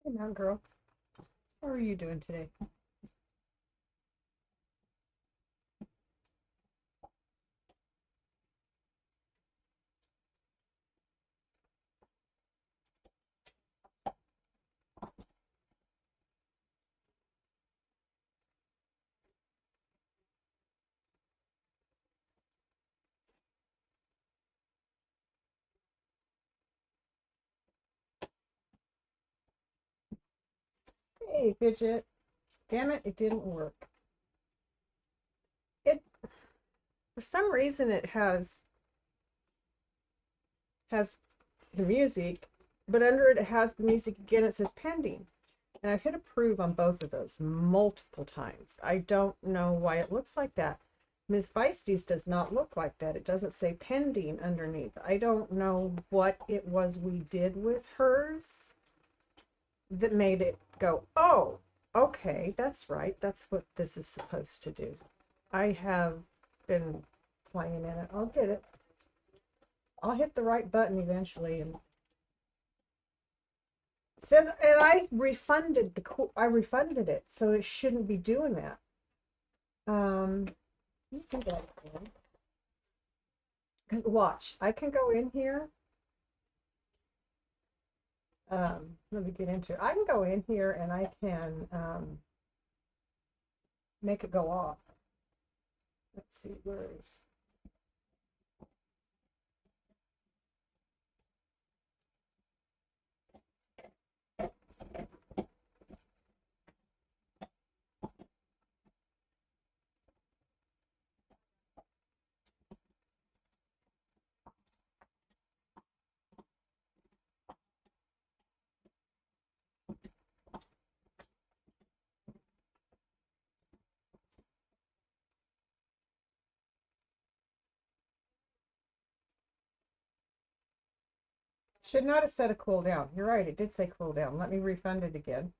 Hey now, girl. How are you doing today? Hey, Fidget. Damn it, it didn't work. It For some reason it has the music, but under it has the music again. It says pending, and I've hit approve on both of those multiple times. I don't know why it looks like that. Ms. Feisties does not look like that. It doesn't say pending underneath. I don't know what it was we did with hers that made it go, oh, okay, that's right. That's what this is supposed to do. I have been playing in it. I'll get it. I'll hit the right button eventually. And it says, and I refunded it, so it shouldn't be doing that. Let me do that again. Because watch, I can go in here. Let me get into it. I can go in here and I can make it go off. Let's see, where is should not have said a cooldown. You're right, it did say cooldown. Let me refund it again.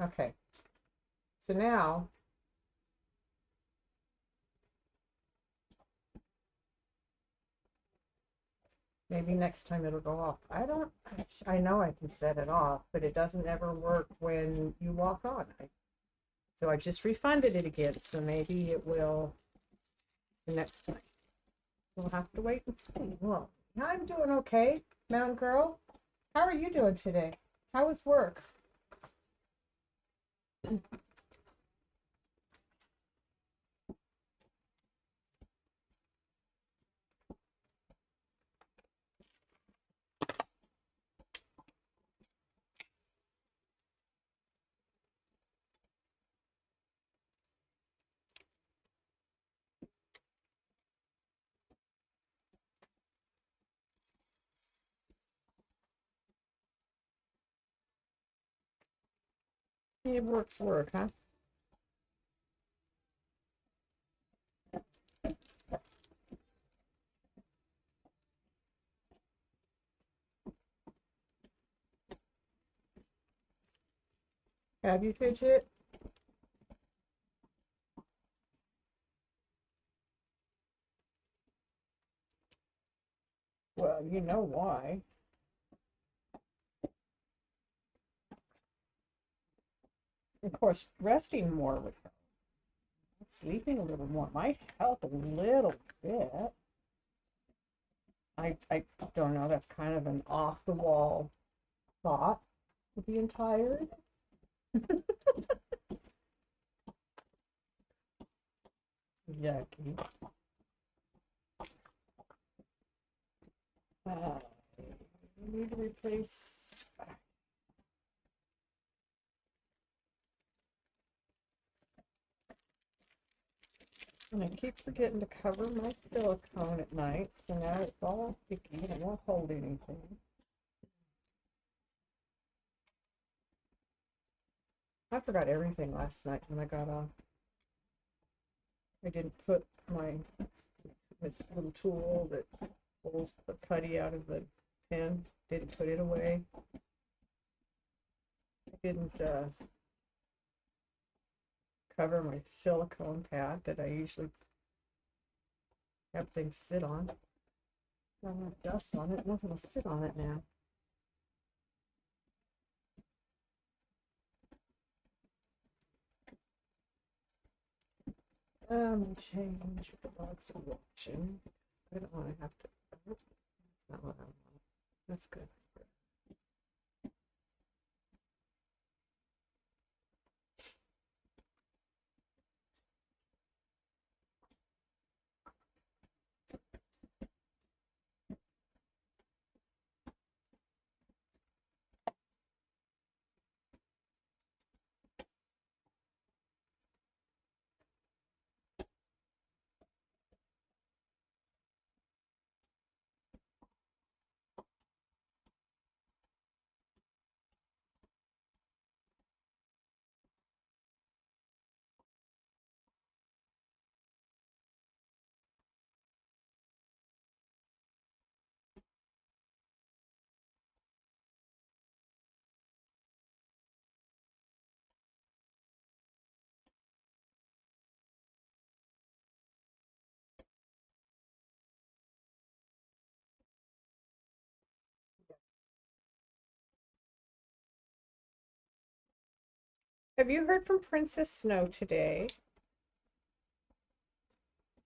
Okay. So now, maybe next time it'll go off. I know I can set it off, but it doesn't ever work when you walk on. So I just refunded it again, so maybe it will the next time. We'll have to wait and see. Well, I'm doing okay, Mountain Girl. How are you doing today? How was work? It works work, huh? Have you, Fidget? Well, you know why. Of course, resting more would help. Sleeping a little more might help a little bit. I don't know. That's kind of an off the wall thought of being tired. Yucky. I need to replace. And I keep forgetting to cover my silicone at night, so now it's all sticky and it won't hold anything. I forgot everything last night when I got off. I didn't put this little tool that pulls the putty out of the pen. Didn't put it away. I didn't cover my silicone pad that I usually have things sit on. I don't have dust on it. Nothing will sit on it now. Change what the dogs are watching. I don't want to have to. That's not what I want. That's good. Have you heard from Princess Snow today?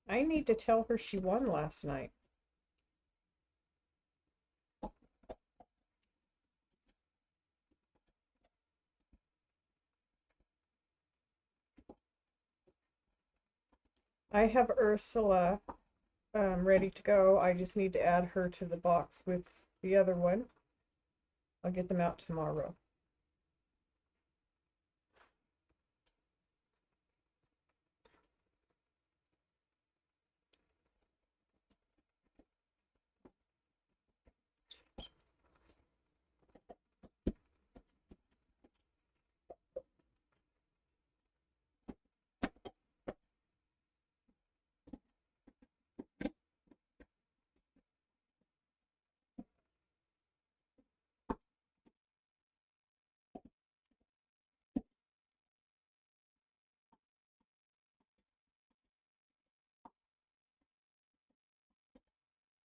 I need to tell her she won last night. I have Ursula ready to go. I just need to add her to the box with the other one. I'll get them out tomorrow.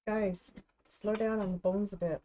Guys, slow down on the bones a bit.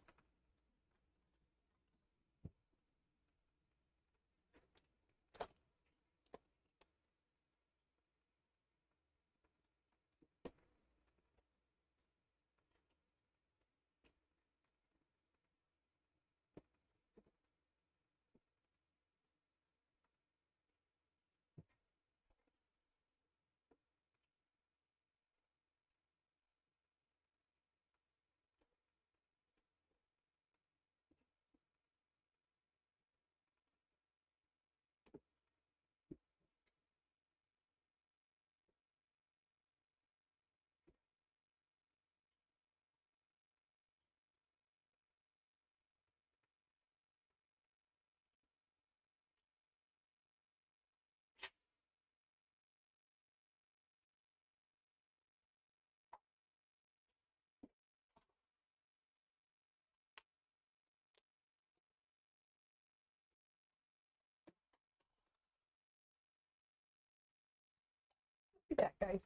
Look at that, guys.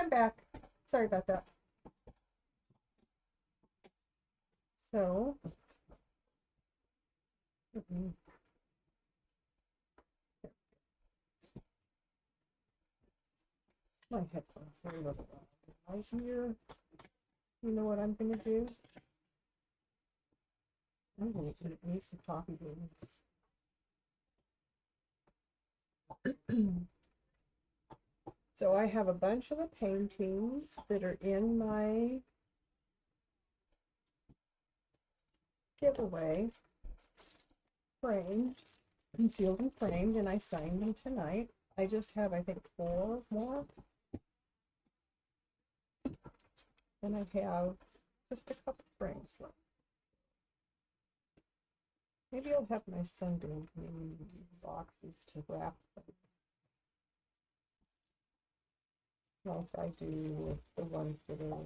I'm back. Sorry about that. So, my headphones are a little loud. Right here, you know what I'm going to do? I'm going to eat me some coffee beans. So I have a bunch of the paintings that are in my giveaway, framed, concealed and framed, and I signed them tonight. I just have, I think, 4 more. And I have just a couple frames left. Maybe I'll have my son do boxes to wrap them. Like I do the ones that are.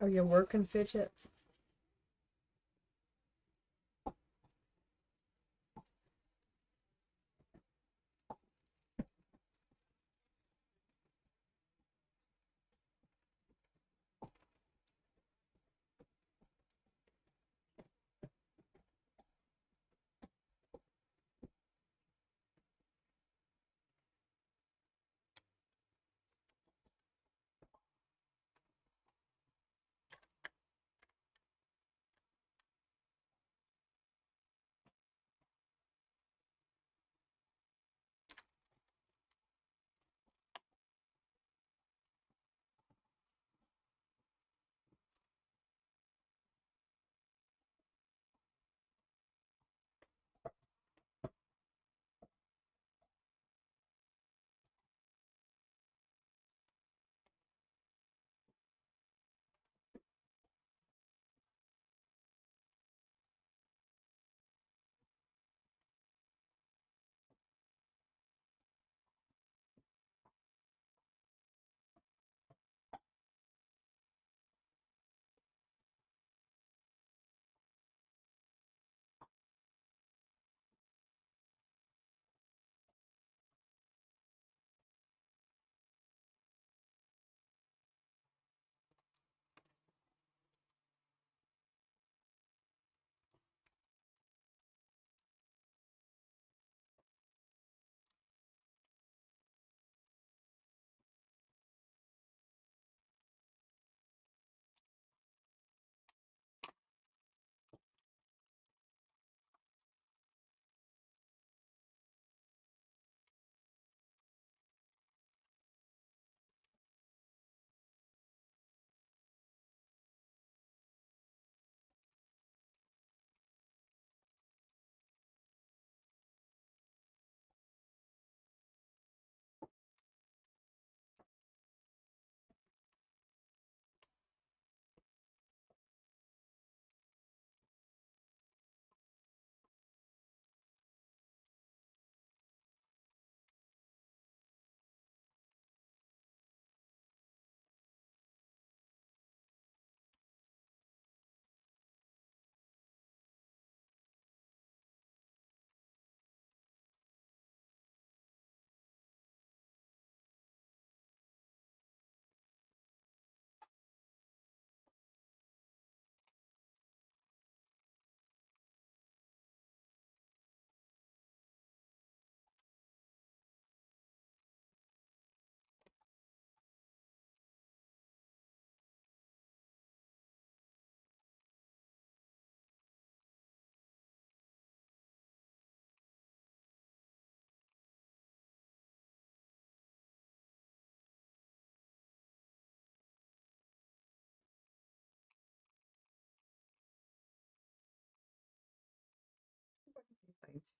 Are you working, Fidget?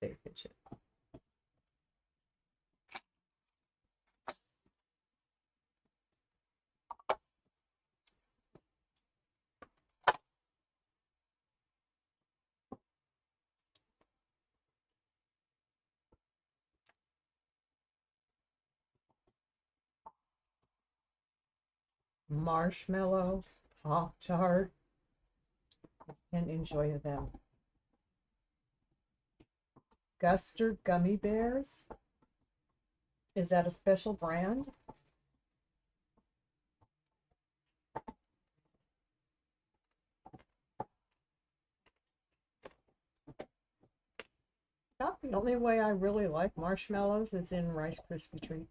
Today, Fidget. marshmallows, Pop-Tart, and enjoy them. Guster gummy bears. Is that a special brand? About the only way I really like marshmallows is in Rice Krispie treat.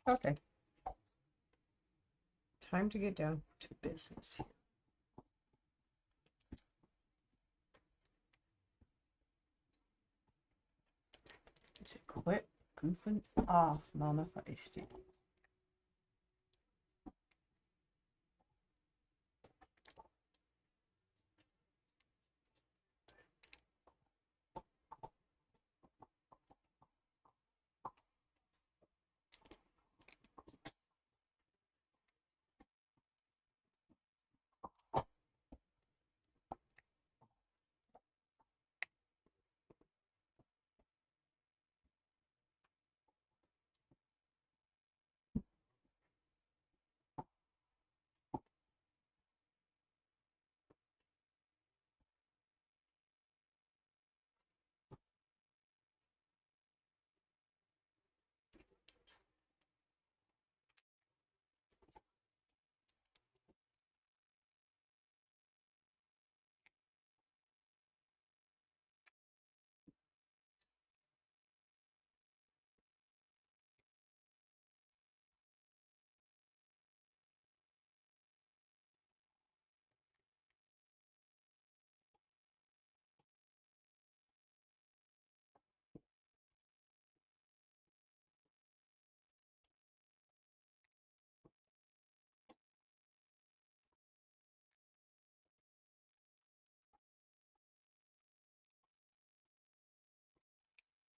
Okay, time to get down to business here. Quit goofing off, Mama Feisty.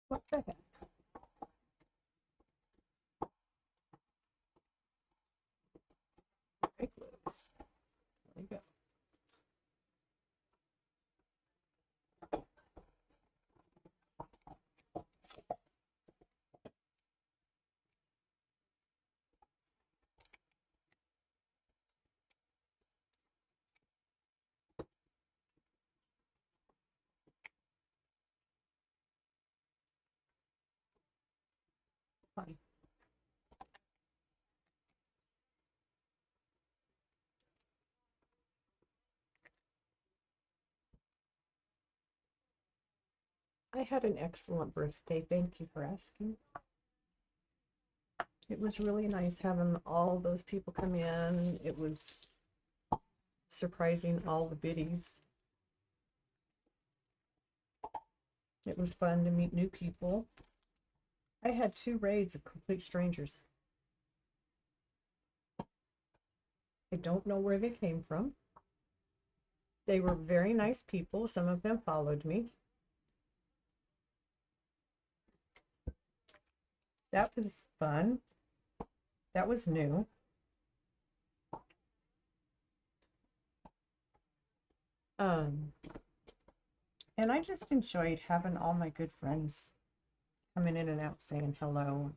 What the heck? Great Lewis. There you go. Fine. I had an excellent birthday. Thank you for asking. It was really nice having all those people come in. It was surprising all the biddies. It was fun to meet new people. I had 2 raids of complete strangers. I don't know where they came from. They were very nice people. Some of them followed me. That was fun. That was new. Um, and I just enjoyed having all my good friends coming in and out saying hello,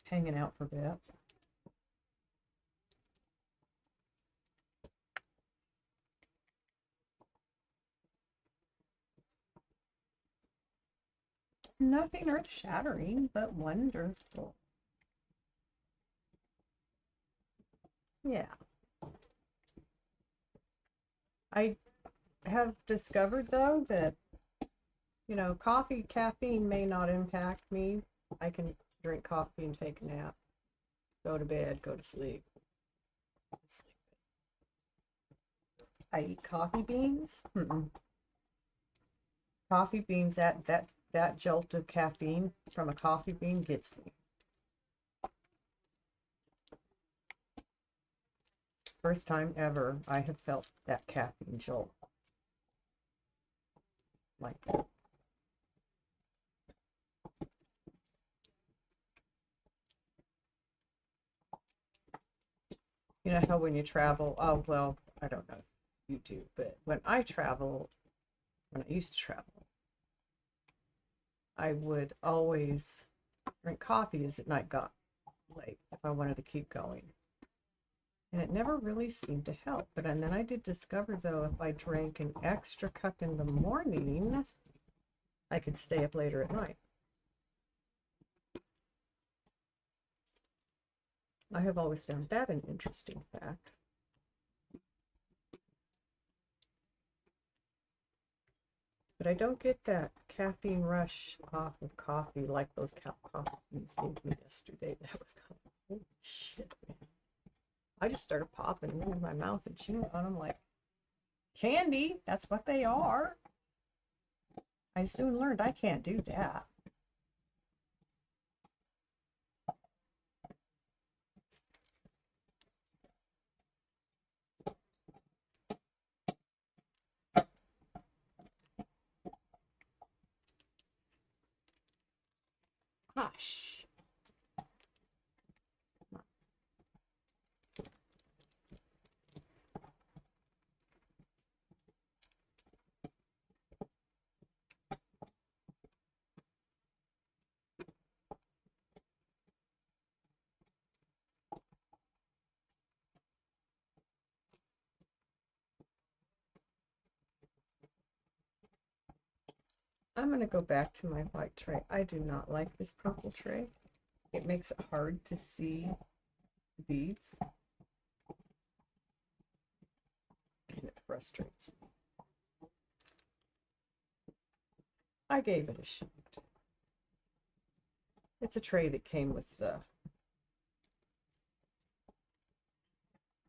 hanging out for a bit. Nothing earth-shattering, but wonderful. Yeah. I have discovered, though, that, you know, coffee, caffeine may not impact me. I can drink coffee and take a nap, go to bed, go to sleep. I eat coffee beans. Coffee beans, that that jolt of caffeine from a coffee bean gets me. First time ever I have felt that caffeine jolt like that. You know how when you travel, oh, well, I don't know if you do, but when I used to travel, I would always drink coffee as the night got late if I wanted to keep going. And it never really seemed to help. But and then I did discover, though, if I drank an extra cup in the morning, I could stay up later at night. I have always found that an interesting fact. But I don't get that caffeine rush off of coffee like those coffee beans gave me yesterday. That was kind of, holy shit, man. I just started popping them in my mouth and chewing on them like candy. That's what they are. I soon learned I can't do that. Hush. I'm going to go back to my white tray. I do not like this purple tray. It makes it hard to see the beads. And it frustrates me. I gave it a shot. It's a tray that came with the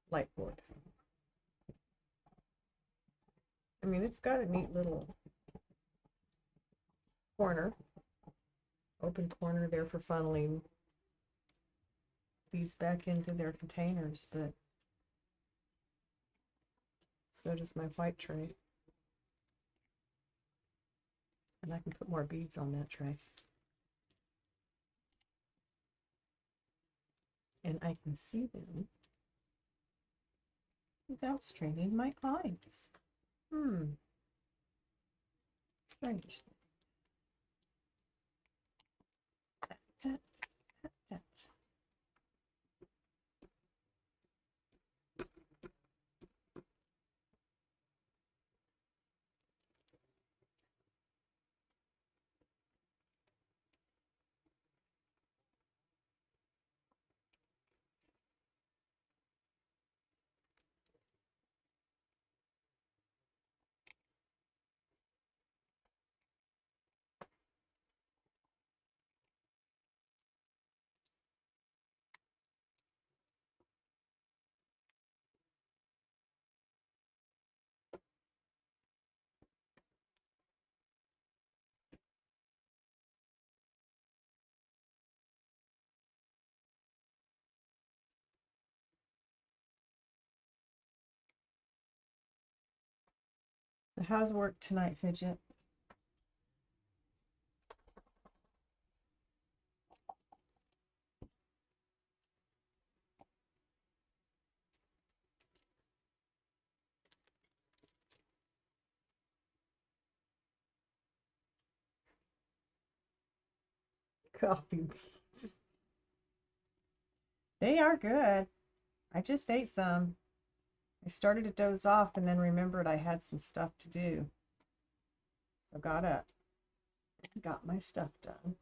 light board. I mean, it's got a neat little corner, open corner there for funneling beads back into their containers, but so does my white tray. And I can put more beads on that tray. And I can see them without straining my eyes. Strange. That. So how's work tonight, Fidget? Coffee beans. They are good. I just ate some. I started to doze off and then remembered I had some stuff to do. So got up, got my stuff done.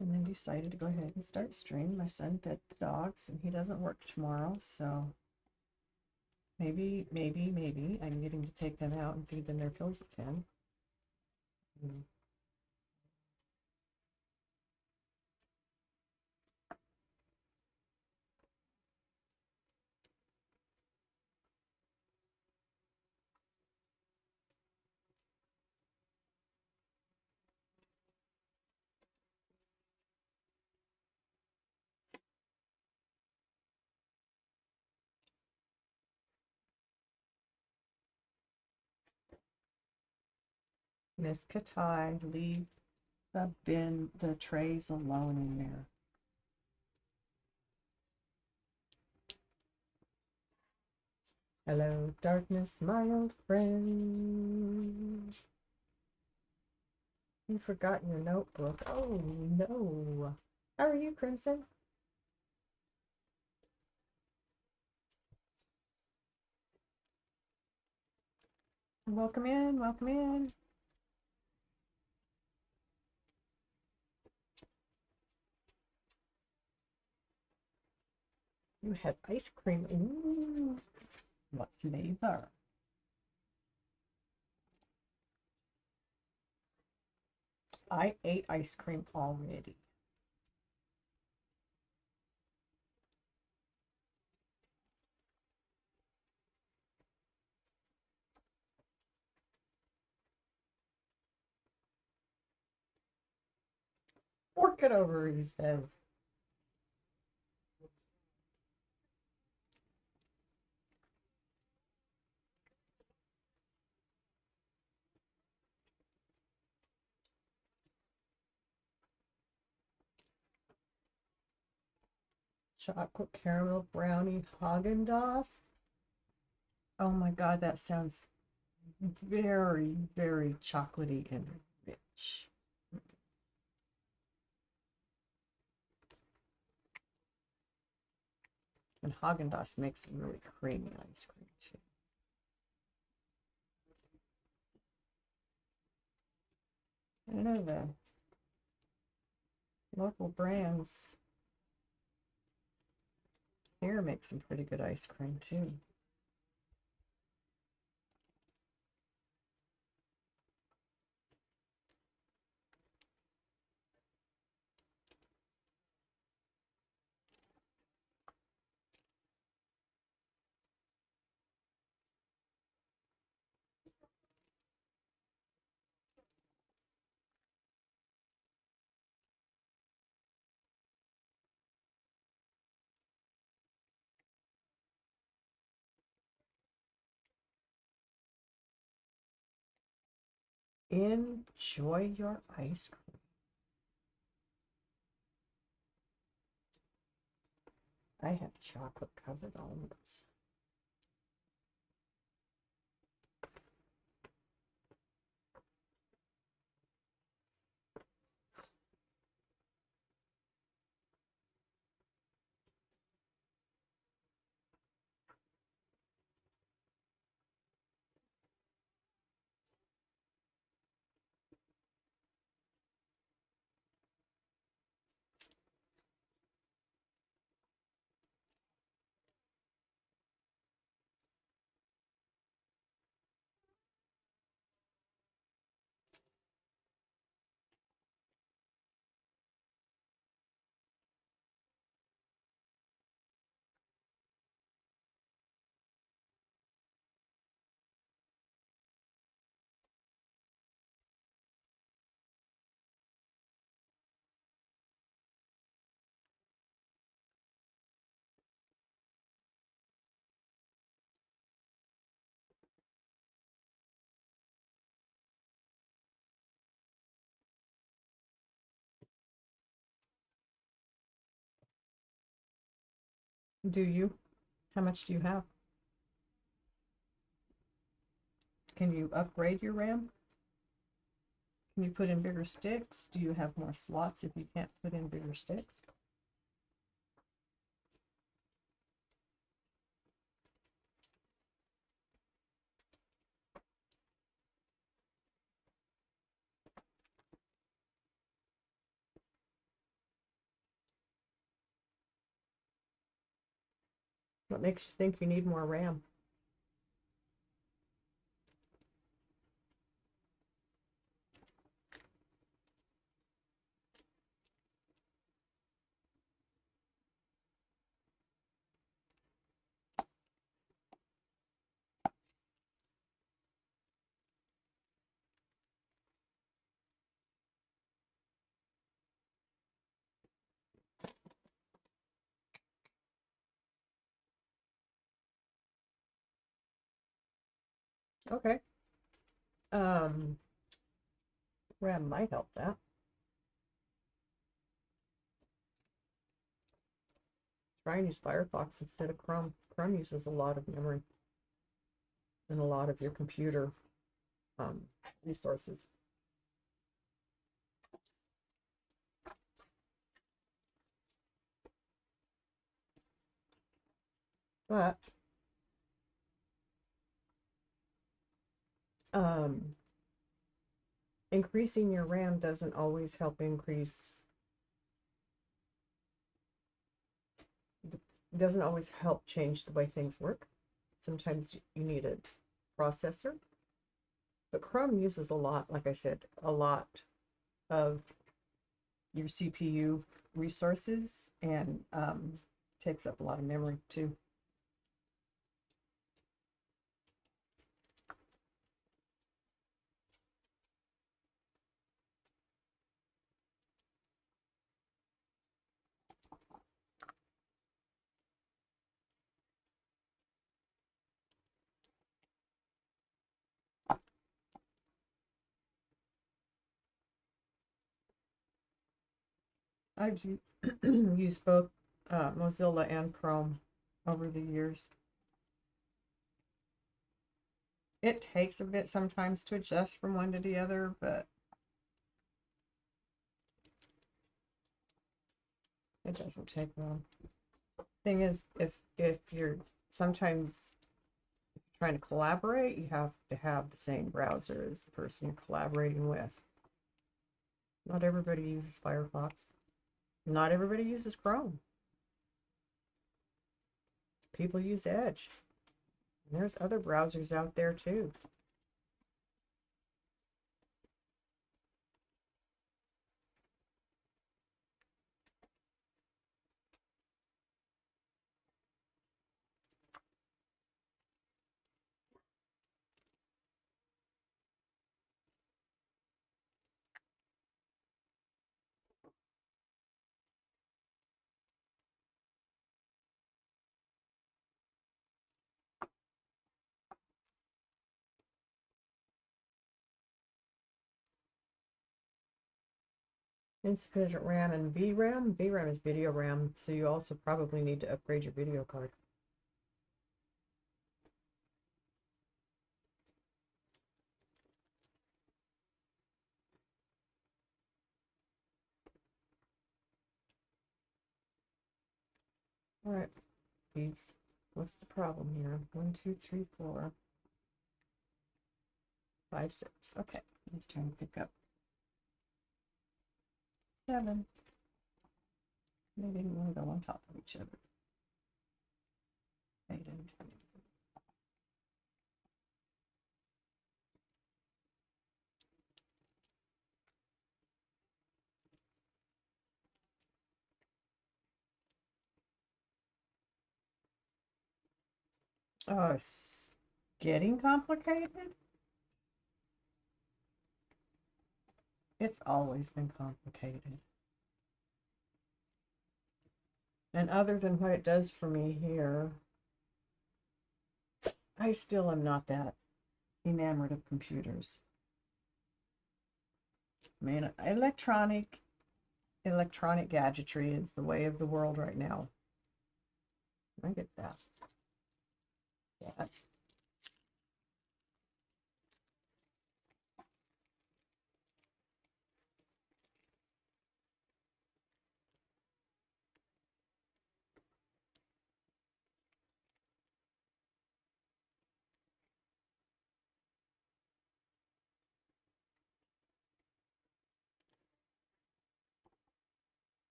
And then decided to go ahead and start streaming. My son fed the dogs and he doesn't work tomorrow, so maybe I can get him to take them out and feed them their pills at 10. Miss Katai, leave the trays alone in there. Hello, darkness, my old friend. You've forgotten your notebook. Oh, no. How are you, Crimson? Welcome in, welcome in. You had ice cream. Ooh, what flavor? I ate ice cream already. Fork it over, he says. Chocolate caramel brownie Haagen-Dazs. Oh my God, that sounds very, very chocolatey and rich. And Haagen-Dazs makes really creamy ice cream too. I know the local brands here make some pretty good ice cream too. Enjoy your ice cream. I have chocolate covered almonds. Do you? How much do you have? Can you upgrade your RAM? Can you put in bigger sticks? Do you have more slots if you can't put in bigger sticks? What makes you think you need more RAM? Okay. Um, RAM might help that. Try and use Firefox instead of Chrome. Chrome uses a lot of memory and a lot of your computer resources. But increasing your RAM doesn't always help doesn't always help change the way things work. Sometimes you need a processor. But Chrome uses a lot, like I said, a lot of your CPU resources and takes up a lot of memory too. I've used both Mozilla and Chrome over the years. It takes a bit sometimes to adjust from one to the other, but it doesn't take long. Thing is, if you're sometimes trying to collaborate, you have to have the same browser as the person you're collaborating with. Not everybody uses Firefox. Not everybody uses Chrome. People use Edge. And there's other browsers out there too. Insufficient RAM and VRAM. VRAM is video RAM, so you also probably need to upgrade your video card. All right, beads. What's the problem here? 1, 2, 3, 4, 5, 6. Okay, let's try and pick up 7. They didn't really go on top of each other. 8 and 10. Oh, it's getting complicated? It's always been complicated. And other than what it does for me here, I still am not that enamored of computers. I mean, electronic gadgetry is the way of the world right now. I get that. Yeah.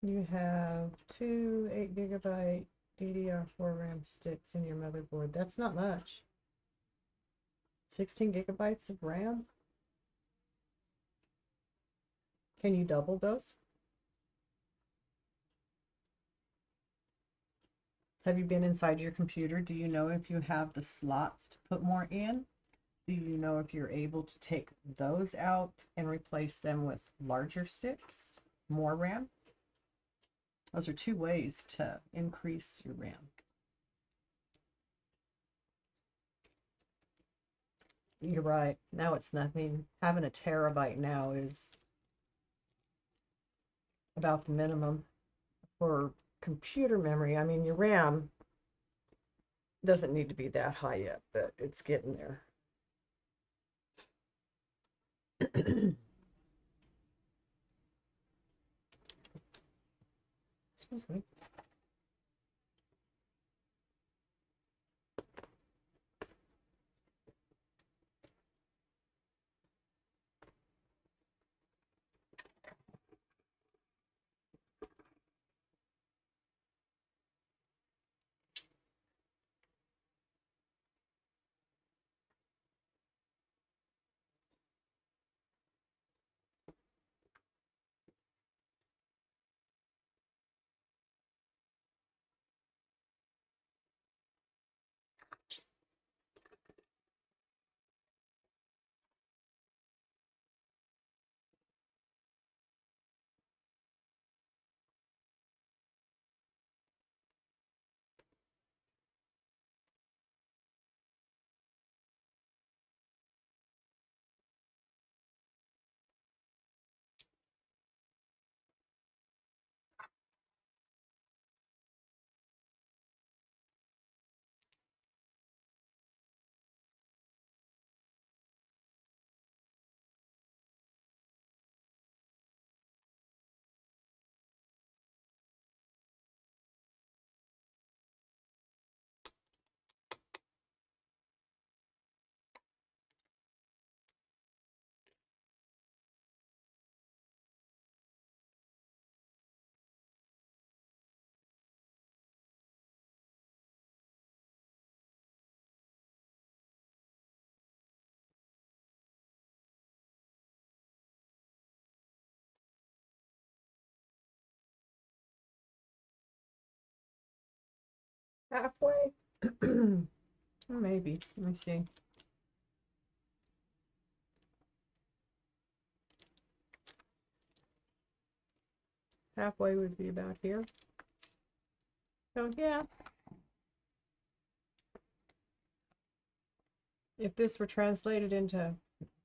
You have two 8 GB DDR4 RAM sticks in your motherboard. That's not much. 16 gigabytes of RAM? Can you double those? Have you been inside your computer? Do you know if you have the slots to put more in? Do you know if you're able to take those out and replace them with larger sticks, more RAM? Those are two ways to increase your RAM. You're right. Now it's nothing. Having a terabyte now is about the minimum for computer memory. I mean, your RAM doesn't need to be that high yet, but it's getting there. Excuse me. Halfway? Maybe. Let me see. Halfway would be about here. So yeah. If this were translated into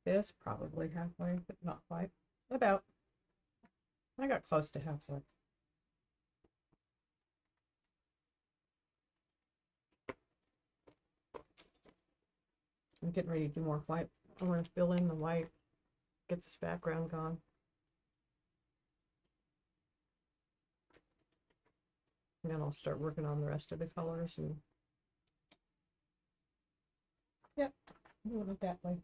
this, probably halfway, but not quite. About. I got close to halfway. I'm getting ready to do more white. I want to fill in the white, get this background gone. And then I'll start working on the rest of the colors. And yep, doing it that way.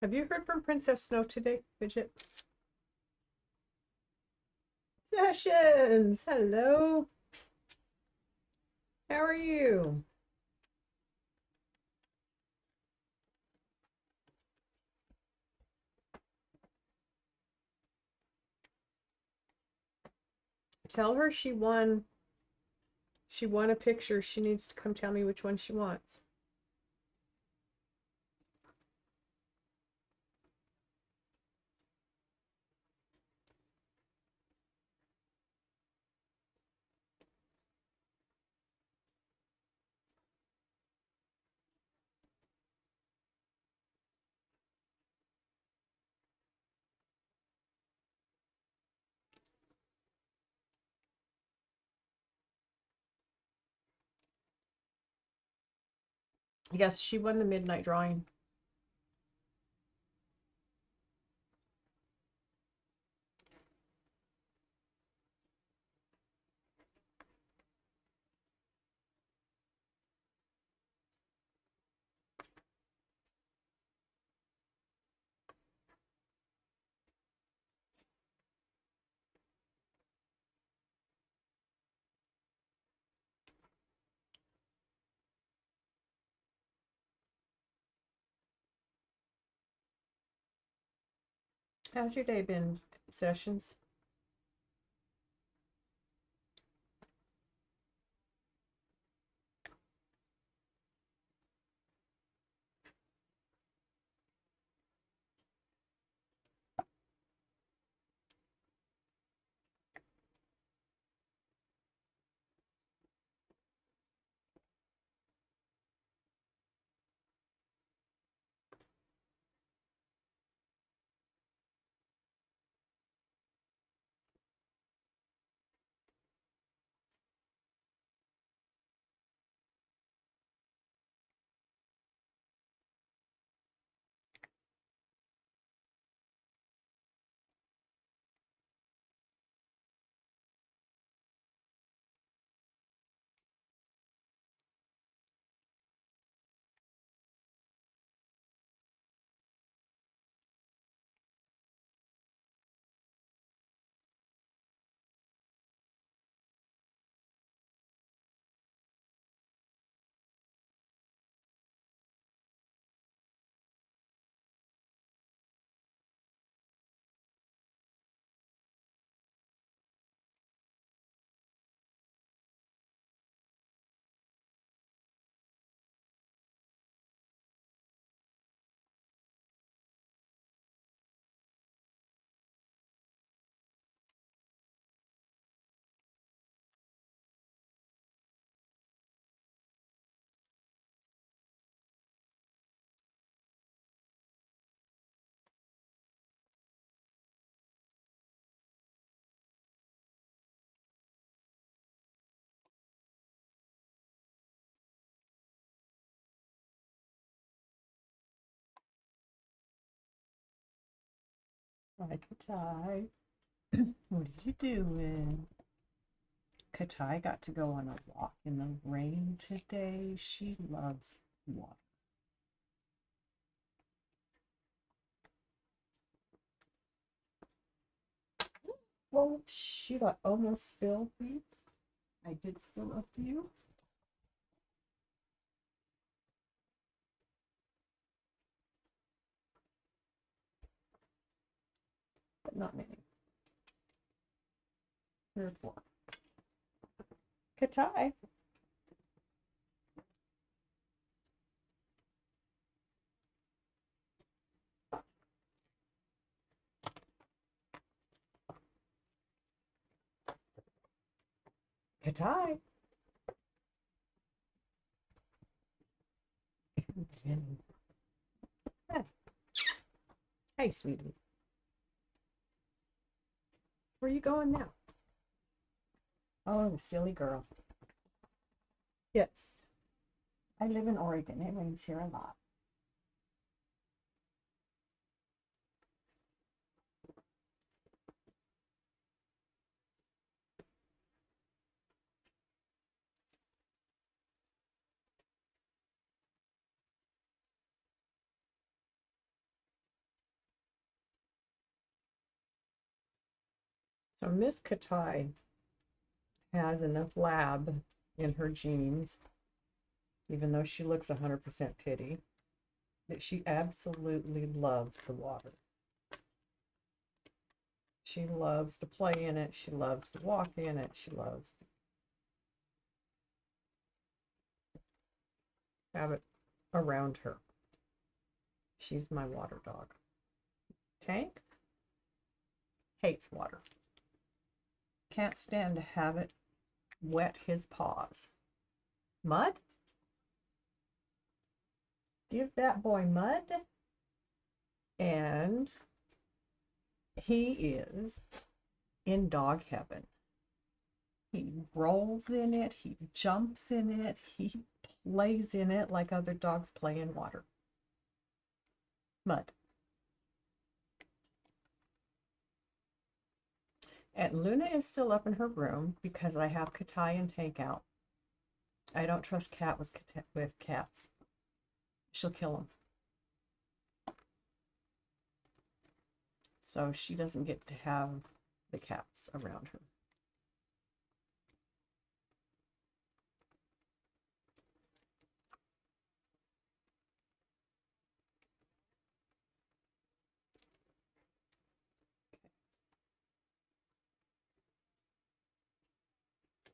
Have you heard from Princess Snow today, Fidget? Sessions! Hello! How are you? Tell her she won She won a picture. She needs to come tell me which one she wants. Yes, she won the midnight drawing. How's your day been, Sessions? Hi, Katai. What are you doing? Katai got to go on a walk in the rain today. She loves water. Well, shoot, I almost spilled these. I did spill a few. But not many. 3 or 4. Katai. Katai. Hey. Hey, sweetie. Where are you going now? Oh, the silly girl. Yes. I live in Oregon. It rains here a lot. So Miss Katai has enough lab in her genes, even though she looks 100% pitty, that she absolutely loves the water. She loves to play in it. She loves to walk in it. She loves to have it around her. She's my water dog. Tank hates water. Can't stand to have it wet his paws. Mud? Give that boy mud. And he is in dog heaven. He rolls in it, he jumps in it, he plays in it like other dogs play in water. Mud. And Luna is still up in her room because I have Katai and Tank out. I don't trust Cat with cats. She'll kill them. So she doesn't get to have the cats around her.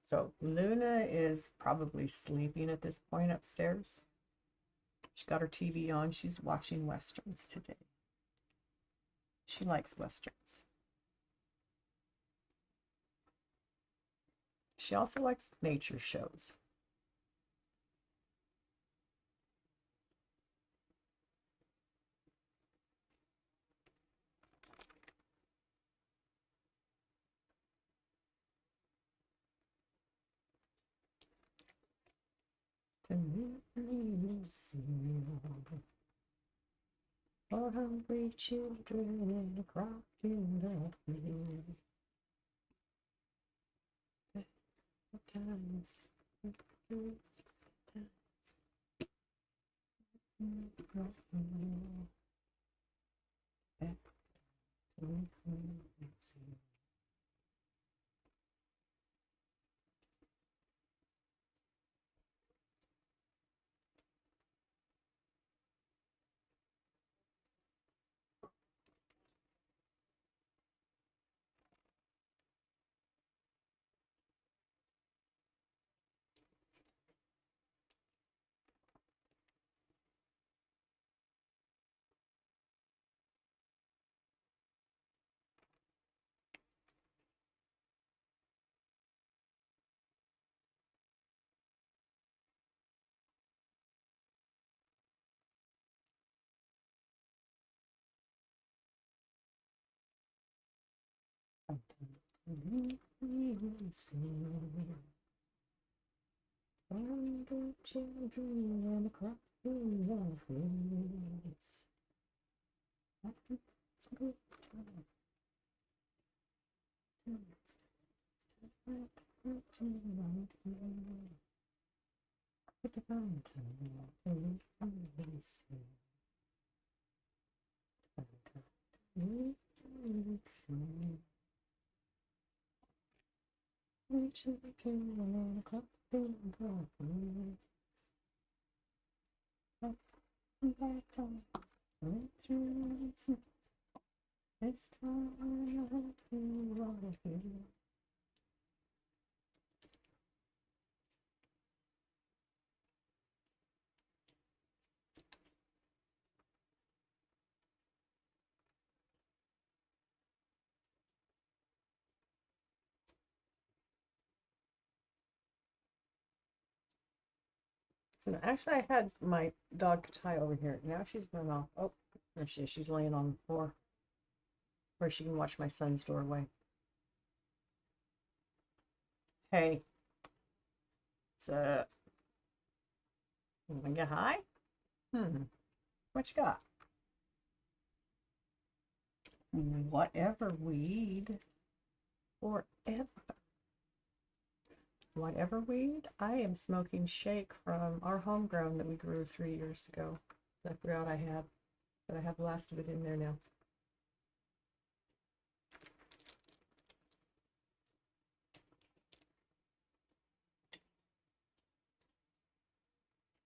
So Luna is probably sleeping at this point upstairs. She got her TV on. She's watching Westerns today. She likes Westerns. She also likes nature shows. To meet me, for hungry children crossing the field. Times. Hungry children across the fields. It's a good time. This time I feel what I feel. So actually, I had my dog Katai over here. Now she's run off. Oh, there she is. She's laying on the floor where she can watch my son's doorway. Hey, what's up? You wanna get high? What you got? Whatever weed. Forever. Whatever weed? I am smoking shake from our homegrown that we grew 3 years ago. I forgot I had, but I have the last of it in there now.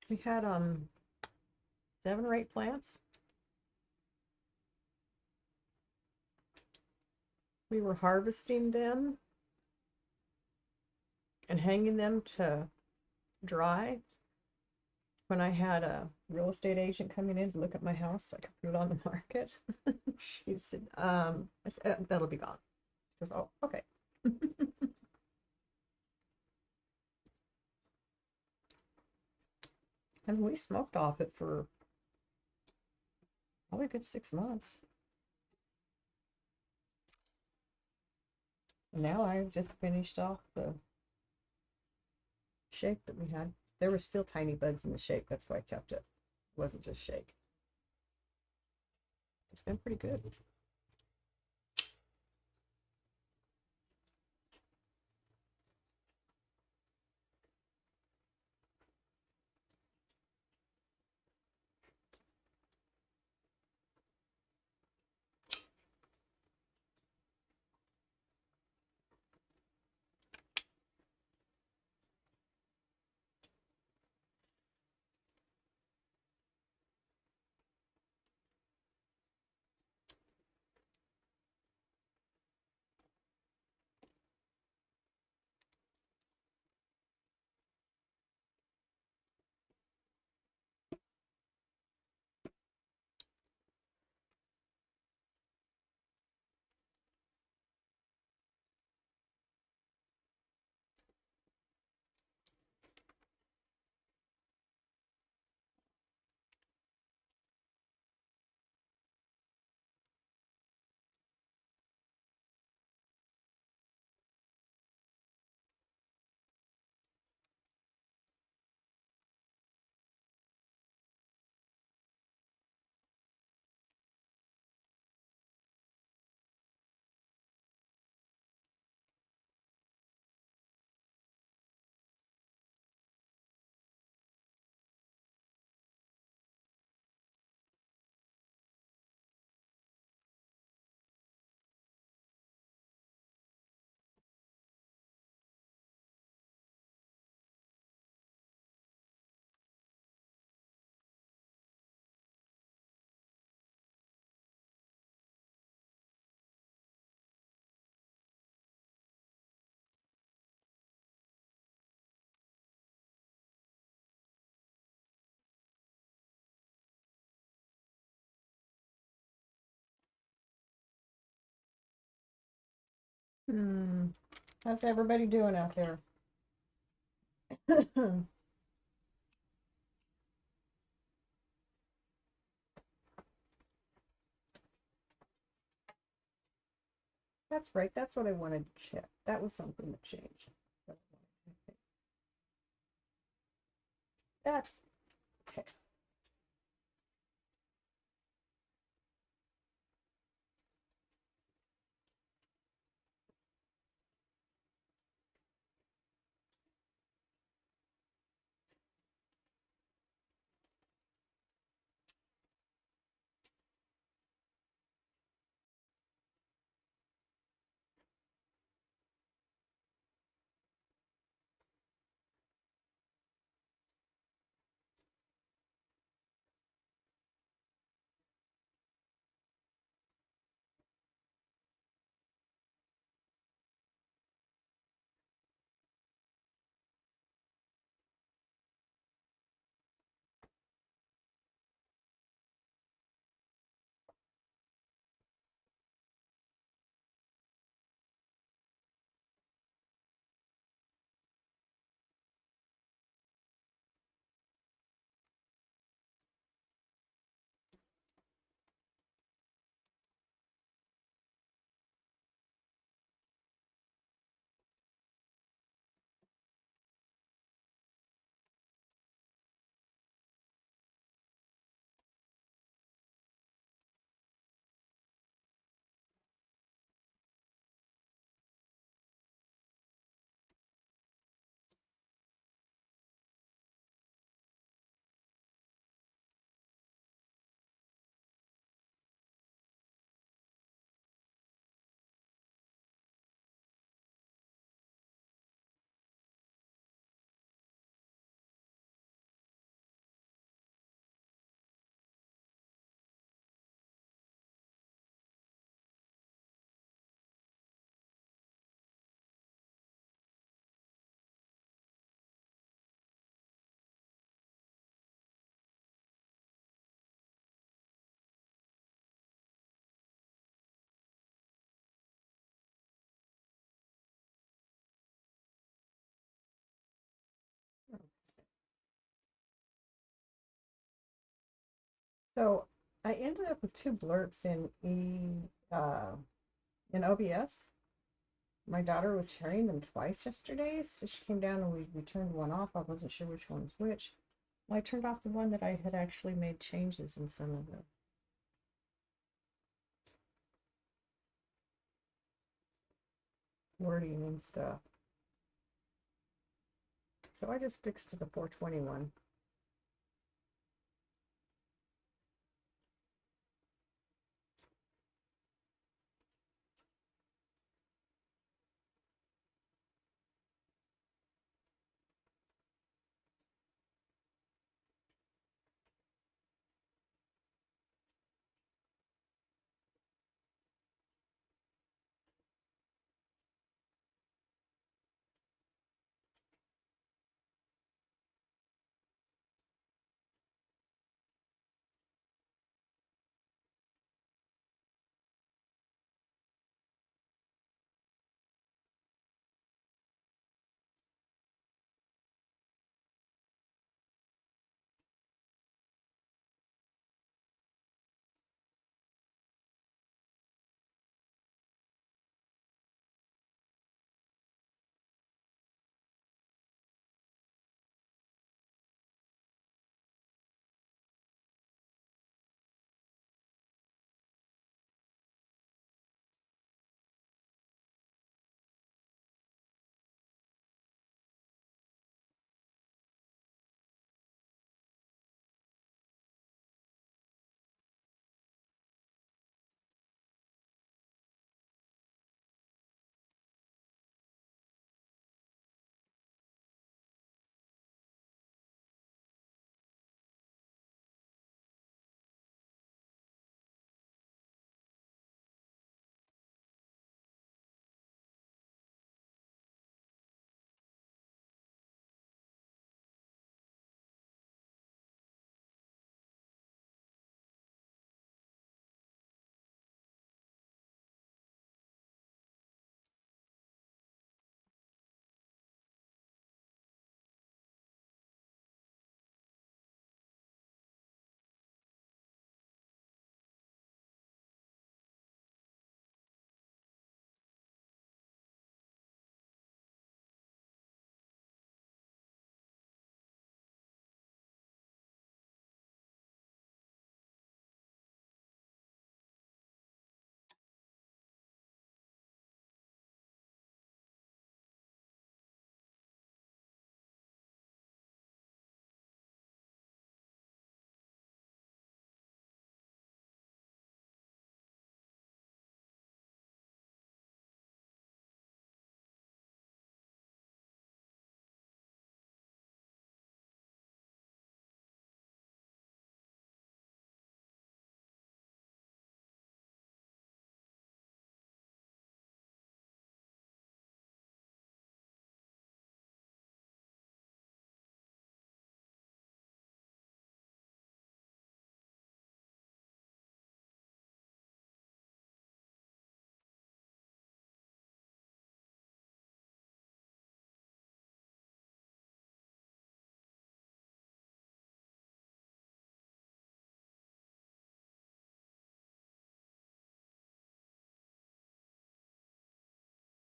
We had 7 or 8 plants. We were harvesting them and hanging them to dry when I had a real estate agent coming in to look at my house so I could put it on the market. She said, I said, that'll be gone. She goes, oh, okay. And we smoked off it for probably a good 6 months. And now I've just finished off the shake that we had. There were still tiny bugs in the shake. That's why I kept it. It wasn't just shake. It's been pretty good. How's everybody doing out there? That's right. That's what I wanted to check. That was something that changed. That's okay. So I ended up with two blurps in OBS. My daughter was hearing them twice yesterday, so she came down and we turned one off. I wasn't sure which one was which. Well, I turned off the one that I had actually made changes in some of the wording and stuff. So I just fixed to the 421.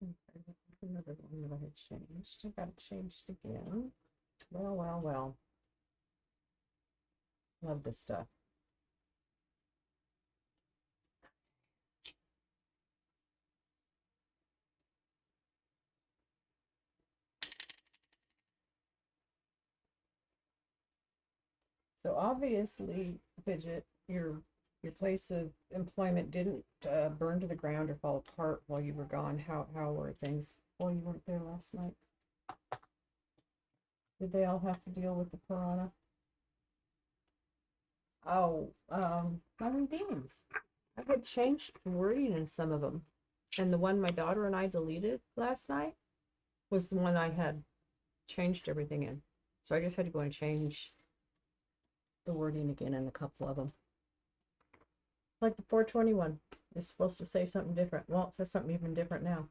Okay, another one that I had changed. I got it changed again. Well, well, well. Love this stuff. So obviously, Fidget, your place of employment didn't burn to the ground or fall apart while you were gone. How were things while you weren't there last night? Did they all have to deal with the piranha? Oh, my redeems. I had changed the wording in some of them, and the one my daughter and I deleted last night was the one I had changed everything in. So I just had to go and change the wording again in a couple of them. Like the 421 is supposed to say something different. Well, it says something even different now.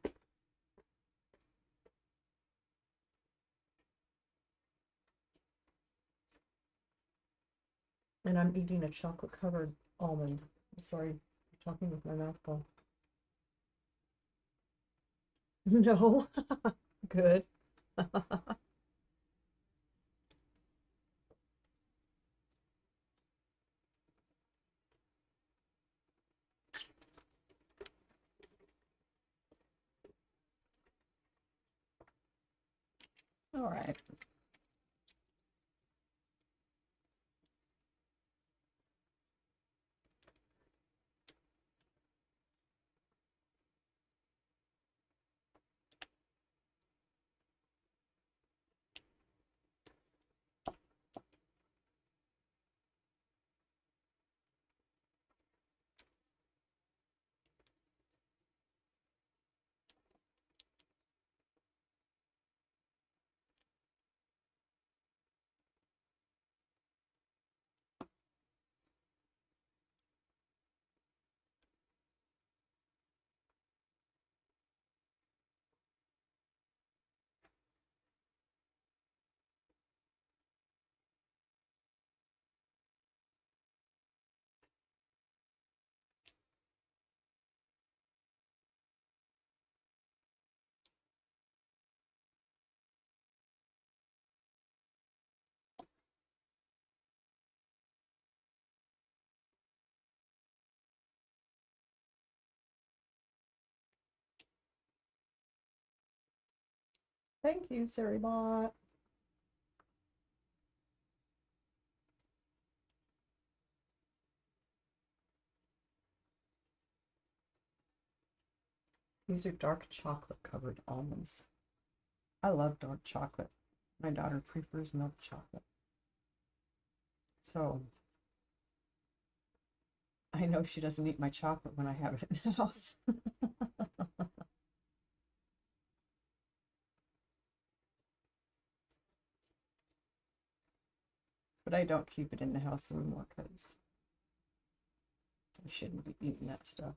And I'm eating a chocolate covered almond. Sorry, I'm talking with my mouth full. No, good. All right. Thank you, Saribot. These are dark chocolate covered almonds. I love dark chocolate. My daughter prefers milk chocolate. So I know she doesn't eat my chocolate when I have it in the house. But I don't keep it in the house anymore because I shouldn't be eating that stuff.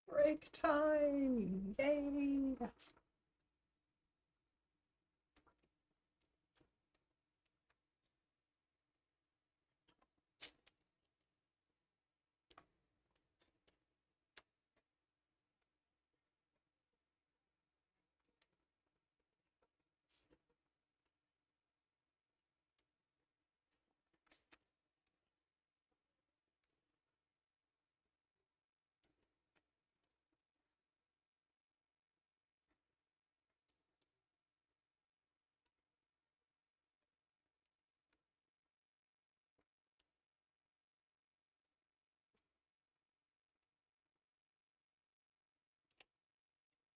Break time! Yay!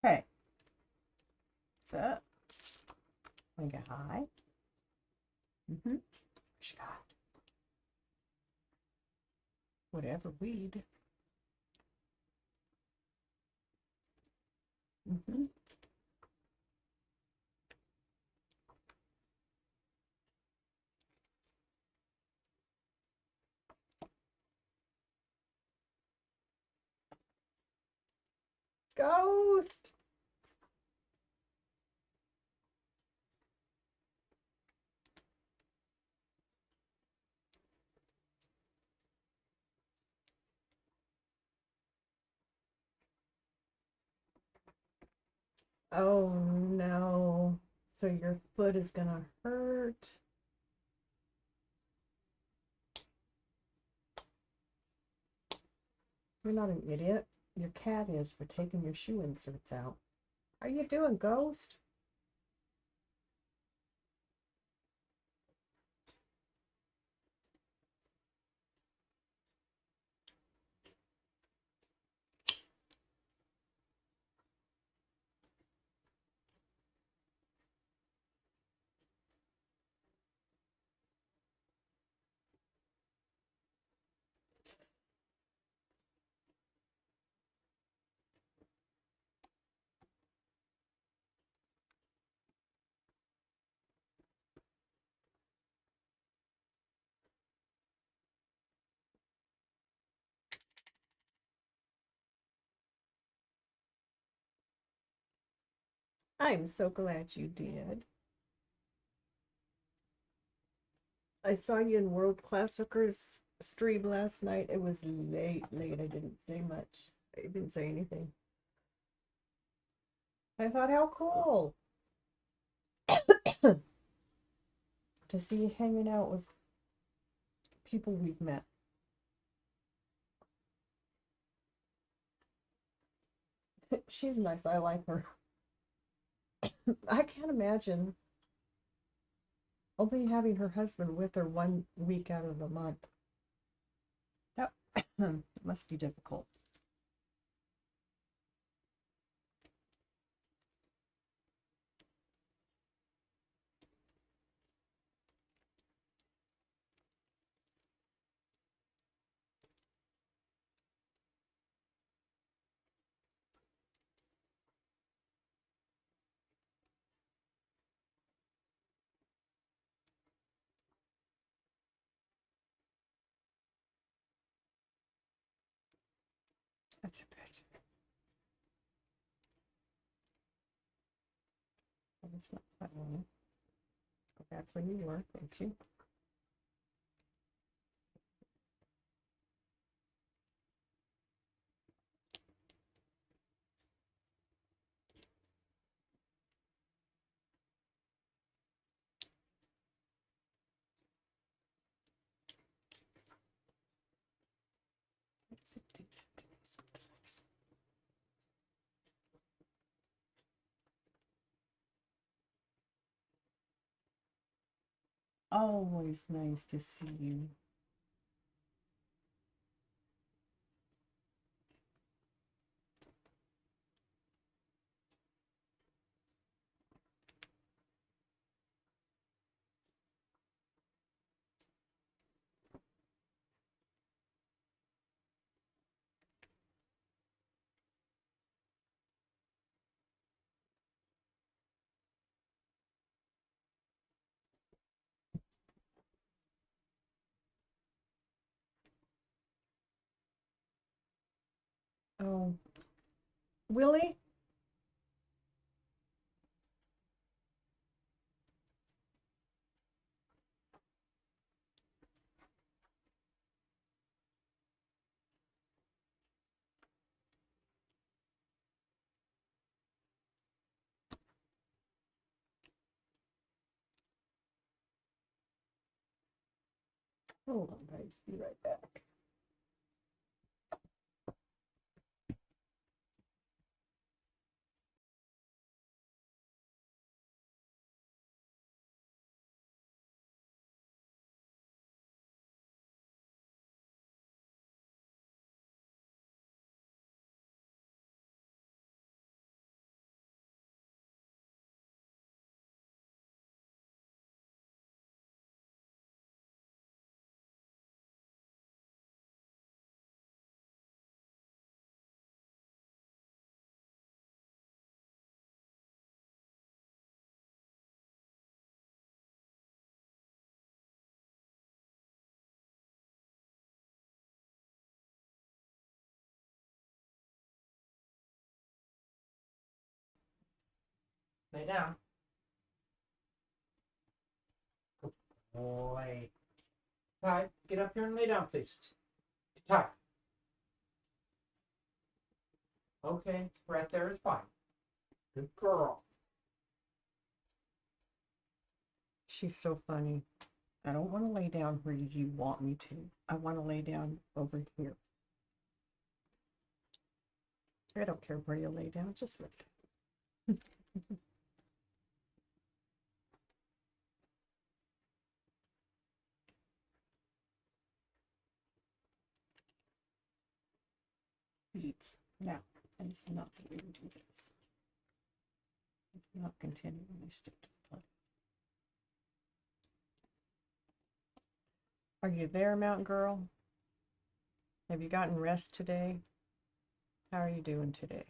Okay, so I'm gonna get high. What you got? Whatever weed. Ghost! Oh no. So your foot is gonna hurt. You're not an idiot. Your cat is for taking your shoe inserts out. How you doing, Ghost? I'm so glad you did. I saw you in World Class Hookers stream last night. It was late. I didn't say much. I didn't say anything. I thought, how cool to see you hanging out with people we've met. She's nice. I like her. I can't imagine only having her husband with her 1 week out of the month. That must be difficult. That's a bit. That's not that one. Go back where you were, thank you. What's it do to me sometimes? Always nice to see you. Oh, Willie? Hold on, guys. Be right back. Lay down. Good boy. Ty, get up here and lay down, please. Ty. Okay, right there is fine. Good girl. She's so funny. I don't want to lay down where you want me to. I want to lay down over here. I don't care where you lay down, just look. Beads. Now, that is not the way to do this. I do not continually stick to the plug. Are you there, Mountain Girl? Have you gotten rest today? How are you doing today?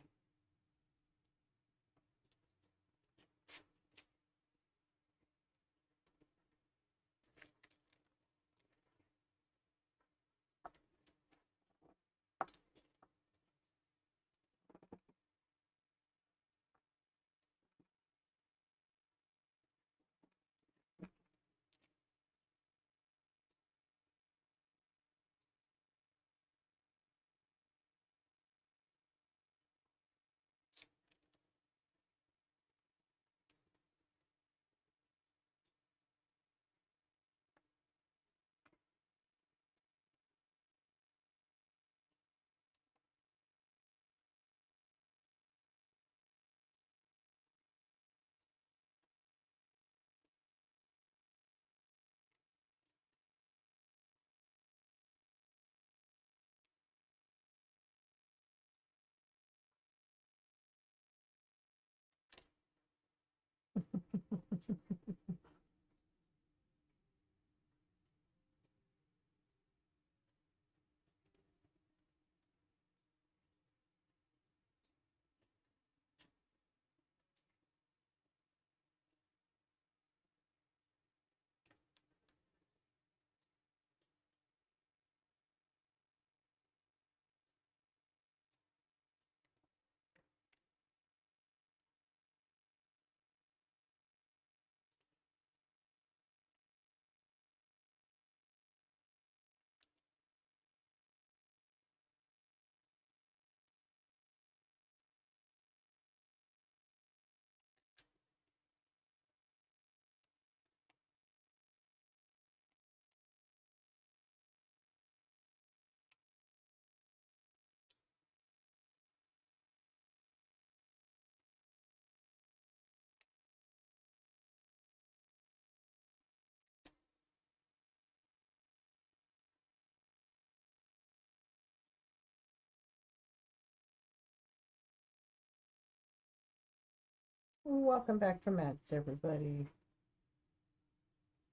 Welcome back from meds, everybody.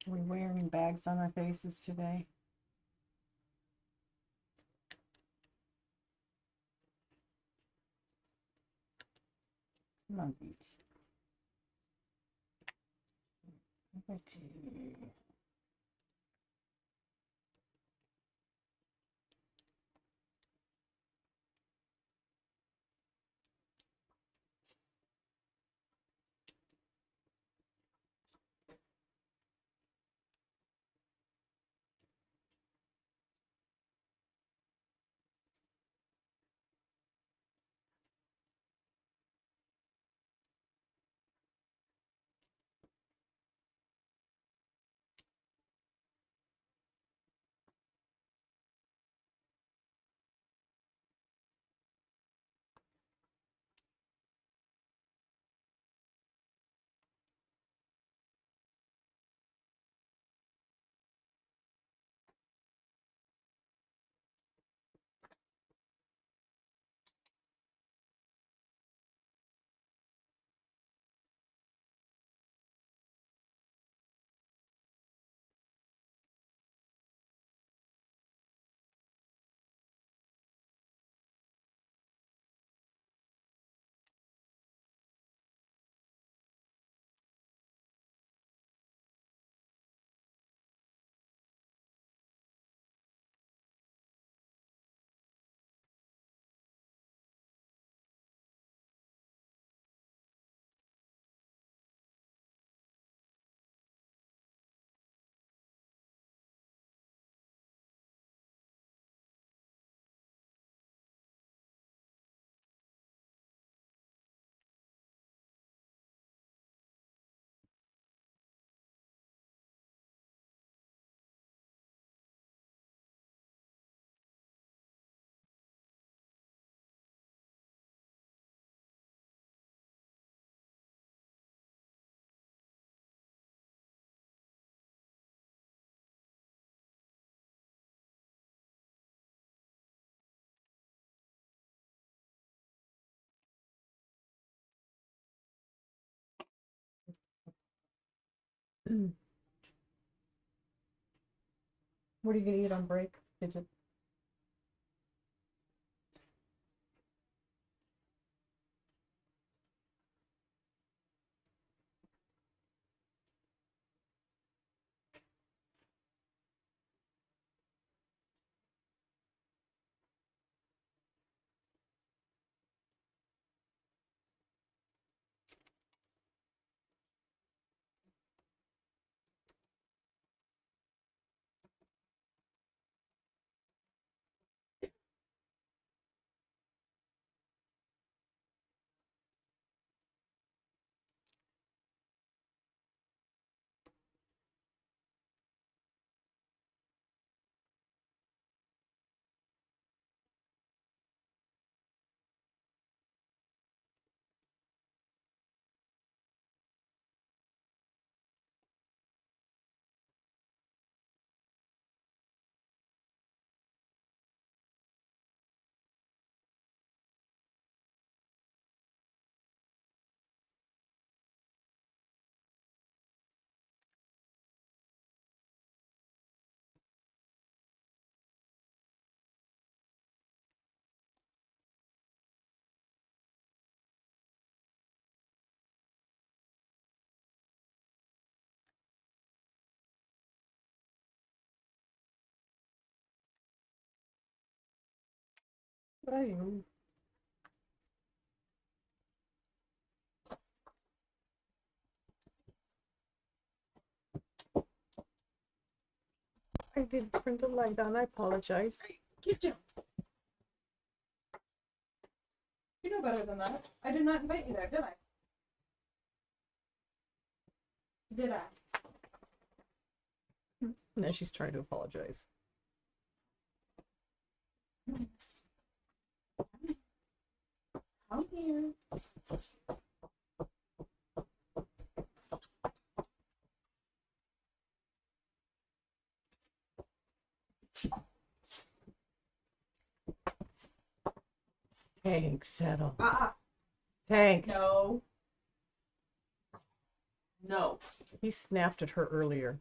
Are we wearing bags on our faces today? Come on, beats. What are you gonna eat on break, Fidget? I did turn the light on. I apologize. Get down. You know better than that. I did not invite you there, did I? Did I? Now she's trying to apologize. Come here. Tank, settle. Uh-uh. Tank. No. No. He snapped at her earlier.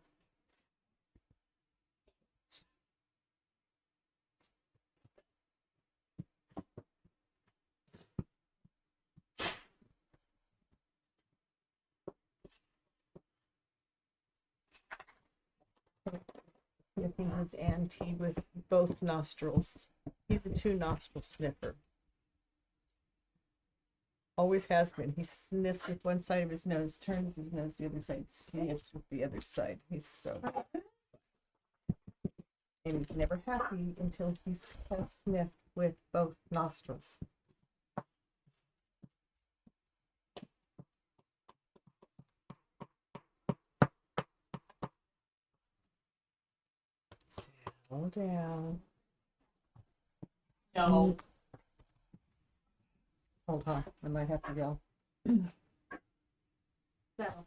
Sniffing his auntie with both nostrils. He's a two-nostril sniffer. Always has been. He sniffs with one side of his nose, turns his nose the other side, sniffs with the other side. He's so... And he's never happy until he's sniffed with both nostrils. Settle down. No. Hold on, I might have to yell. Settle.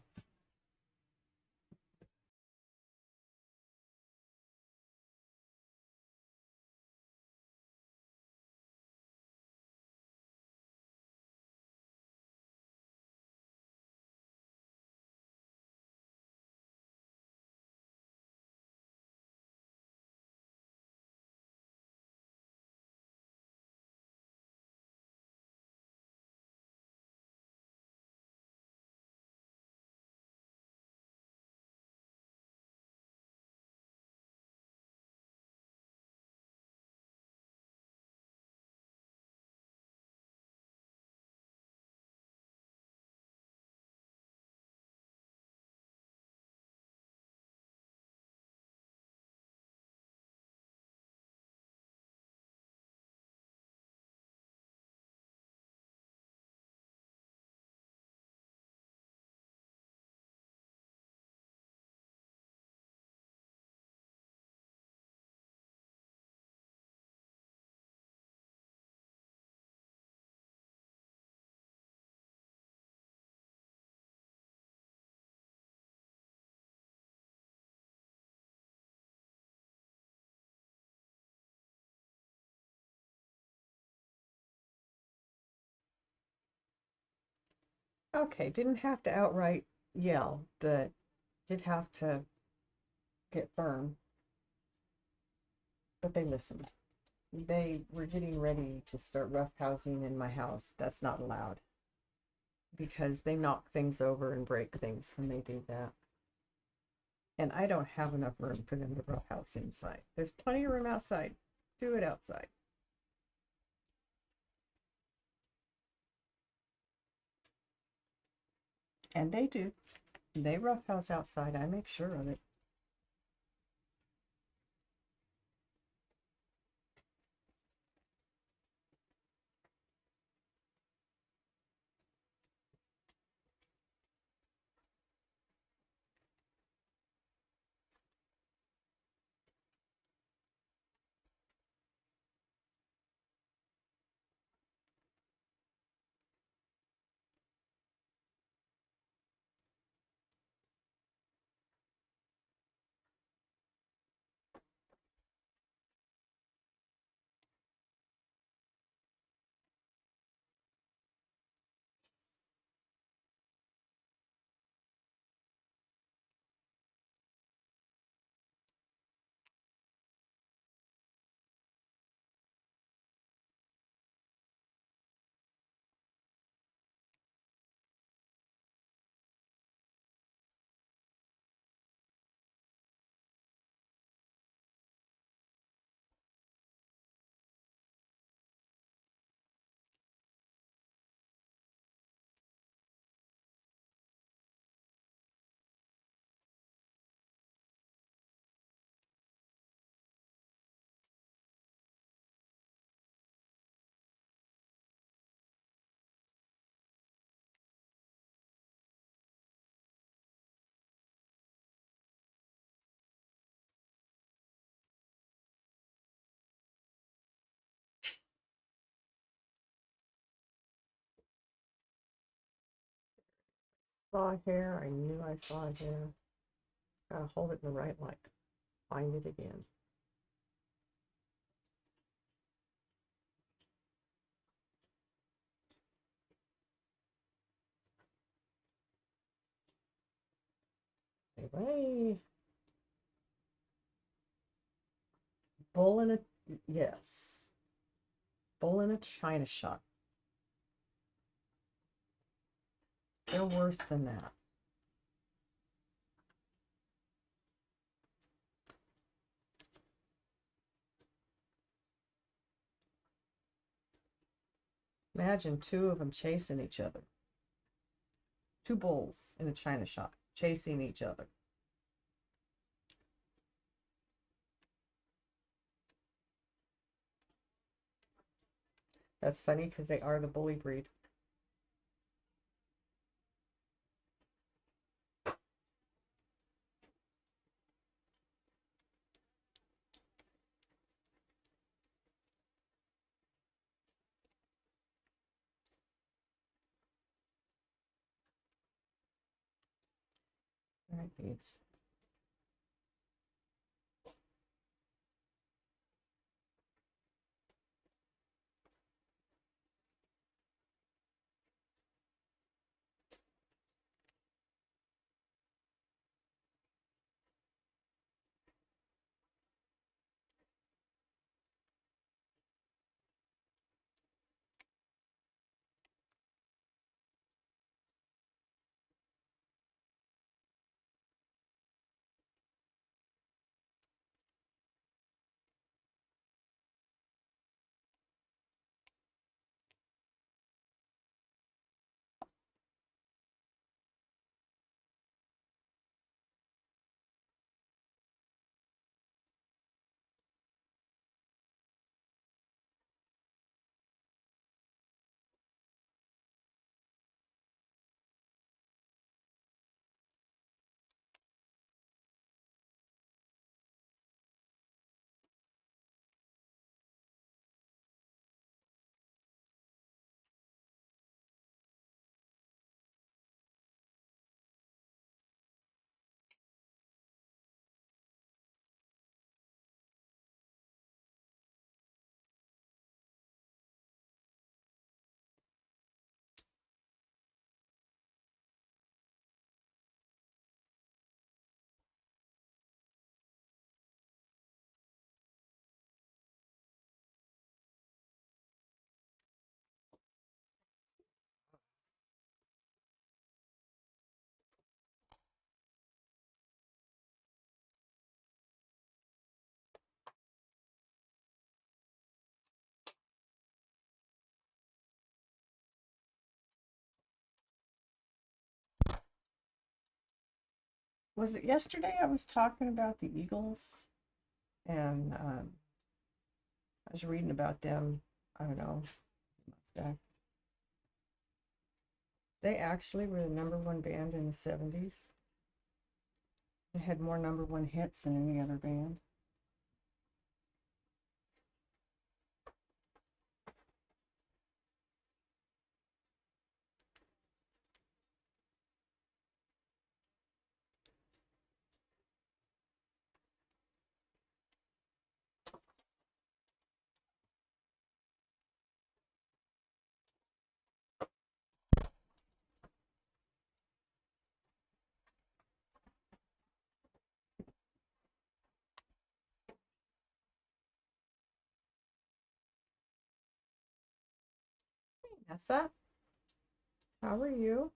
Okay, didn't have to outright yell, but did have to get firm, but they listened. They were getting ready to start roughhousing in my house. That's not allowed because they knock things over and break things when they do that. And I don't have enough room for them to roughhouse inside. There's plenty of room outside. Do it outside. And they do. They roughhouse outside. I make sure of it. Saw hair. I knew I saw hair. Gotta hold it in the right light. Find it again. Anyway, bull in a yes, bull in a china shop. They're worse than that. Imagine two of them chasing each other. Two bulls in a china shop chasing each other. That's funny because they are the bully breed. All right, beads. Was it yesterday I was talking about the Eagles? And I was reading about them, I don't know, months back. They actually were the #1 band in the 70s. They had more #1 hits than any other band. Nessa, how are you?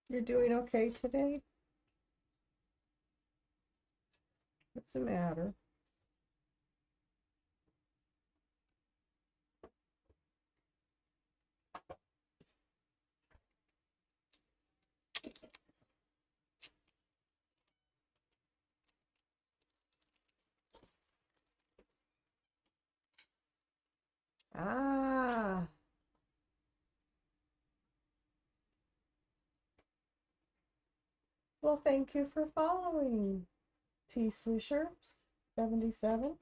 You're doing okay today? What's the matter? Ah, well, thank you for following. T Swisherps 77.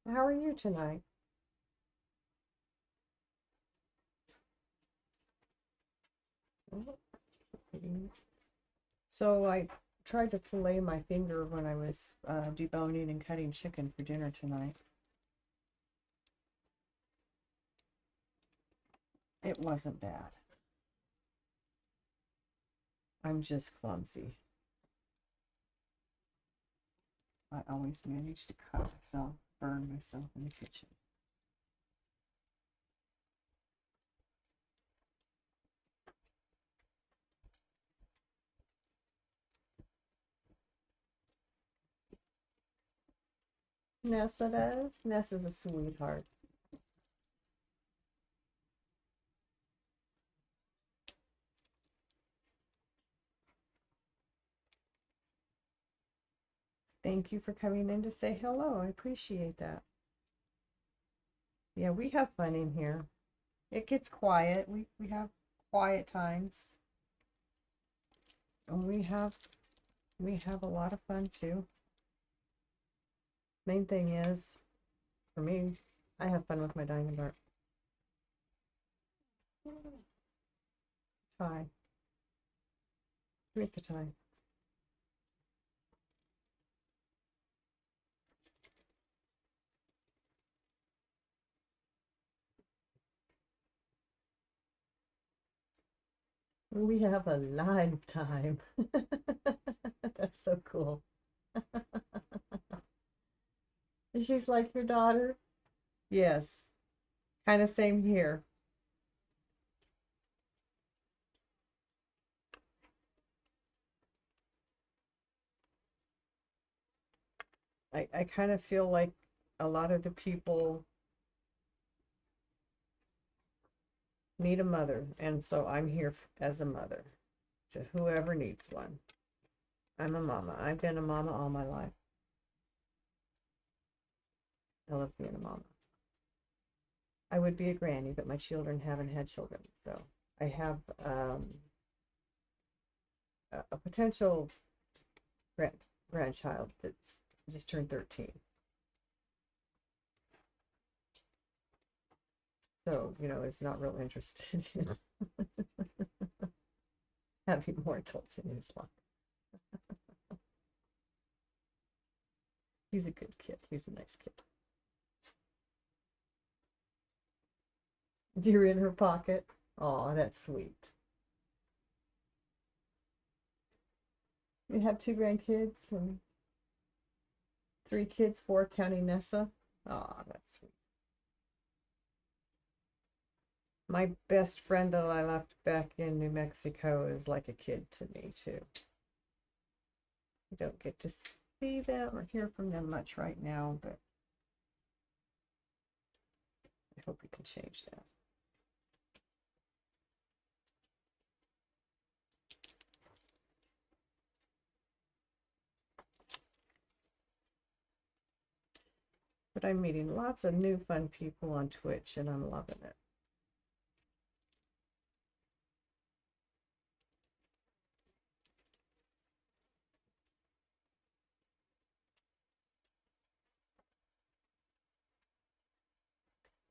How are you tonight? So I tried to fillet my finger when I was deboning and cutting chicken for dinner tonight. It wasn't bad. I'm just clumsy. I always manage to cut myself, burn myself in the kitchen. Nessa does. Nessa's a sweetheart. Thank you for coming in to say hello. I appreciate that. Yeah, we have fun in here. It gets quiet. We have quiet times. And we have a lot of fun too. Main thing is, for me, I have fun with my diamond art. Tie. Drink the tie. We have a lifetime. That's so cool. She's like your daughter? Yes. Kind of same here. I kind of feel like a lot of the people need a mother, and so I'm here as a mother to whoever needs one. I'm a mama. I've been a mama all my life. I love being a mama. I would be a granny, but my children haven't had children, so I have a potential grandchild that's just turned 13. So, is not real interested in having more adults in his life. He's a good kid. He's a nice kid. You're in her pocket. Oh, that's sweet. You have 2 grandkids and 3 kids, 4 counting Nessa. Oh, that's sweet. My best friend that I left back in New Mexico is like a kid to me, too. I don't get to see them or hear from them much right now, but I hope we can change that. But I'm meeting lots of new fun people on Twitch, and I'm loving it.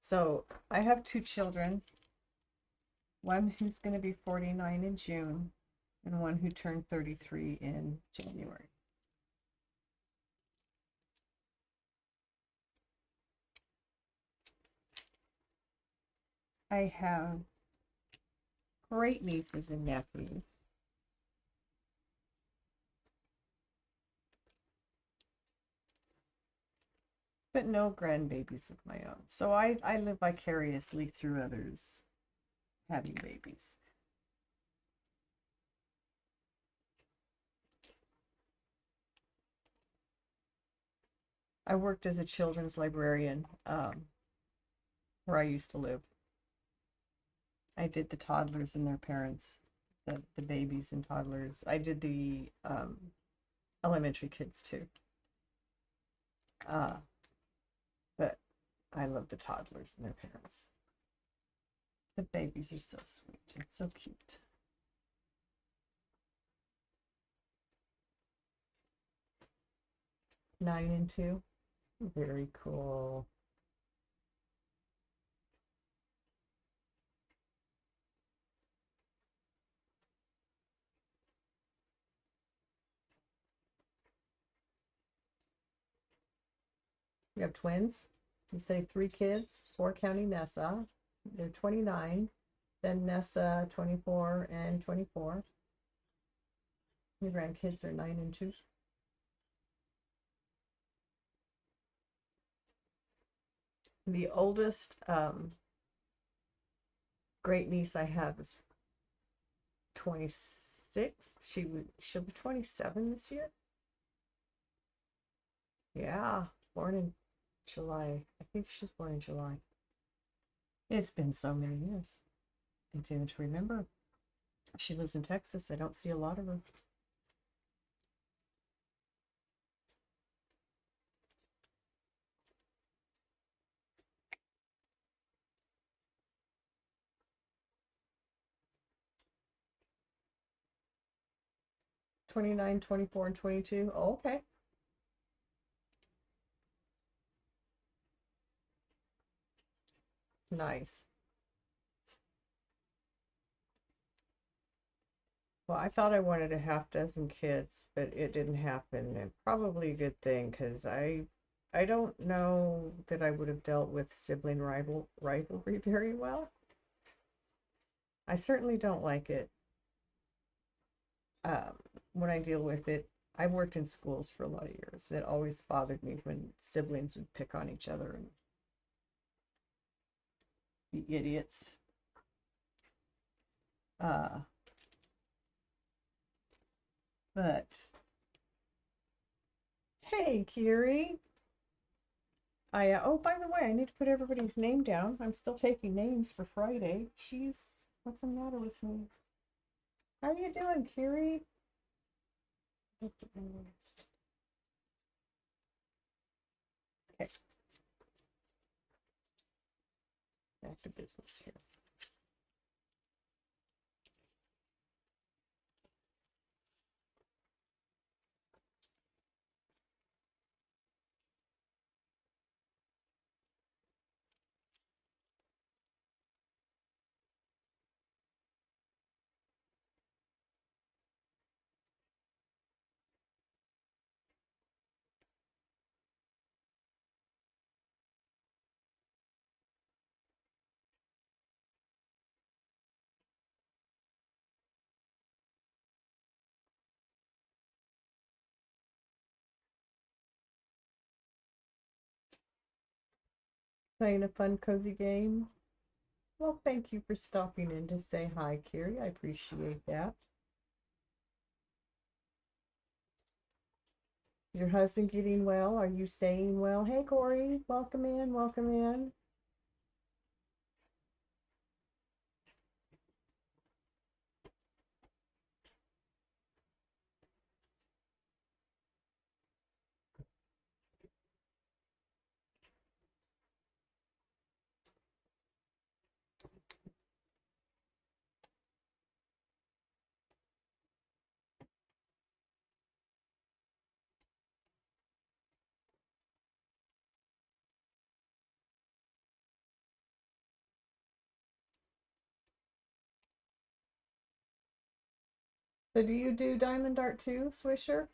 So I have two children, one who's going to be 49 in June, and one who turned 33 in January. I have great nieces and nephews. But no grandbabies of my own. So I live vicariously through others having babies. I worked as a children's librarian where I used to live. I did the toddlers and their parents, the babies and toddlers. I did the elementary kids too. But I love the toddlers and their parents. The babies are so sweet and so cute. Nine and two. Very cool. You have twins? You say three kids, four counting Nessa. They're 29. Then Nessa, 24 and 24. Your grandkids are 9 and 2. The oldest great niece I have is 26. She'll be 27 this year. Yeah, born in July. I think she's born in July. It's been so many years. I didn't remember. She lives in Texas. I don't see a lot of her. '29, '24, and 22. Oh, okay. Nice. Well, I thought I wanted a half dozen kids, but it didn't happen, and probably a good thing because I don't know that I would have dealt with sibling rivalry very well. I certainly don't like it um, when I deal with it. I worked in schools for a lot of years. It always bothered me when siblings would pick on each other and be idiots. Uh, but hey, Kiri. Oh, by the way, I need to put everybody's name down. I'm still taking names for Friday. Jeez, what's the matter with me? How are you doing, Kiri? Okay, back to business here. Playing a fun, cozy game. Well, thank you for stopping in to say hi, Carrie. I appreciate that. Is your husband getting well? Are you staying well? Hey, Corey, welcome in, welcome in. So do you do diamond art too, Swisher?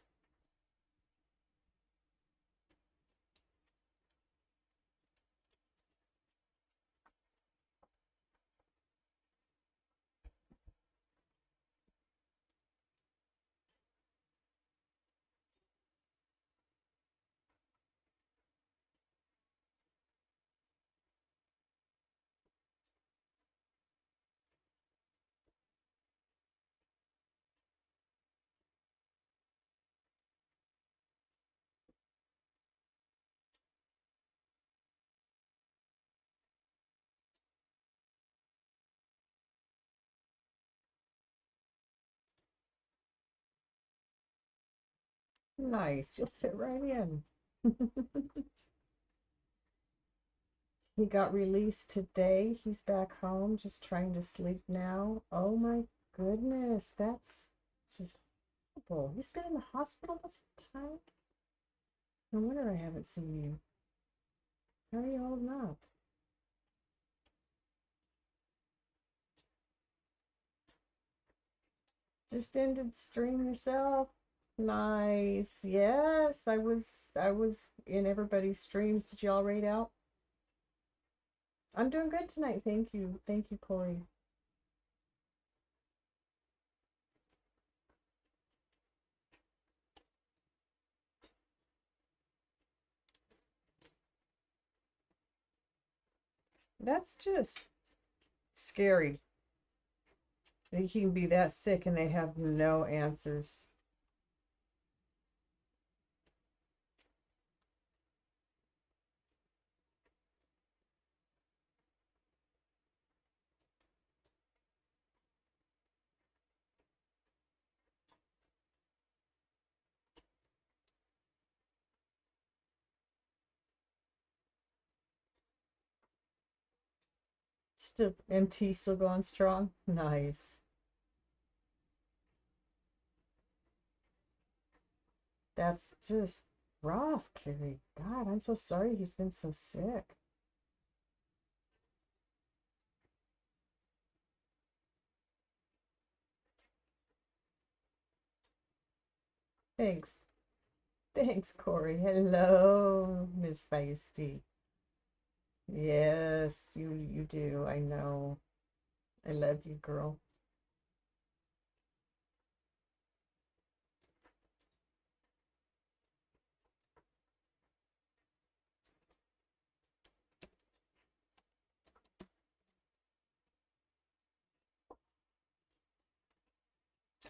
Nice, you'll fit right in. He got released today. He's back home, just trying to sleep now. Oh my goodness, that's just horrible. He's been in the hospital this time. No wonder I haven't seen you. How are you holding up? Just ended stream yourself. Nice. Yes, I was in everybody's streams. Did y'all rate out? I'm doing good tonight. Thank you. Thank you, Corey. That's just scary. They can be that sick and they have no answers. Still MT still going strong. Nice. That's just rough, Carrie. God, I'm so sorry he's been so sick. Thanks. Thanks, Corey. Hello, Miss Feisty. Yes, you do. I know. I love you, girl.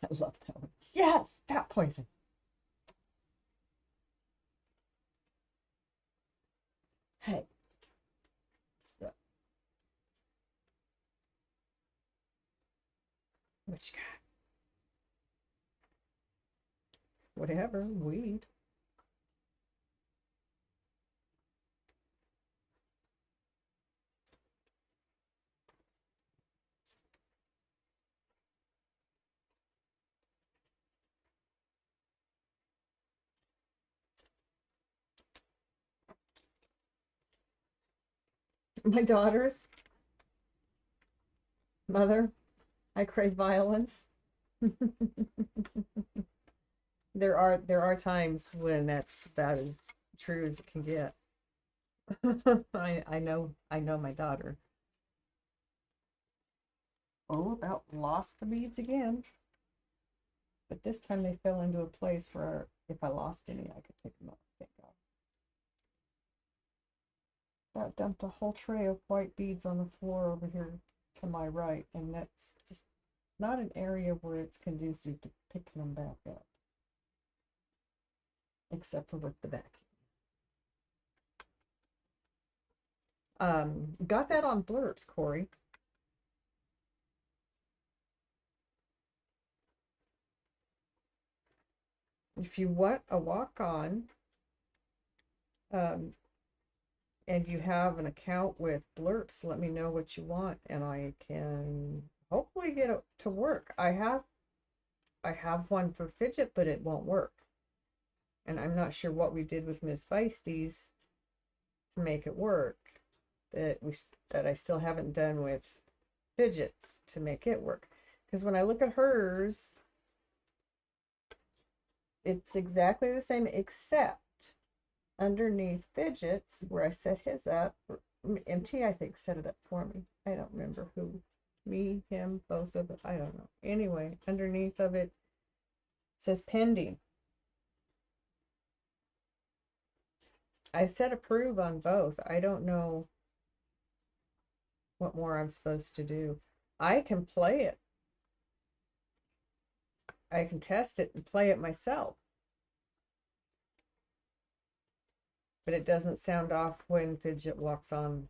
I love that one. Yes, that poison. Hey, so, what you got? Whatever, weed. My daughter's mother, I crave violence. There are times when that's about as true as it can get. I know my daughter. Oh, about lost the beads again. But this time they fell into a place where if I lost any, I could pick them up. Thank God. That dumped a whole tray of white beads on the floor over here to my right, and that's just not an area where it's conducive to picking them back up, except for with the vacuum. Got that on blurbs, Corey. If you want a walk-on, um, and you have an account with Blurps, let me know what you want, and I can hopefully get it to work. I have one for Fidget, but it won't work. And I'm not sure what we did with Miss Feisty's to make it work. That I still haven't done with Fidget's to make it work. Because when I look at hers, it's exactly the same, except underneath Fidget's, where I set his up, MT, I think, set it up for me. I don't remember who. Me, him, both of it. I don't know. Anyway, underneath of it says pending. I set approve on both. I don't know what more I'm supposed to do. I can play it. I can test it and play it myself. But it doesn't sound off when Fidget walks on,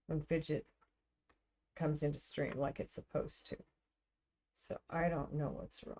when Fidget comes into stream like it's supposed to. So I don't know what's wrong.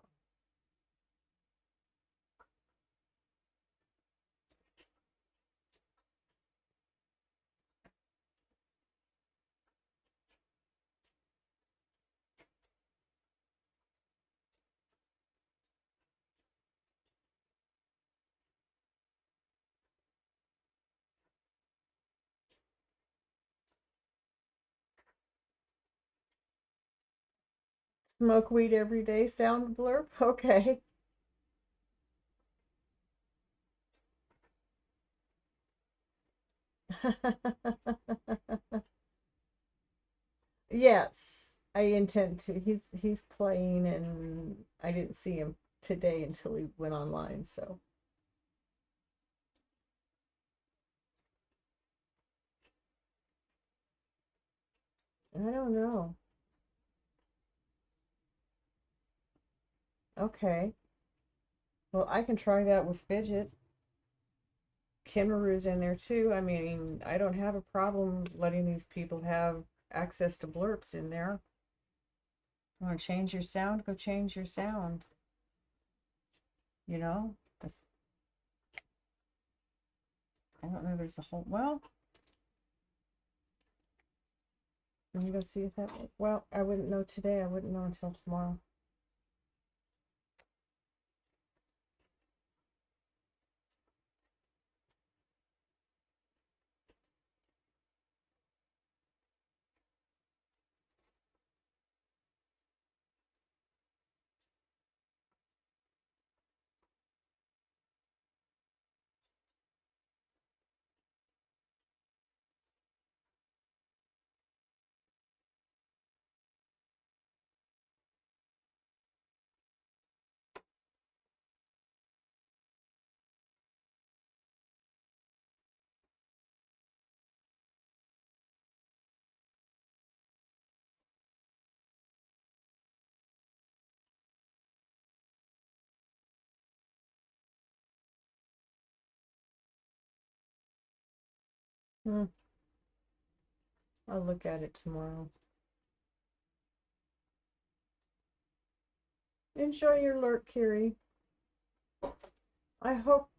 Smoke weed every day sound blurb? Okay. Yes, I intend to. He's playing, and I didn't see him today until he went online, so I don't know. Okay. Well, I can try that with Fidget. Kenmaru's in there too. I mean, I don't have a problem letting these people have access to blurps in there. Want to change your sound? Go change your sound. You know? I don't know. There's a whole. Well, let me go see if that. Well, I wouldn't know today. I wouldn't know until tomorrow. Hmm. I'll look at it tomorrow. Enjoy your lurk, Kiri. I hope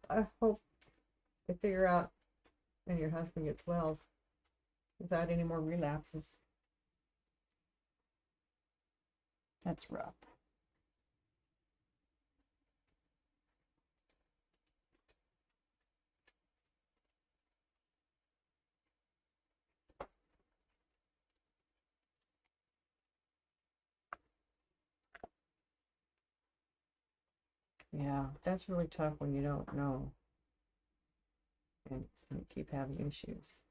they figure out and your husband gets well without any more relapses. That's rough. Yeah, that's really tough when you don't know and you keep having issues.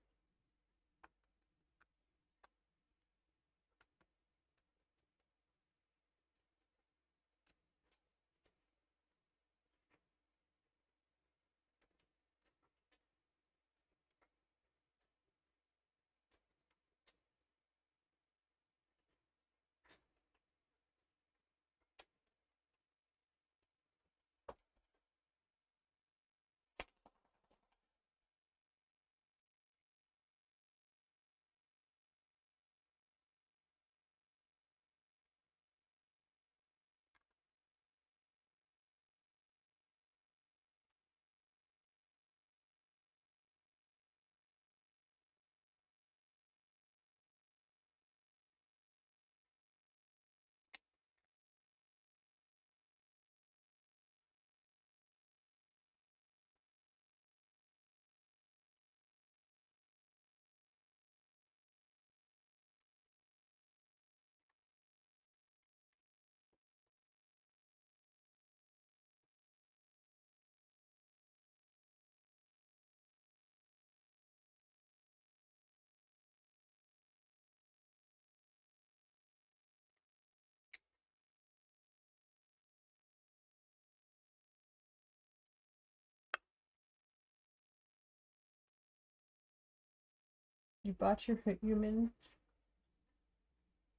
You bought your human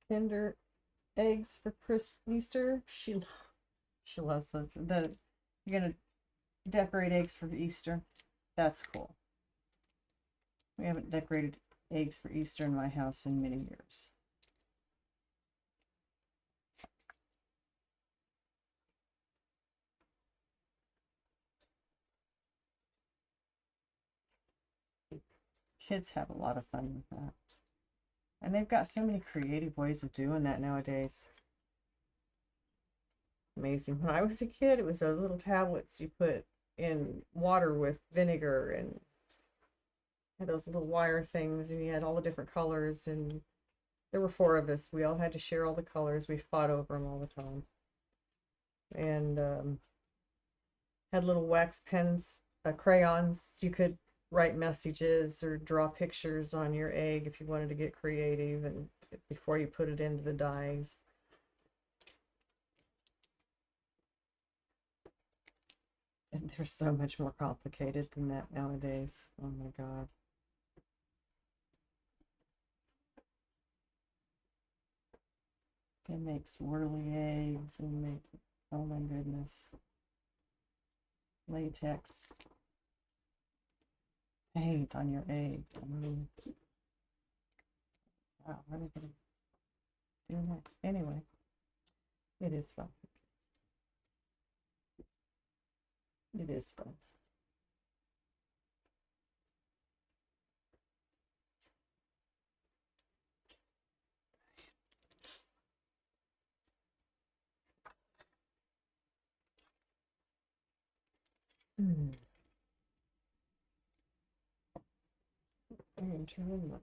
Kinder eggs for Easter. She loves those. You're gonna decorate eggs for Easter. That's cool. We haven't decorated eggs for Easter in my house in many years. Kids have a lot of fun with that. And they've got so many creative ways of doing that nowadays. Amazing. When I was a kid, it was those little tablets you put in water with vinegar and had those little wire things, and you had all the different colors. And there were four of us. We all had to share all the colors. We fought over them all the time. And had little wax pens, crayons. You could write messages or draw pictures on your egg if you wanted to get creative, and before you put it into the dyes. And they're so much more complicated than that nowadays. Oh my God. They make swirly eggs and make, oh my goodness, latex paint on your egg. I mean, wow, what are they going to do next? Anyway, it is fun. It is fun. I'm going to turn on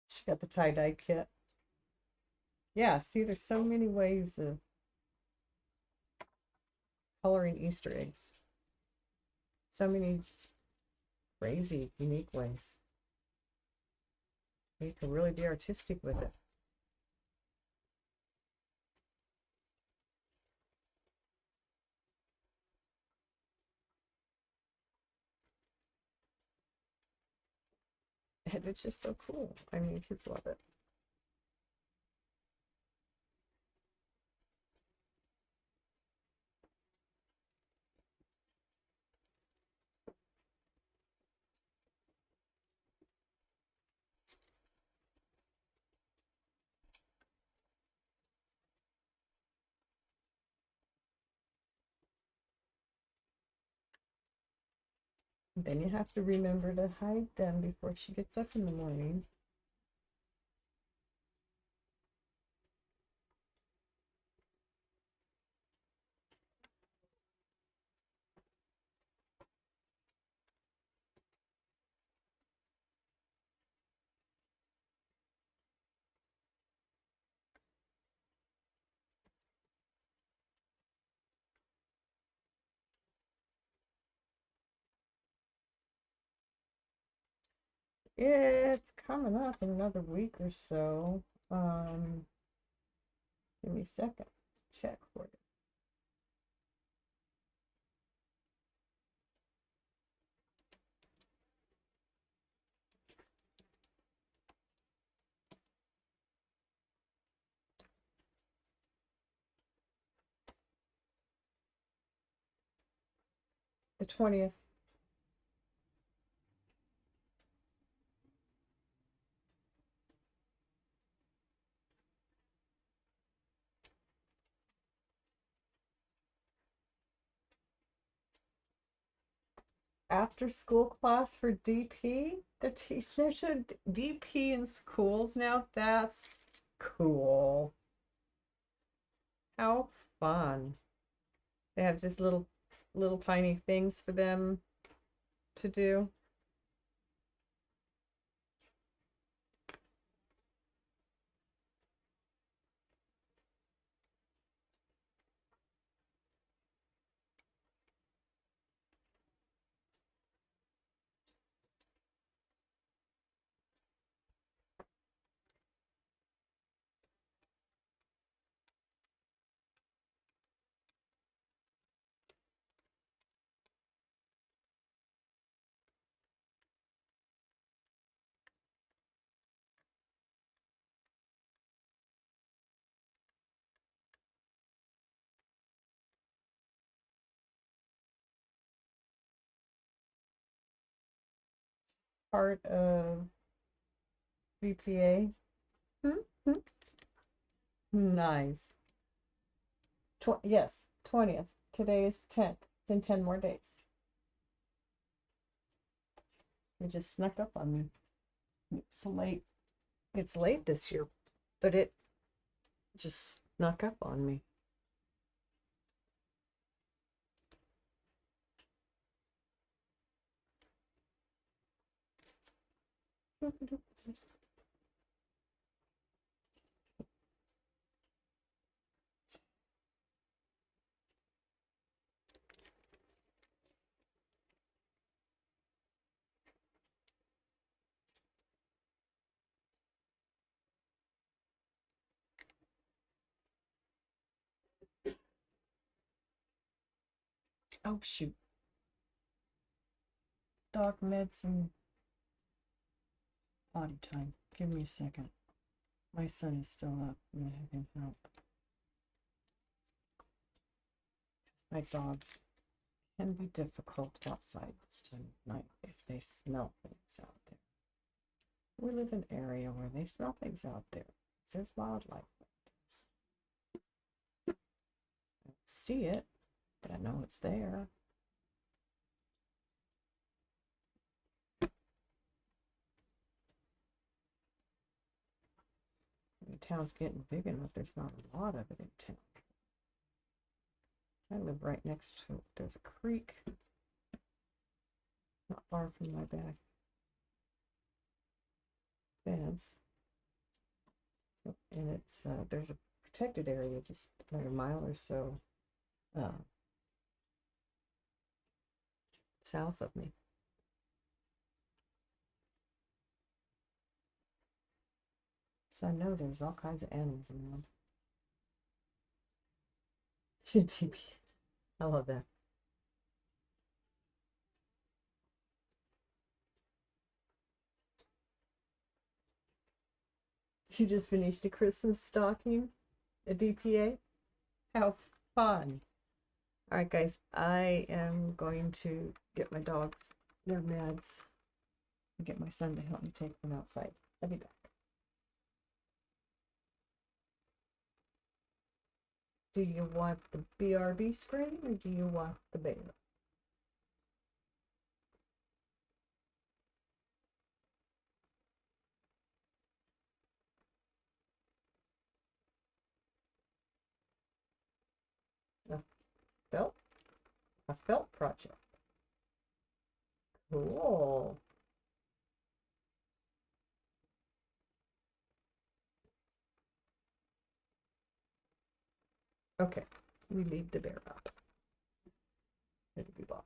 She got the tie-dye kit. Yeah, see, there's so many ways of coloring Easter eggs. So many crazy, unique ways. You can really be artistic with it. And it's just so cool. I mean, kids love it. Then you have to remember to hide them before she gets up in the morning. It's coming up in another week or so. Give me a second. Check for it. The 20th. After school class for DP. They're teaching DP in schools now. That's cool. How fun. They have just little tiny things for them to do. Part of VPA. Hmm? Nice. Yes, 20th. Today is 10th. It's in 10 more days. It just snuck up on me. It's late. It's late this year, but it just snuck up on me. Oh, shoot. Dog meds and potty time. Give me a second. My son is still up and I have him help. My dogs can be difficult outside this time of night if they smell things out there. We live in an area where they smell things out there. There's wildlife. I don't see it, but I know it's there. The town's getting big enough. There's not a lot of it in town. I live right next to, there's a creek not far from my back fence. So, and it's there's a protected area just about a mile or so uh, south of me. So I know there's all kinds of animals around. TP. I love that. She just finished a Christmas stocking, a DPA. How fun. All right, guys, I am going to get my dogs their meds and get my son to help me take them outside. I'll be back. Do you want the BRB spray or do you want the bear? A felt? A felt project. Cool. Okay, we leave the bear up. It'll be back.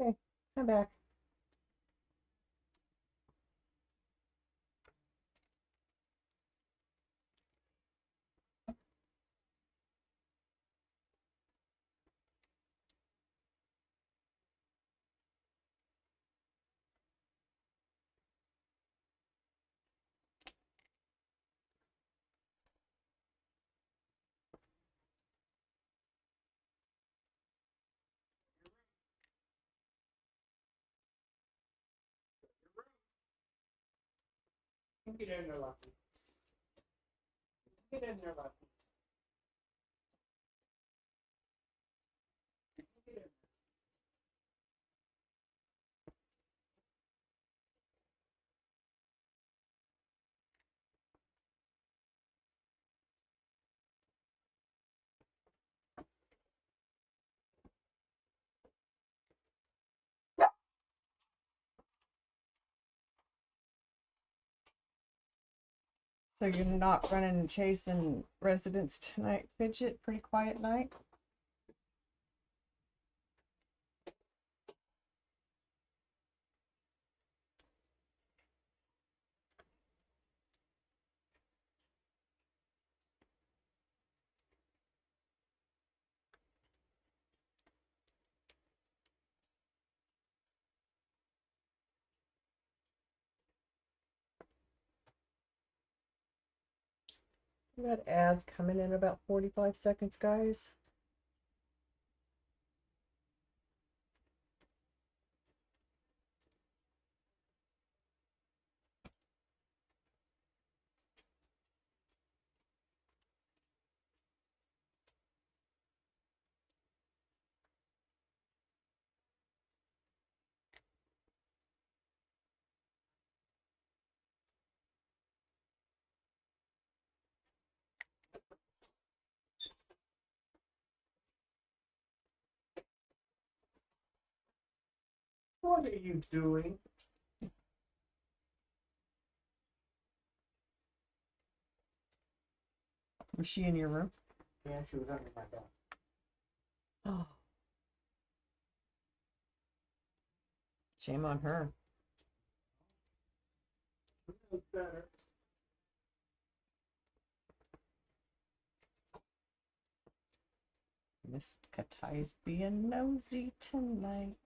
Okay, I'm back. Get in there, Lucky. Get in there, Lucky. Get in. So you're not running and chasing residents tonight, Fidget? Pretty quiet night? We got ads coming in about 45 seconds, guys. What are you doing? Was she in your room? Yeah, she was under my bed. Oh, shame on her. Who knows better? Miss Katai's being nosy tonight.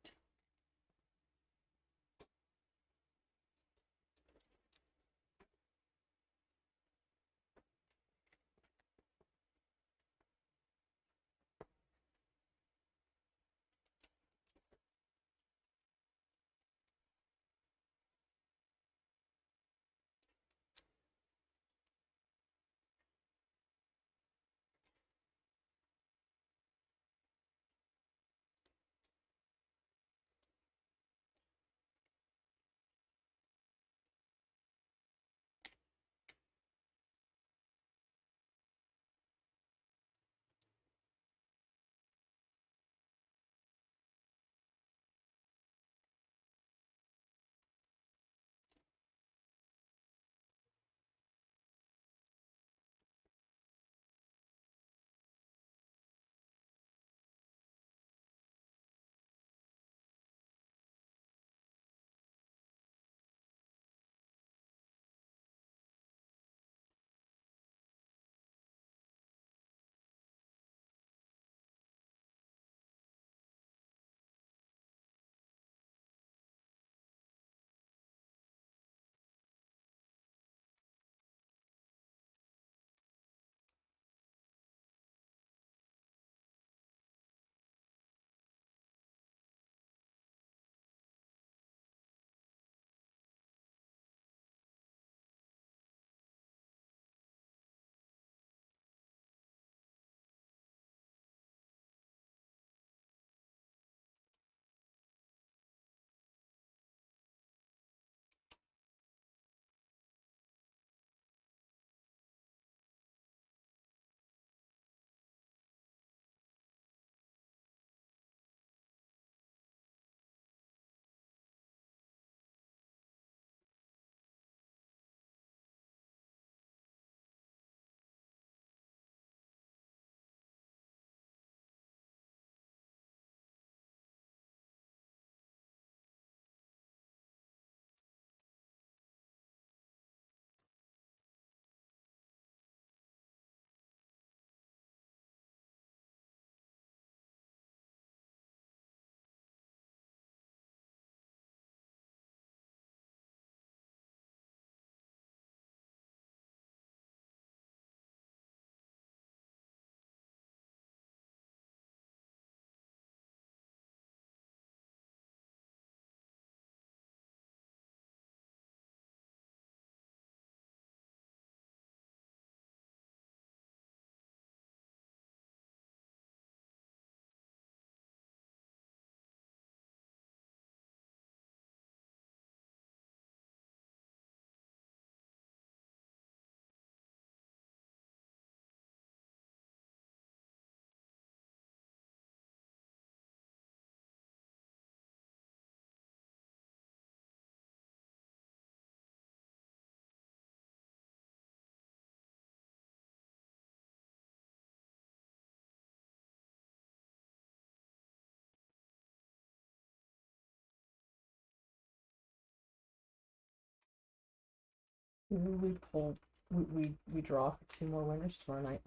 We pull, we draw for 2 more winners tomorrow night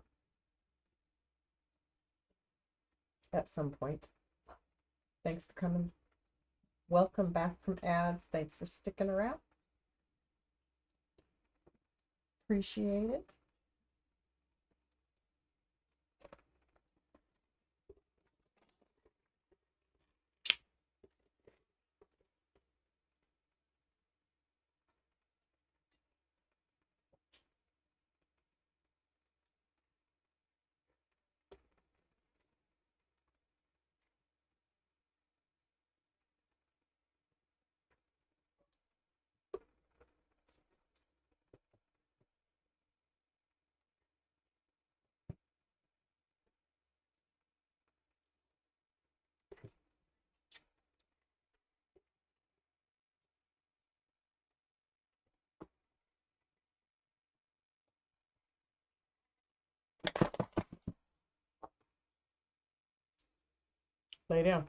at some point. Thanks for coming. Welcome back from ads. Thanks for sticking around. Appreciate it. Lay down.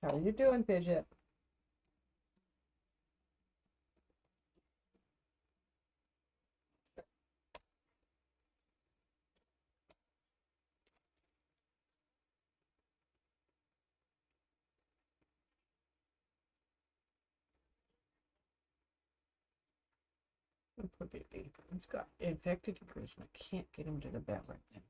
How are you doing, Fidget? Poor baby. He's got infected ears and I can't get him to the bed right now.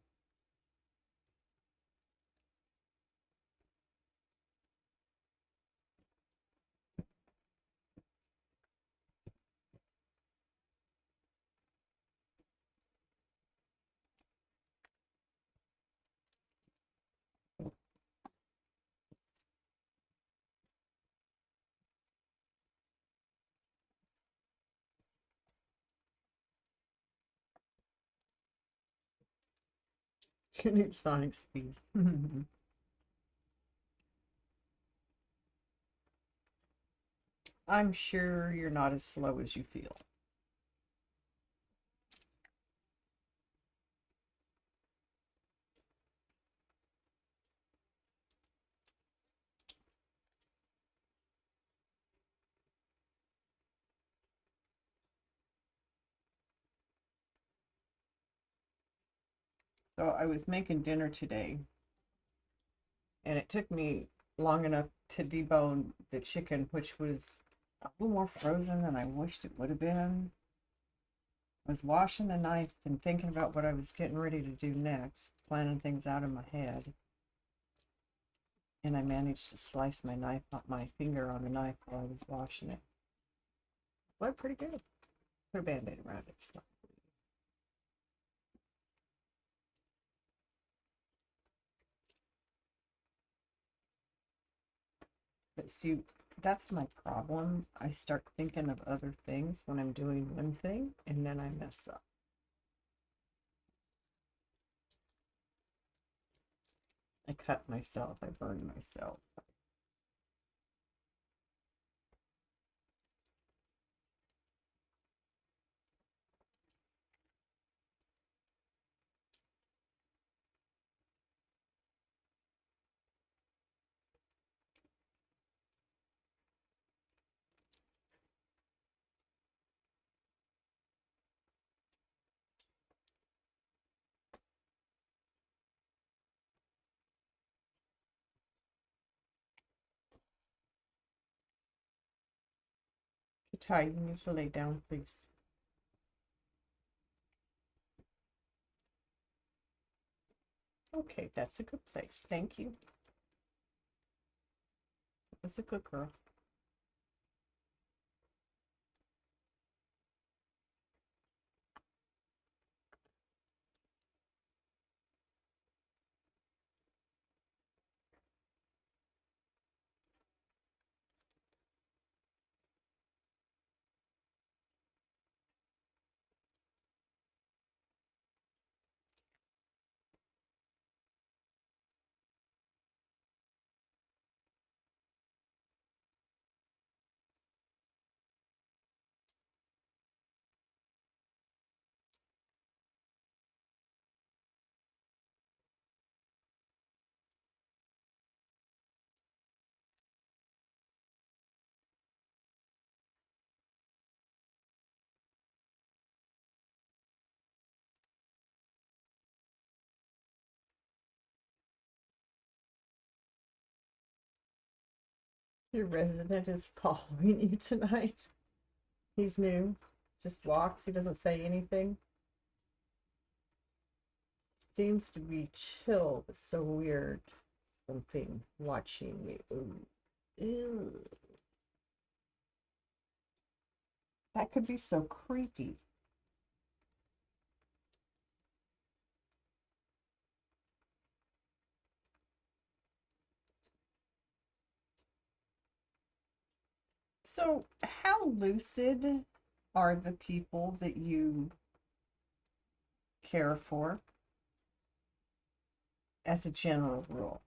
You need sonic speed. I'm sure you're not as slow as you feel. So I was making dinner today, and it took me long enough to debone the chicken, which was a little more frozen than I wished it would have been. I was washing the knife and thinking about what I was getting ready to do next, planning things out in my head. And I managed to slice my finger on the knife while I was washing it. Went pretty good. Put a band-aid around it. So. But see, that's my problem. I start thinking of other things when I'm doing one thing, and then I mess up. I cut myself. I burned myself. Ty, you need to lay down, please. Okay, that's a good place. Thank you. That's a good girl. Your resident is following you tonight. He's new. Just walks. He doesn't say anything. Seems to be chill, but so weird. Something watching me. Ooh. Ew. That could be so creepy. So, how lucid are the people that you care for as a general rule?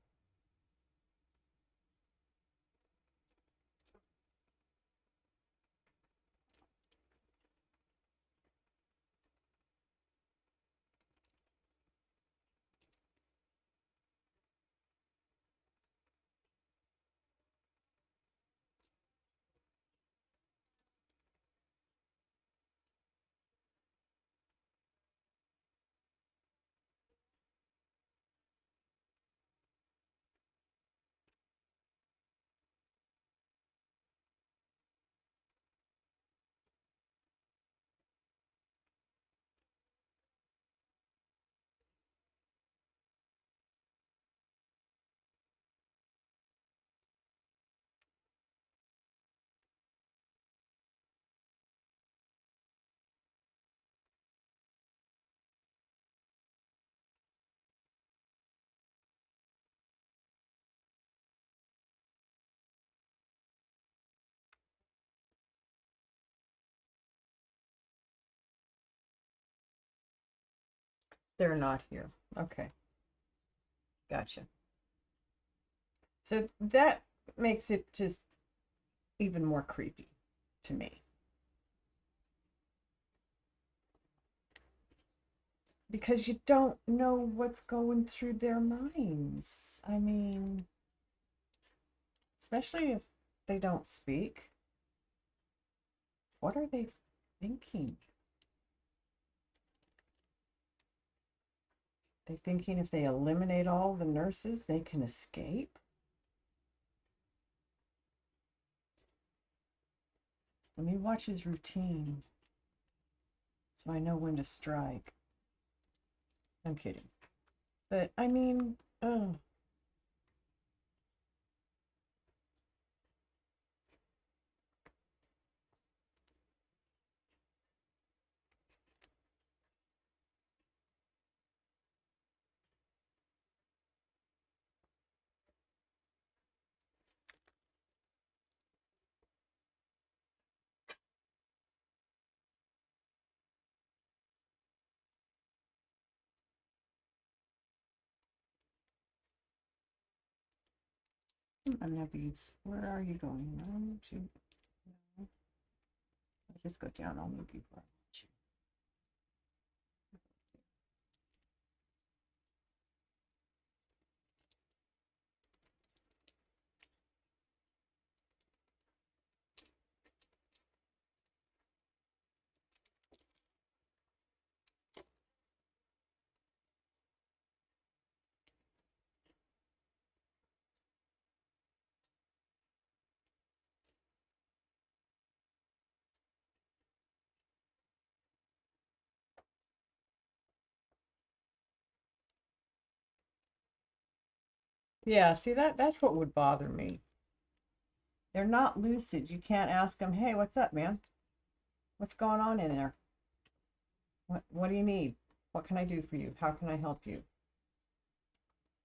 They're not here. Okay, gotcha. So that makes it just even more creepy to me. Because you don't know what's going through their minds. I mean, especially if they don't speak. What are they thinking? They thinking if they eliminate all the nurses, they can escape? Let me watch his routine so I know when to strike. I'm kidding. But I mean, oh, I'm happy. Where are you going? One, two, no. I'll just go down. I'll move you for you. Yeah, see that's what would bother me. They're not lucid. You can't ask them, "Hey, what's up, man? What's going on in there? What do you need? What can I do for you? How can I help you?"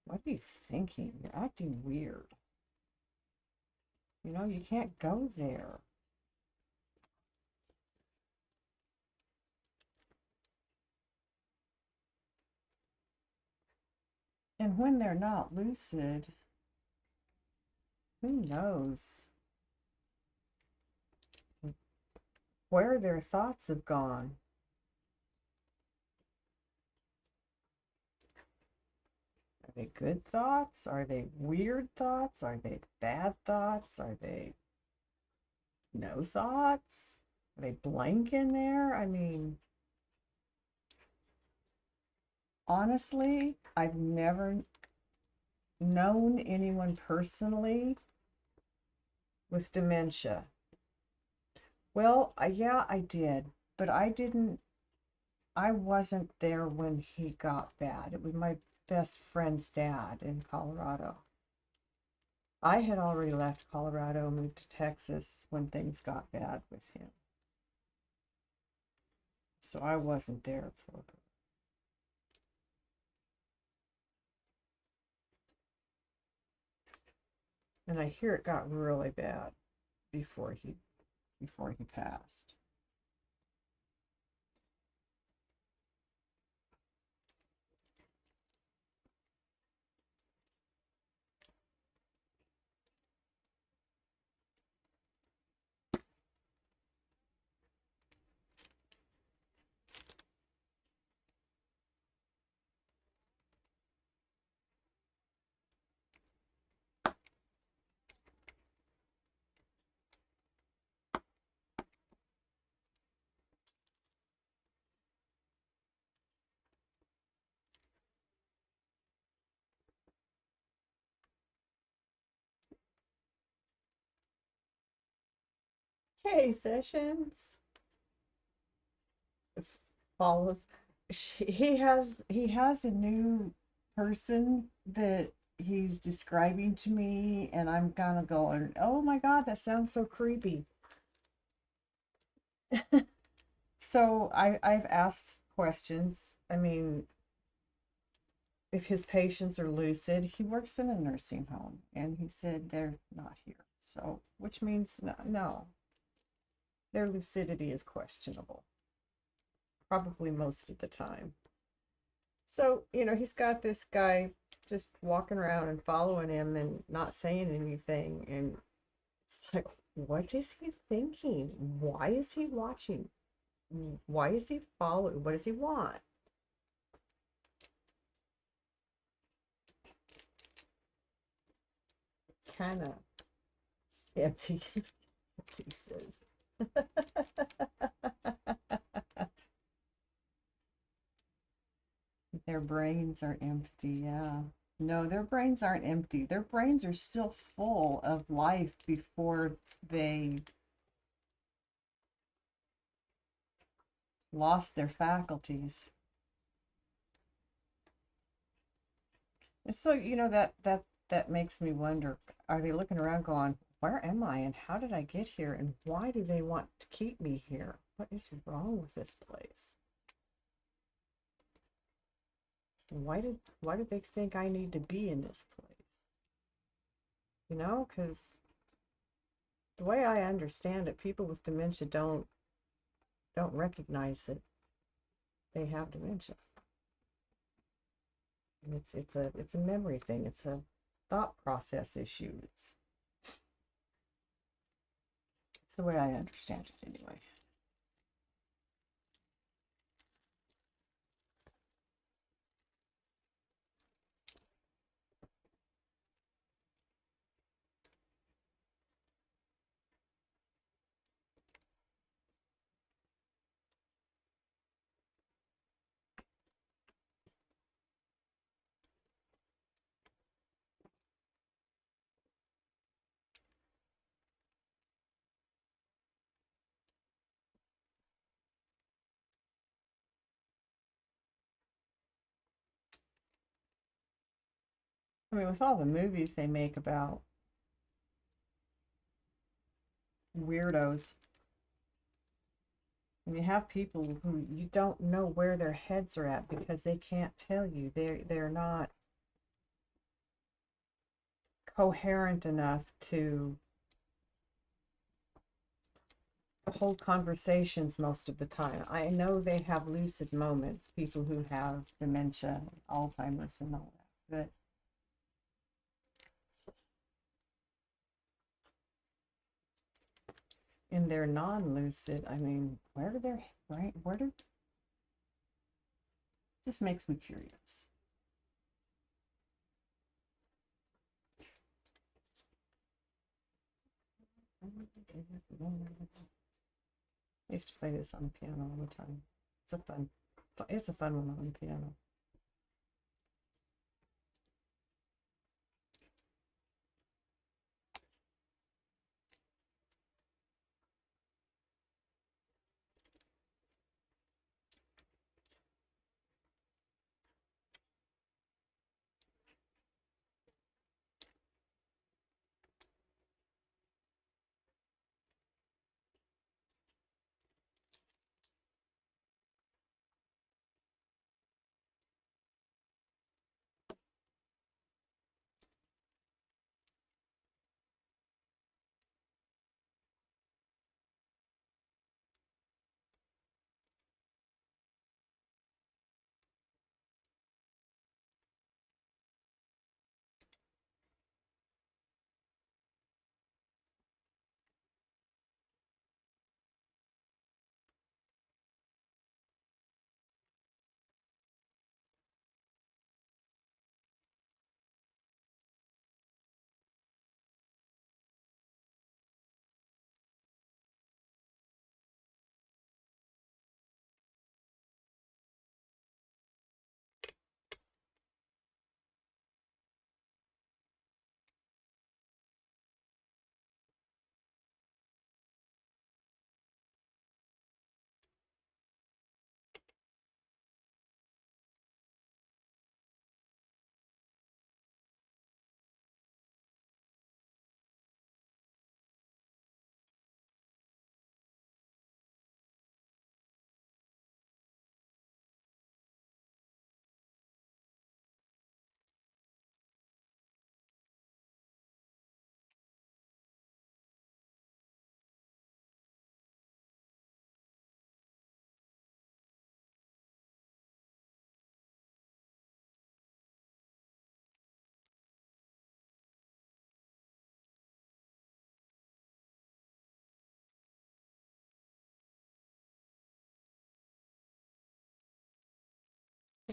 What are you thinking? You're acting weird. You know, you can't go there. And when they're not lucid, who knows where their thoughts have gone? Are they good thoughts? Are they weird thoughts? Are they bad thoughts? Are they no thoughts? Are they blank in there? I mean, honestly, I've never known anyone personally with dementia. Well, yeah, I did, but I wasn't there when he got bad. It was my best friend's dad in Colorado. I had already left Colorado, moved to Texas when things got bad with him. So I wasn't there for it. And I hear it got really bad before he passed. Hey, Sessions follows. He has a new person that he's describing to me, and I'm kind of going, "Oh my God, that sounds so creepy." So I've asked questions. I mean, if his patients are lucid, he works in a nursing home, and he said they're not here. So, which means no, their lucidity is questionable, probably most of the time. So, he's got this guy just walking around and following him and not saying anything. And it's like, what is he thinking? Why is he watching? Why is he following? What does he want? Kind of empty, he says. Their brains are empty, yeah. No, their brains aren't empty. Their brains are still full of life before they lost their faculties. And so, that makes me wonder, are they looking around going, where am I and how did I get here and why do they want to keep me here? What is wrong with this place? Why did they think I need to be in this place? Because the way I understand it, people with dementia don't recognize that they have dementia. And it's a memory thing. It's a thought process issue. It's the way I understand it anyway. I mean, with all the movies they make about weirdos, and you have people who you don't know where their heads are at because they can't tell you. They're not coherent enough to hold conversations most of the time. I know they have lucid moments, people who have dementia, Alzheimer's, and all that. But in their non-lucid, I mean, where are their right? Where do just makes me curious. I used to play this on the piano all the time. It's a fun one on the piano.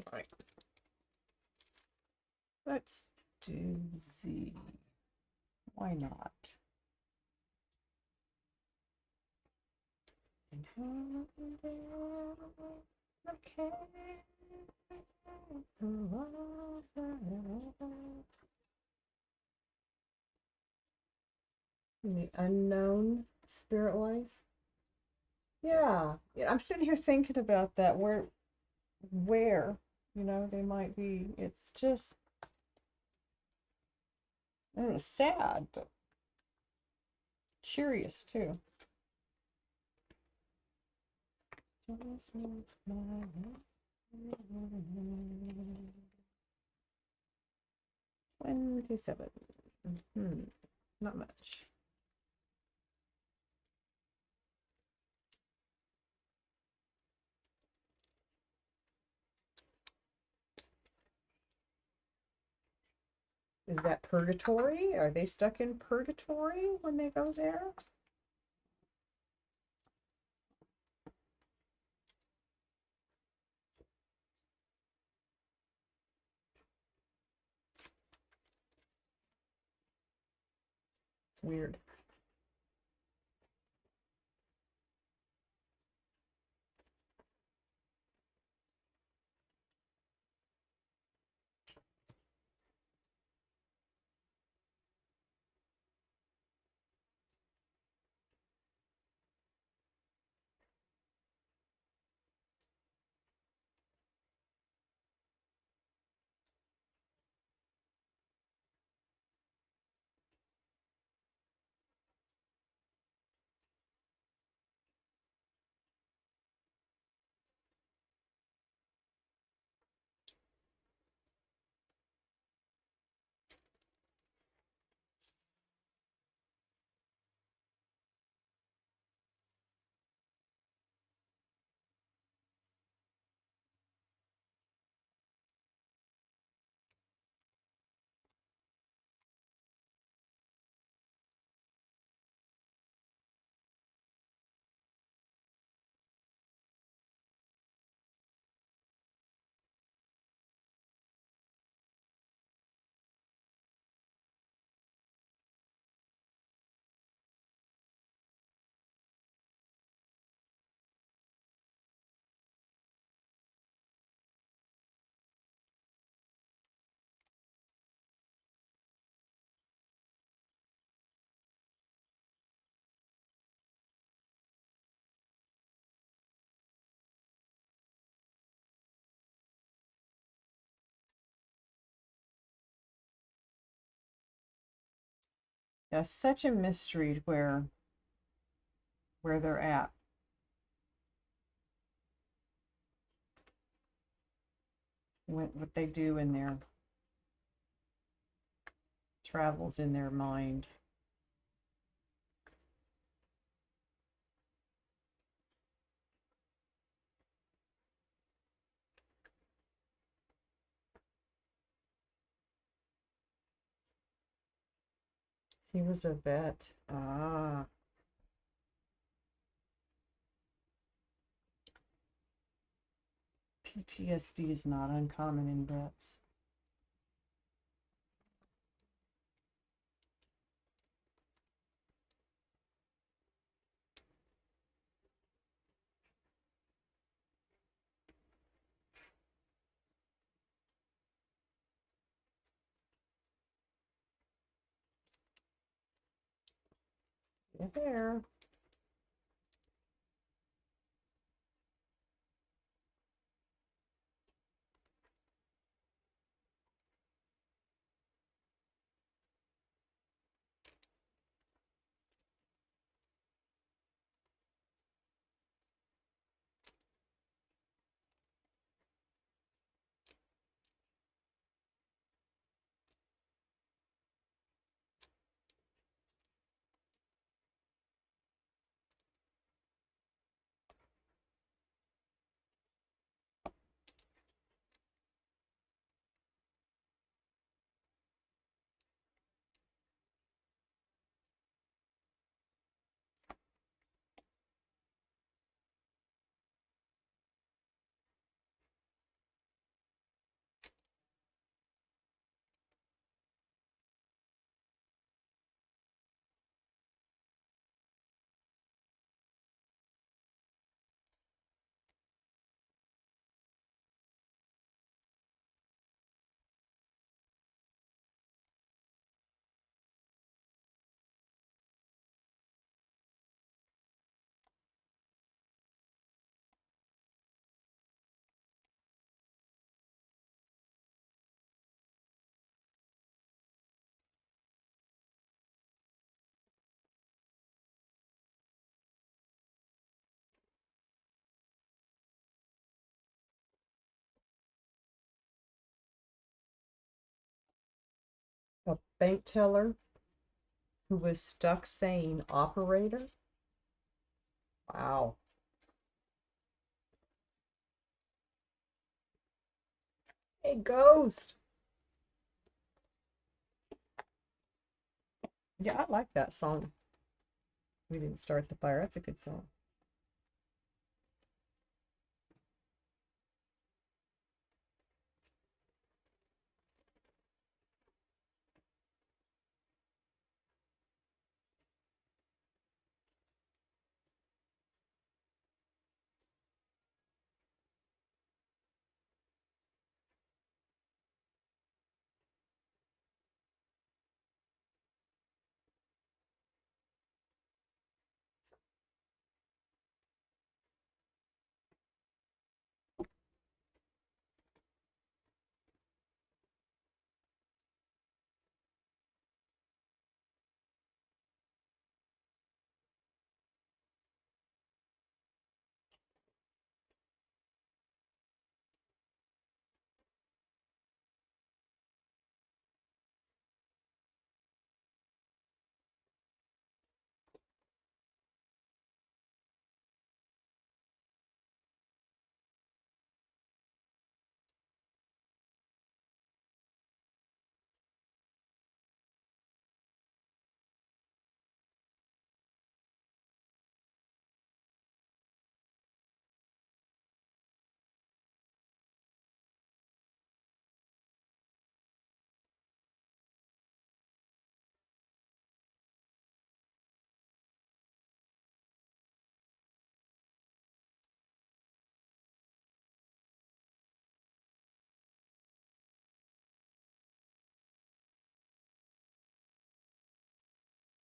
Right. Let's do Z. Why not? Okay. In the unknown spirit wise. Yeah. I'm sitting here thinking about that. Where, they might be. It's just sad, but curious too. Just want my 27. Not much. Is that purgatory? Are they stuck in purgatory when they go there? It's weird. Yeah, such a mystery where they're at. What they do in their travels in their mind. He was a vet. Ah. PTSD is not uncommon in vets. You're there. A bank teller who was stuck saying operator. Wow. Hey, ghost. Yeah, I like that song. We didn't start the fire. That's a good song.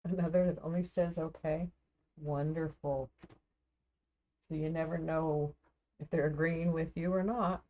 Another that only says okay. Wonderful. So you never know if they're agreeing with you or not.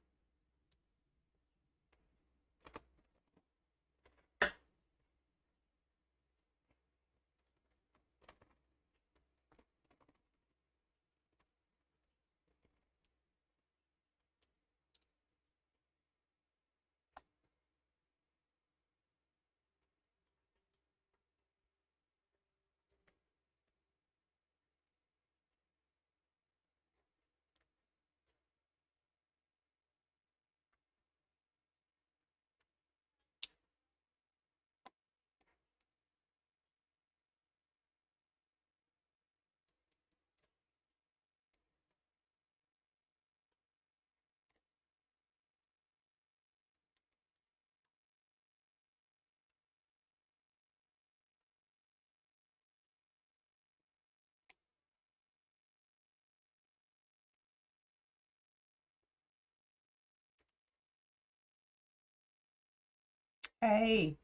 Hey,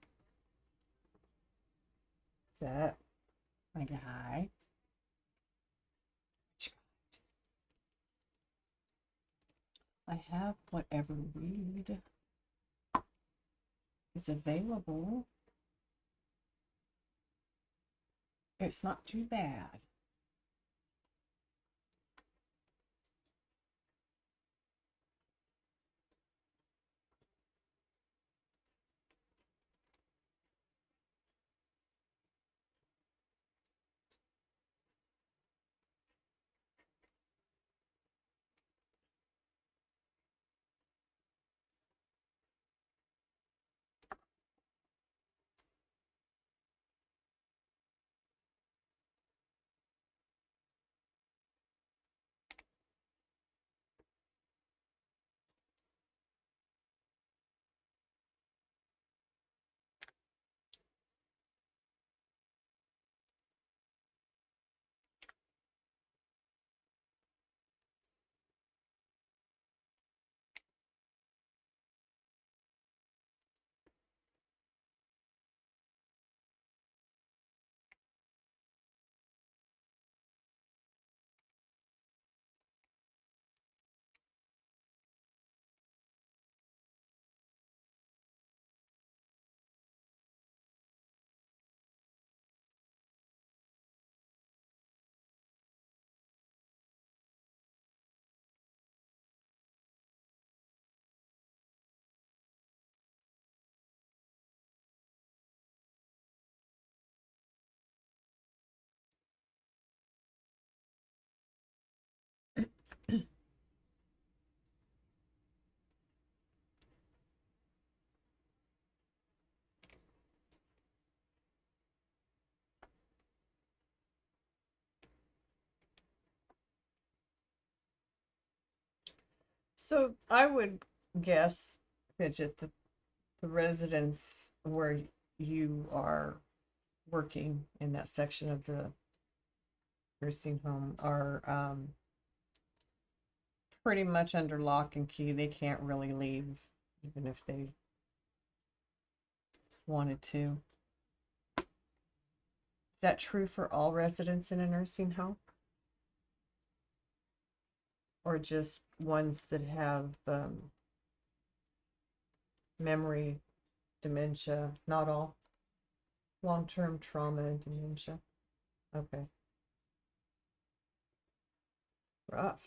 what's up, my guy? I have whatever read is available. It's not too bad. So I would guess, Fidget, that the residents where you are working in that section of the nursing home are pretty much under lock and key. They can't really leave, even if they wanted to. Is that true for all residents in a nursing home? Or just ones that have memory dementia? Not all. Long-term trauma and dementia. Okay. Rough.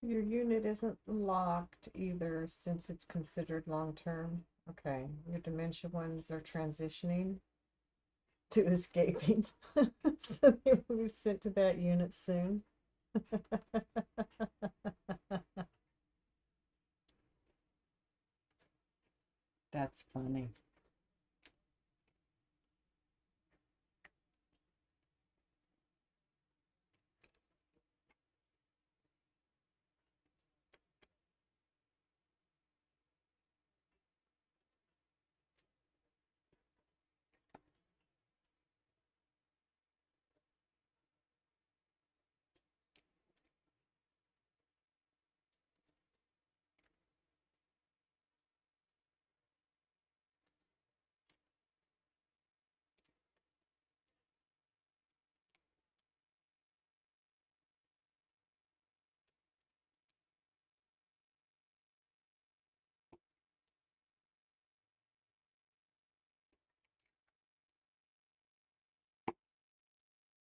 Your unit isn't locked either since it's considered long-term. Okay. Your dementia ones are transitioning to escaping. So they will be sent to that unit soon. That's funny.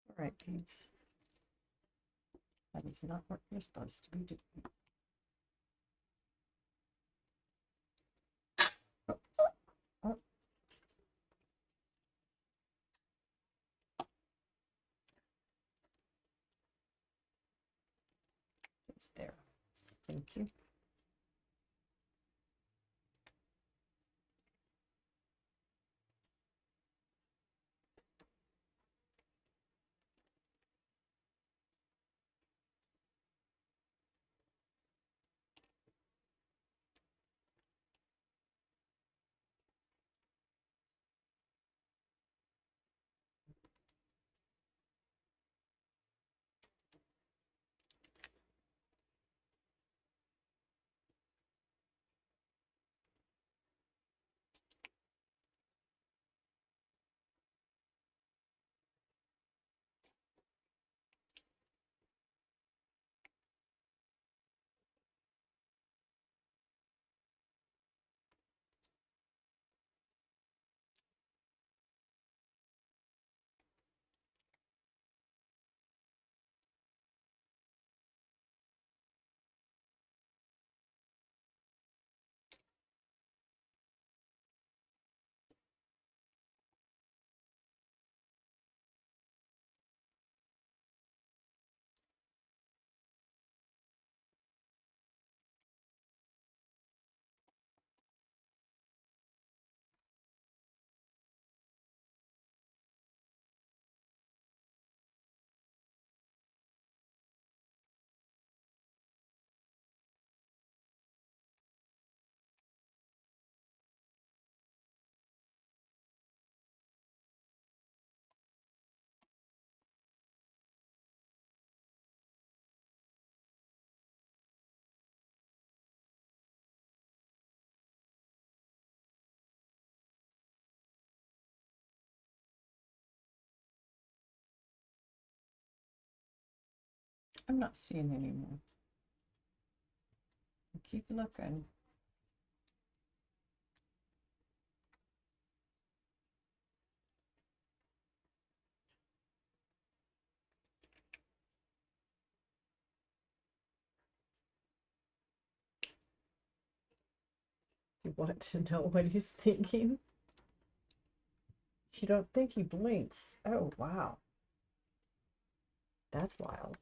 All right, Pete. That is not what you're supposed to be doing. Oh, it's there. Thank you. I'm not seeing any more. Keep looking. You want to know what he's thinking? You don't think he blinks. Oh, wow. That's wild.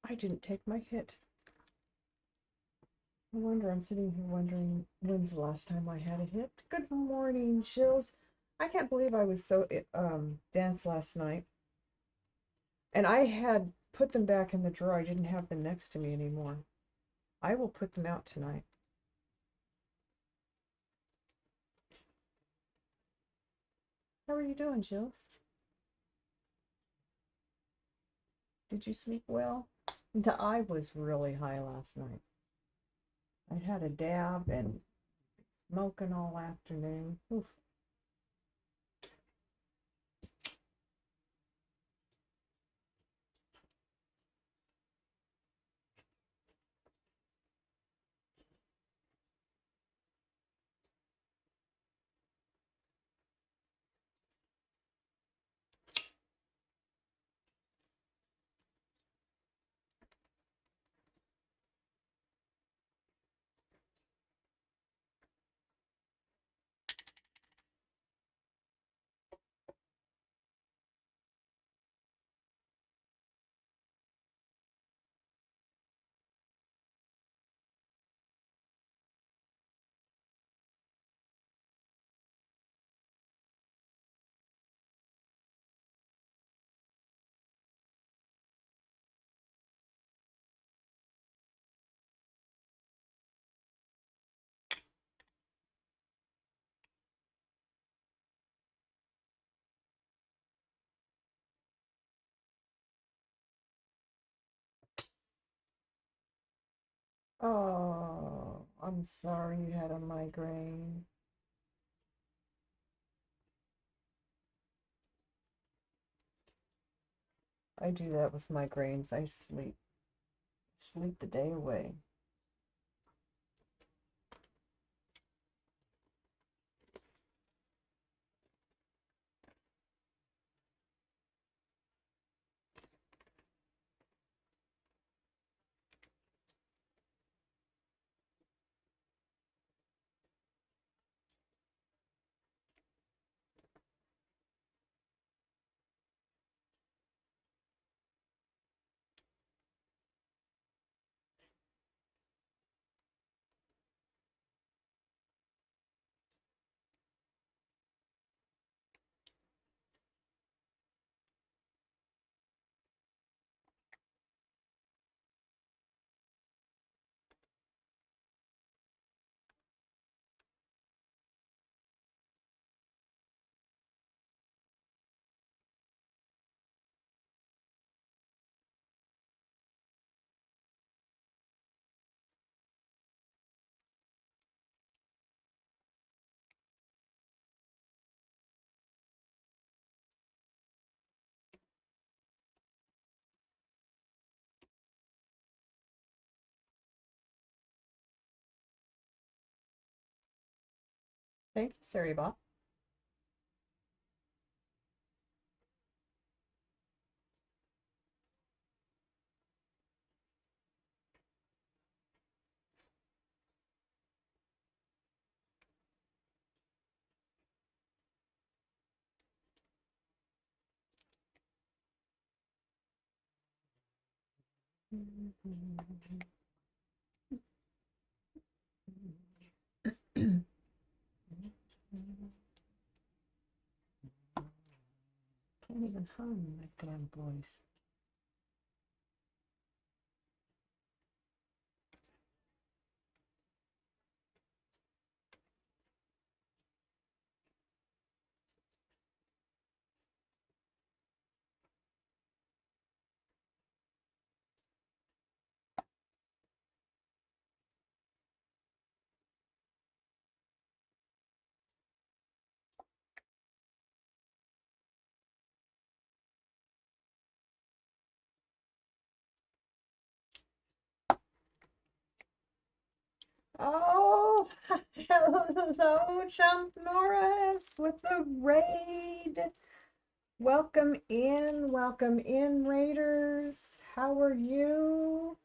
I didn't take my hit. No wonder I'm sitting here wondering when's the last time I had a hit. Good morning, Jills. I can't believe I was so dense last night. And I had put them back in the drawer. I didn't have them next to me anymore. I will put them out tonight. How are you doing, Jills? Did you sleep well? The eye was really high last night. I had a dab and smoking all afternoon. Oof. Oh, I'm sorry you had a migraine. I do that with migraines. I sleep the day away. Thank you, Sariba. Can't even hum my damn voice. Oh, hello, Chump Norris with the raid. Welcome in, Raiders. How are you?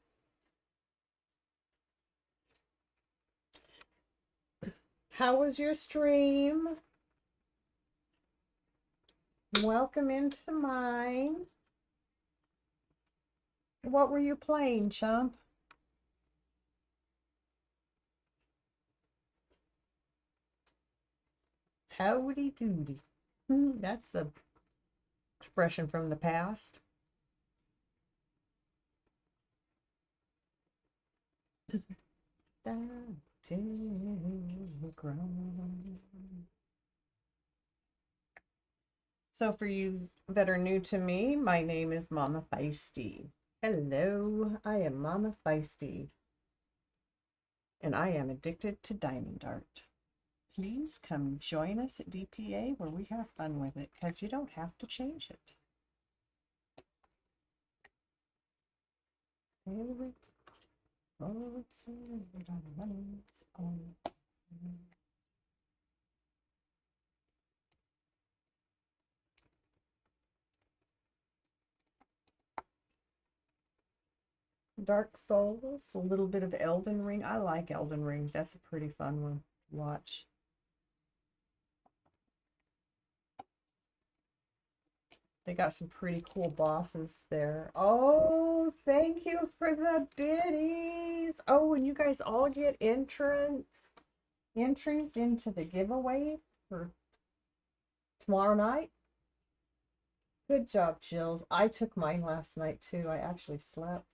How was your stream? Welcome into mine. What were you playing, Chump? Howdy doody. That's the expression from the past. So for you that are new to me, my name is Mama Feisty. Hello, I am Mama Feisty, and I am addicted to diamond art. Please come join us at DPA where we have fun with it, because you don't have to change it. Dark Souls, a little bit of Elden Ring. I like Elden Ring. That's a pretty fun one to watch. They got some pretty cool bosses there. Oh, thank you for the biddies. Oh, and you guys all get entries into the giveaway for tomorrow night. Good job, Jills. I took mine last night too. I actually slept.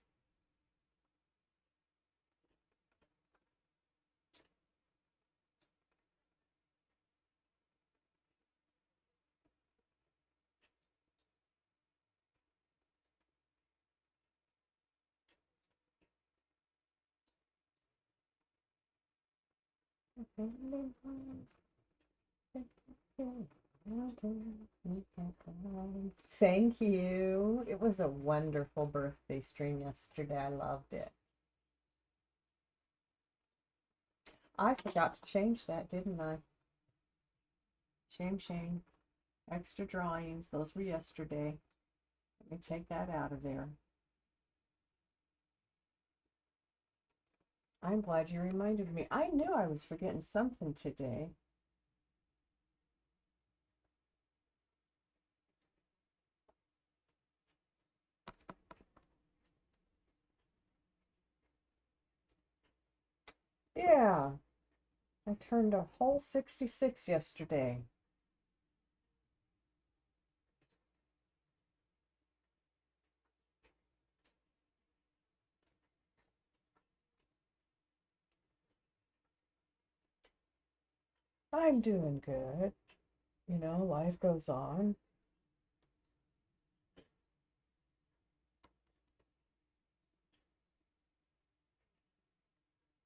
Thank you. It was a wonderful birthday stream yesterday. I loved it. I forgot to change that, didn't I? Shame. Extra drawings. Those were yesterday. Let me take that out of there. I'm glad you reminded me. I knew I was forgetting something today. Yeah, I turned a whole 66 yesterday. I'm doing good. You know, life goes on.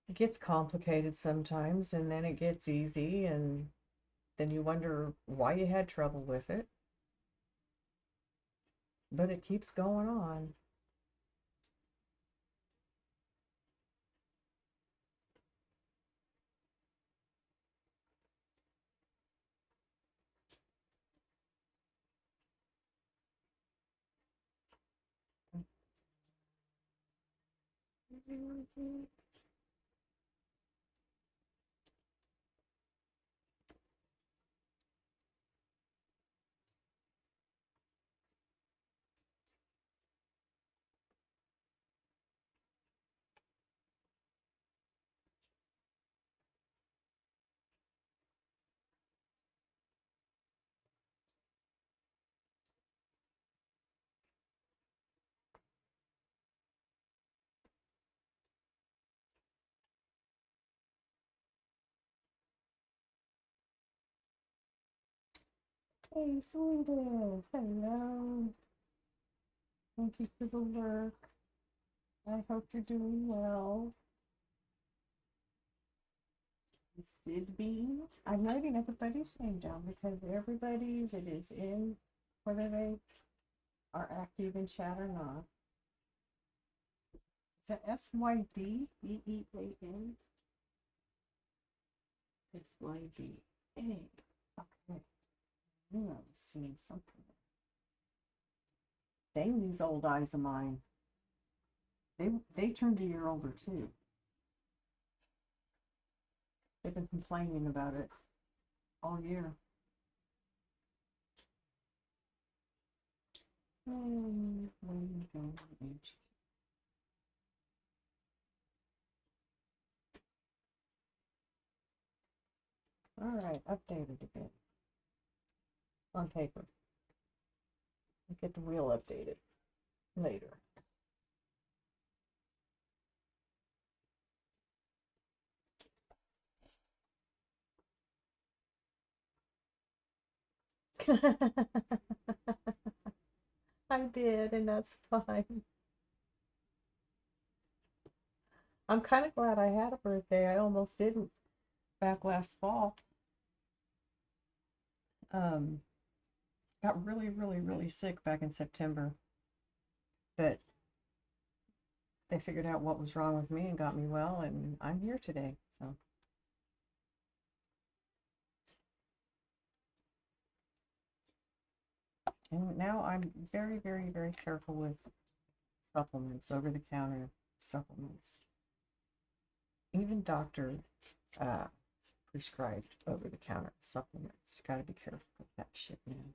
It gets complicated sometimes, and then it gets easy, and then you wonder why you had trouble with it. But it keeps going on. Hey, sweetest. Hello. Thank you for the work. I hope you're doing well. Sid Bean. I'm writing everybody's name down because everybody that is in, whether they are active in chat or not. Is that SYDBEAN? SYDA. Okay. I knew I was seeing something. Dang these old eyes of mine. They turned a year older too. They've been complaining about it all year. All right, updated a bit on paper. I'll get the real updated later. I did, and that's fine. I'm kind of glad I had a birthday. I almost didn't back last fall. Got really, really, really sick back in September, but they figured out what was wrong with me and got me well, and I'm here today. So, and now I'm very, very, very careful with supplements, over-the-counter supplements, even doctor uh, prescribed over-the-counter supplements. Got to be careful with that shit, man.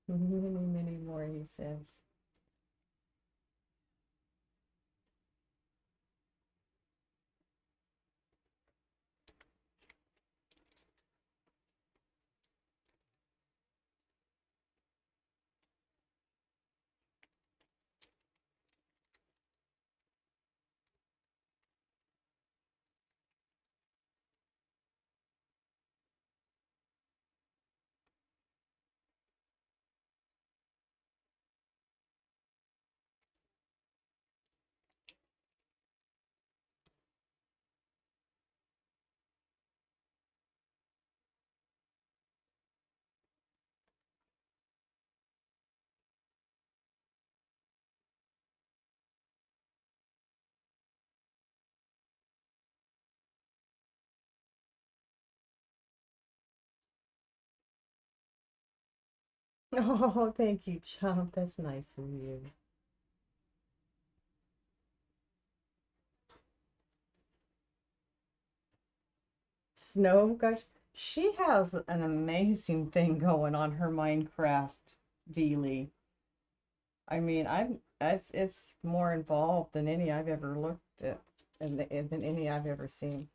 Many, many more, he says. Oh, thank you, Chomp. That's nice of you. Snow, gosh, she has an amazing thing going on her Minecraft dealie. I mean, it's more involved than any I've ever looked at, and than any I've ever seen.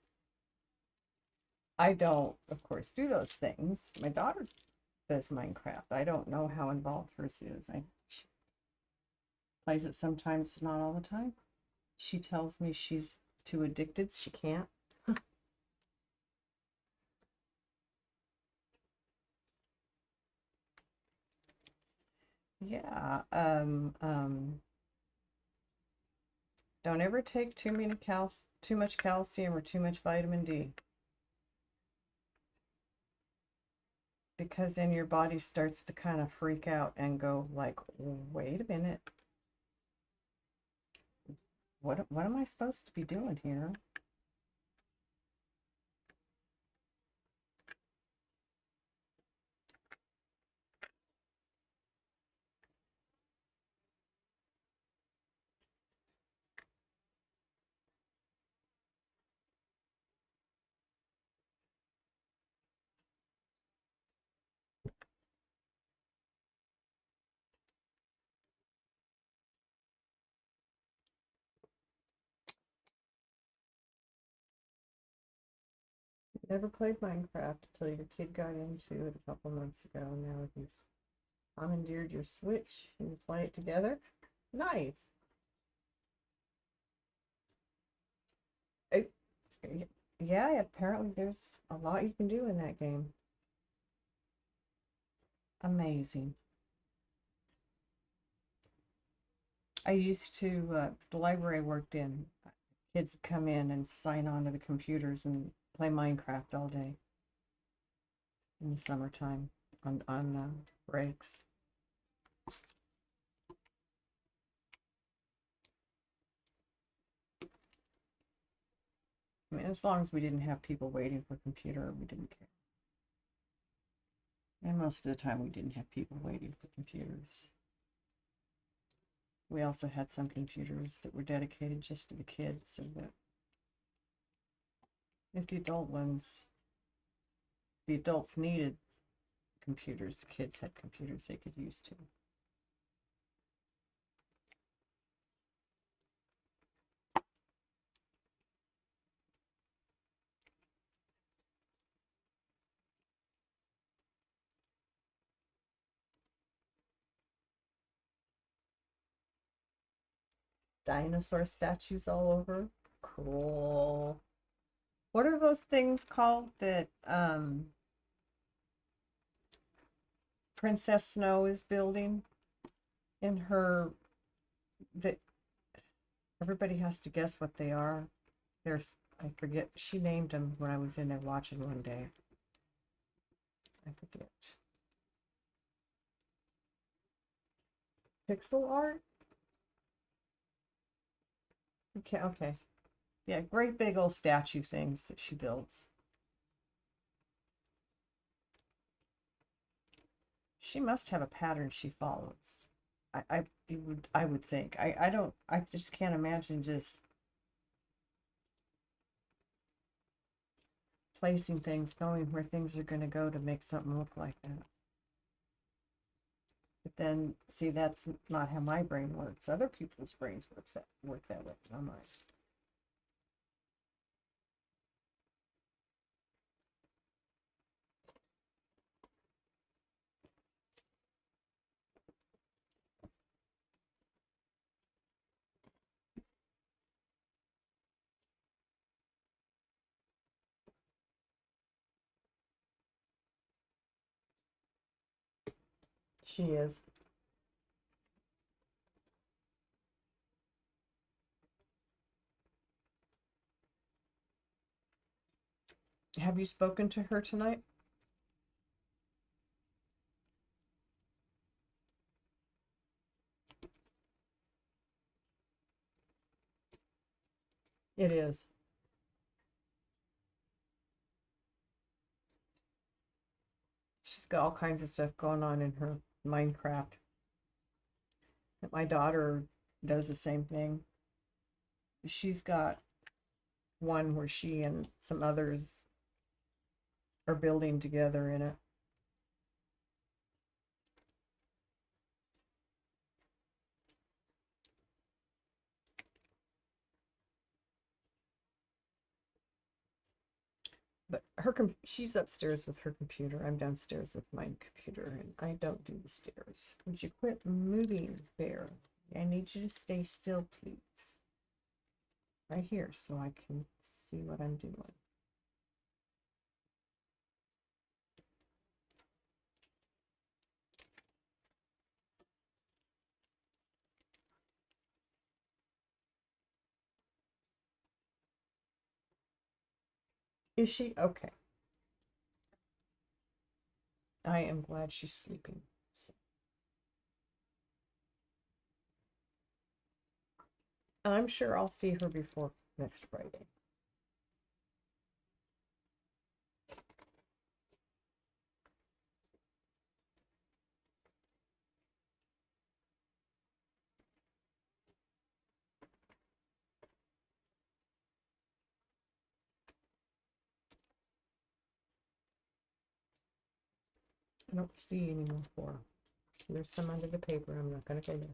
I don't, of course, do those things. My daughter does Minecraft. I don't know how involved hers is. She plays it sometimes, not all the time. She tells me she's too addicted. She can't. Yeah. Don't ever take too much calcium or too much vitamin D, because then your body starts to kind of freak out and go like, wait a minute, what am I supposed to be doing here? Never played Minecraft until your kid got into it a couple months ago. Now he's commandeered your Switch and you play it together. Nice. It, yeah, apparently there's a lot you can do in that game. Amazing. I used to, the library I worked in, kids would come in and sign on to the computers and play Minecraft all day in the summertime on breaks. I mean, as long as we didn't have people waiting for a computer, we didn't care. And most of the time, we didn't have people waiting for computers. We also had some computers that were dedicated just to the kids, so that if the adults needed computers, the kids had computers they could use too. Dinosaur statues all over. Cool. What are those things called that Princess Snow is building in her, that everybody has to guess what they are? There's, I forget, she named them when I was in there watching one day. I forget. Pixel art? Okay, okay. Yeah, great big old statue things that she builds. She must have a pattern she follows. I would think. I just can't imagine just placing things, going where things are going to go to make something look like that. But then, see, that's not how my brain works. Other people's brains work that way, not mine. She is. Have you spoken to her tonight? It is. She's got all kinds of stuff going on in her Minecraft. My daughter does the same thing. She's got one where she and some others are building together in it. But she's upstairs with her computer. I'm downstairs with my computer, and I don't do the stairs. Would you quit moving, Bear? I need you to stay still, please. Right here, so I can see what I'm doing. Is she? Okay. I am glad she's sleeping. So. I'm sure I'll see her before next Friday. I don't see any more for her. There's some under the paper. I'm not going to go there.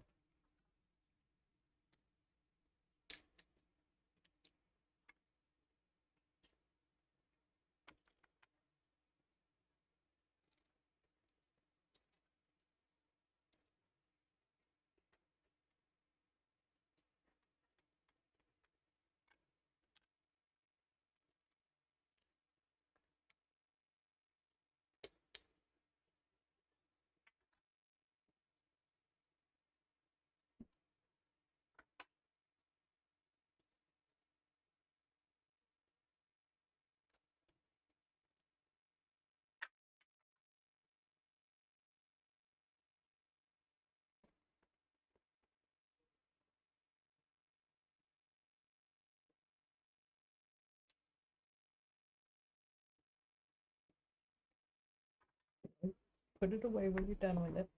Put it away when you're done with it.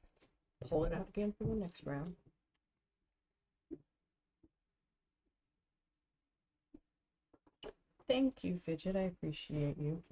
Pull it out again for the next round. Thank you, Fidget. I appreciate you.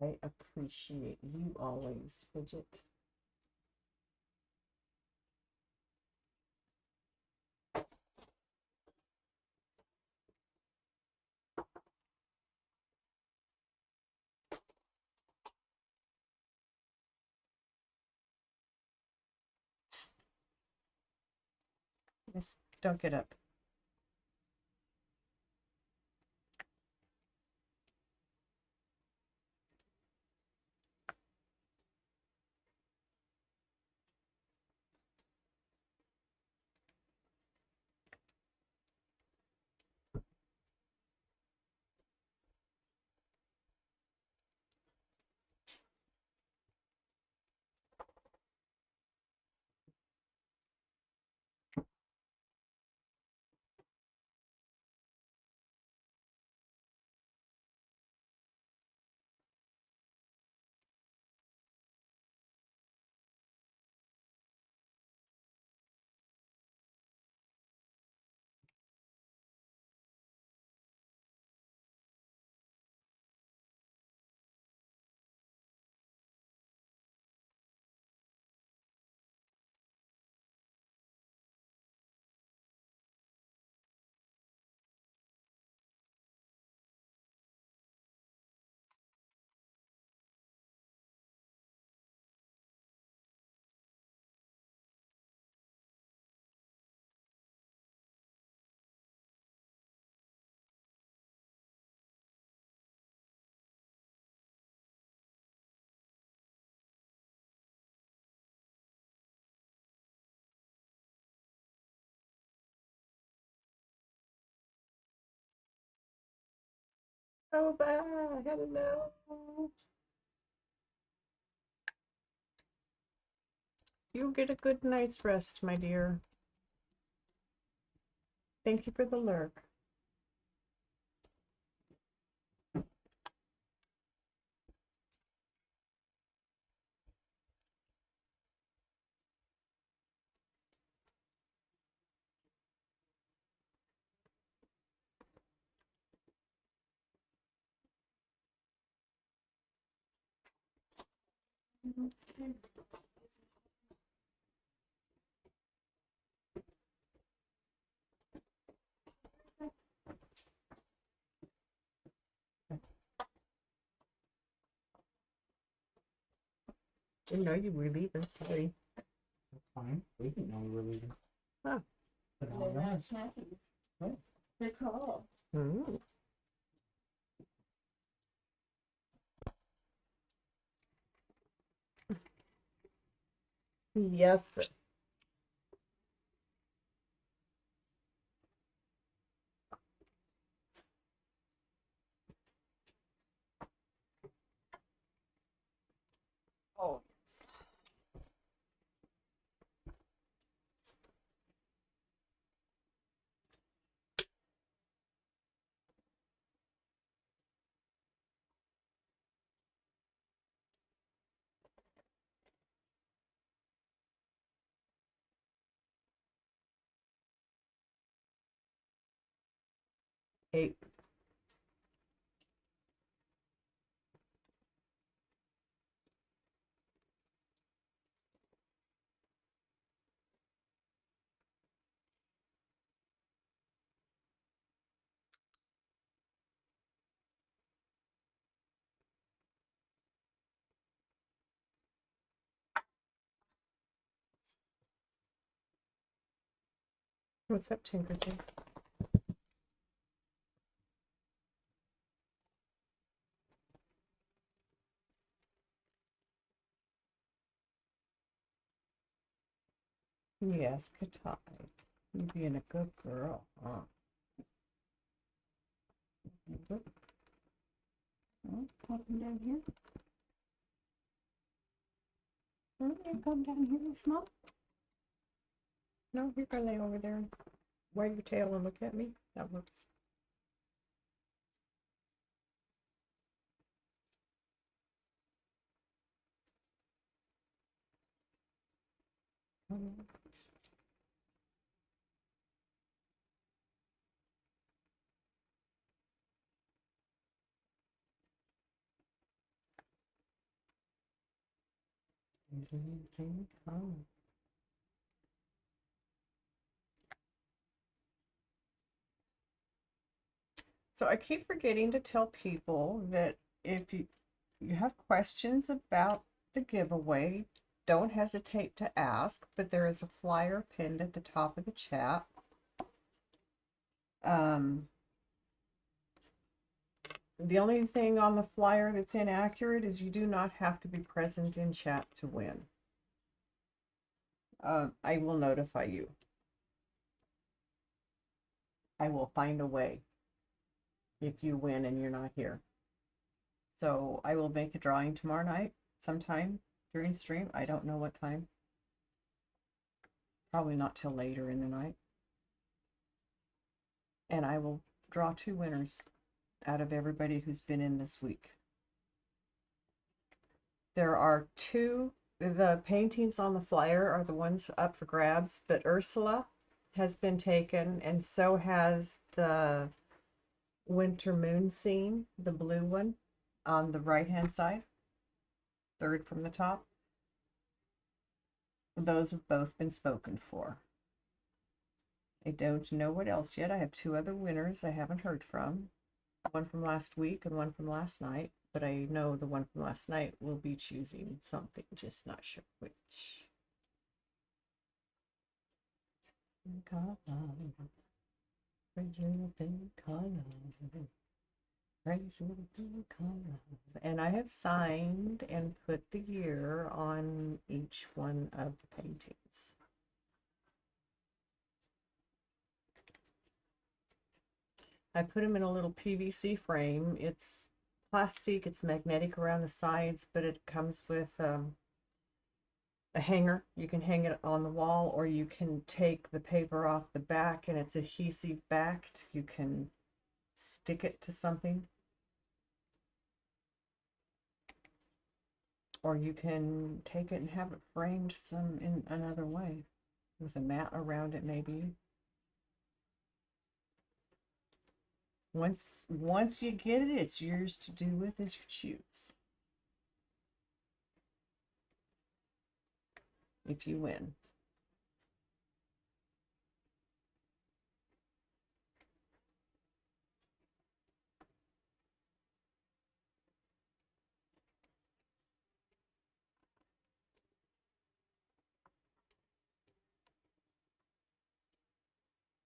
I appreciate you always, Fidget. Miss, don't get up. Oh, bye. Hello. You get a good night's rest, my dear. Thank you for the lurk. Didn't know you were leaving. Sorry. That's fine. We didn't know we were leaving. Huh. But I They're don't know. not snackies. Oh. They're cool. Mm. Yes, sir. Oh, 8. What's up, Tinkerton? Yes, Katai. You being a good girl, huh? Good. Oh, come down here. Oh, you come down here, Schmuck. No, you're gonna lay over there and wag your tail and look at me. That works. So I keep forgetting to tell people that if you have questions about the giveaway, don't hesitate to ask, but there is a flyer pinned at the top of the chat. The only thing on the flyer that's inaccurate is you do not have to be present in chat to win. I will notify you. I will find a way if you win and you're not here. So I will make a drawing tomorrow night sometime during stream. I don't know what time. Probably not till later in the night. And I will draw 2 winners out of everybody who's been in this week. There are 2, the paintings on the flyer are the ones up for grabs, but Ursula has been taken, and so has the winter moon scene, the blue one on the right hand side, 3rd from the top. Those have both been spoken for. I don't know what else yet. I have 2 other winners I haven't heard from. One from last week and one from last night, but I know the one from last night will be choosing something, just not sure which. Color, crazy little pink color, crazy little pink color. And I have signed and put the year on each one of the paintings. I put them in a little PVC frame. It's plastic, it's magnetic around the sides, but it comes with a hanger. You can hang it on the wall, or you can take the paper off the back and it's adhesive backed. You can stick it to something. Or you can take it and have it framed some in another way with a mat around it maybe. Once you get it, it's yours to do with as you choose. If you win.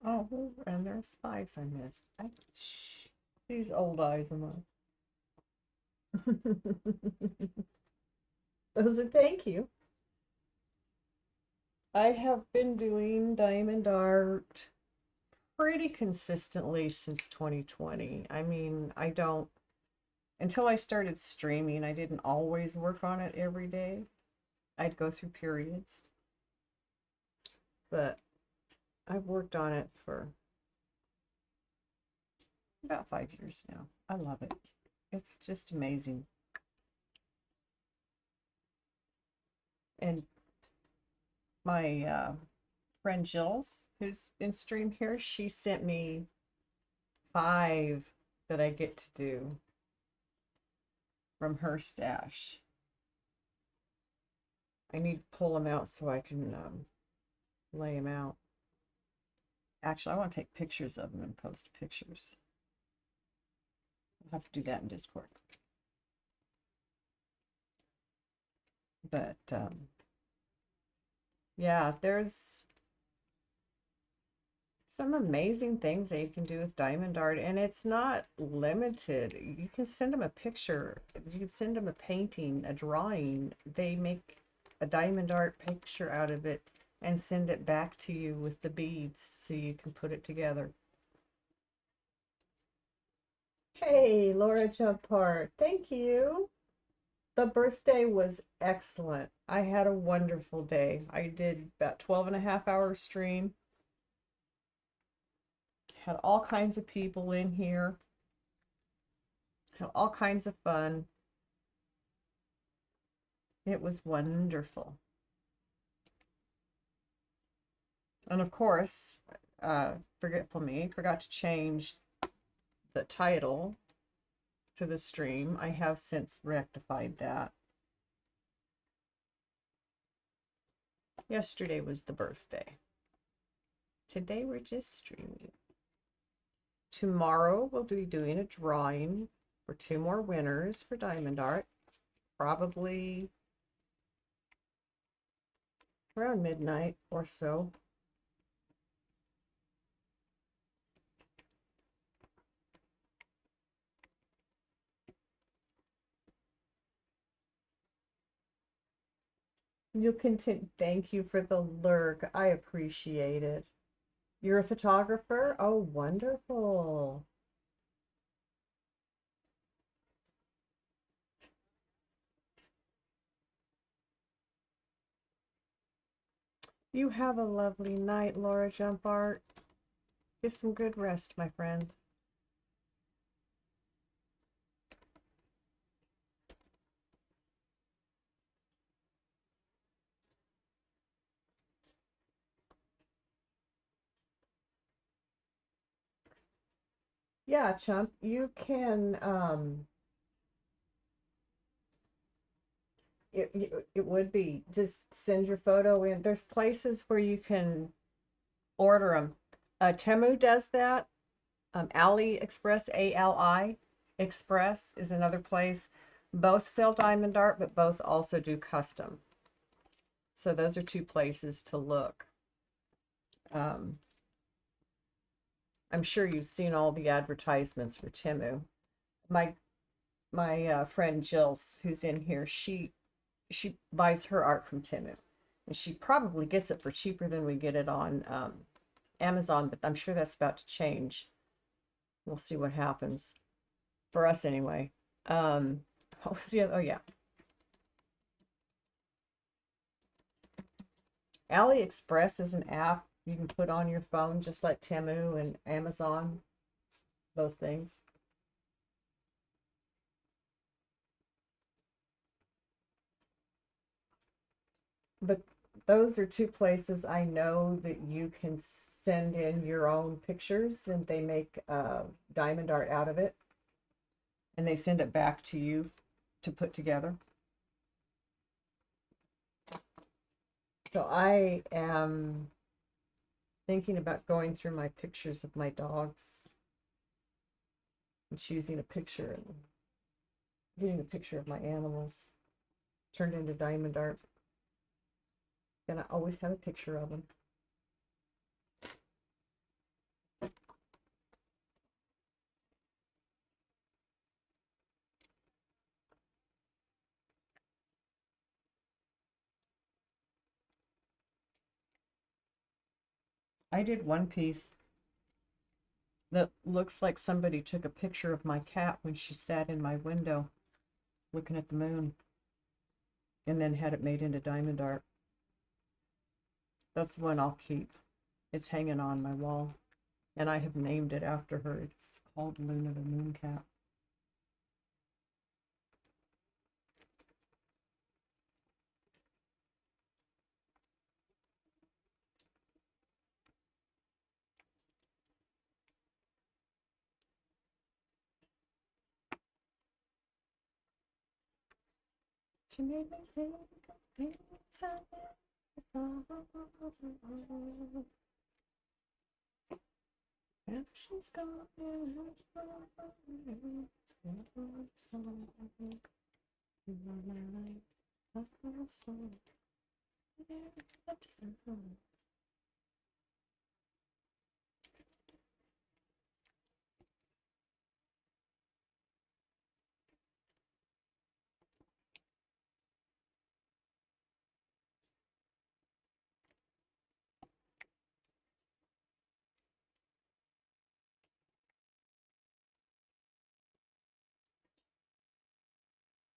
Oh, and there's 5 I missed. Shh, these old eyes of mine. Those are thank you. I have been doing diamond art pretty consistently since 2020. I mean, I don't, until I started streaming, I didn't always work on it every day. I'd go through periods, but I've worked on it for about 5 years now. I love it. It's just amazing. And my friend Jill's, who's in stream here, she sent me 5 that I get to do from her stash. I need to pull them out so I can lay them out. Actually, I want to take pictures of them and post pictures. I'll have to do that in Discord. But yeah, there's some amazing things that you can do with diamond art, and it's not limited. You can send them a picture, you can send them a painting, a drawing. They make a diamond art picture out of it and send it back to you with the beads so you can put it together. Hey, Laura Jumpart, thank you. The birthday was excellent. I had a wonderful day. I did about 12 and a half hour stream. Had all kinds of people in here. Had all kinds of fun. It was wonderful. And of course, forgetful me, forgot to change the title to the stream. I have since rectified that. Yesterday was the birthday. Today we're just streaming. Tomorrow we'll be doing a drawing for 2 more winners for diamond art. Probably around midnight or so. You continue. Thank you for the lurk. I appreciate it. You're a photographer? Oh, wonderful. You have a lovely night, Laura Jumpart. Get some good rest, my friend. Yeah, Chump, you can it would be just send your photo in. There's places where you can order them. Temu does that. AliExpress, ALI Express is another place. Both sell diamond art, but both also do custom. So those are 2 places to look. I'm sure you've seen all the advertisements for Temu. My friend Jill, who's in here, she buys her art from Temu, and she probably gets it for cheaper than we get it on Amazon. But I'm sure that's about to change. We'll see what happens for us anyway. What was the other? Oh yeah, AliExpress is an app you can put on your phone, just like Temu and Amazon. Those things. But those are 2 places I know that you can send in your own pictures, and they make diamond art out of it, and they send it back to you to put together. So I am thinking about going through my pictures of my dogs and choosing a picture and getting a picture of my animals turned into diamond art. And I always have a picture of them. I did one piece that looks like somebody took a picture of my cat when she sat in my window looking at the moon and then had it made into diamond art. That's one I'll keep. It's hanging on my wall. And I have named it after her. It's called Luna the Moon Cat. She made me think of things I never thought. And she's gone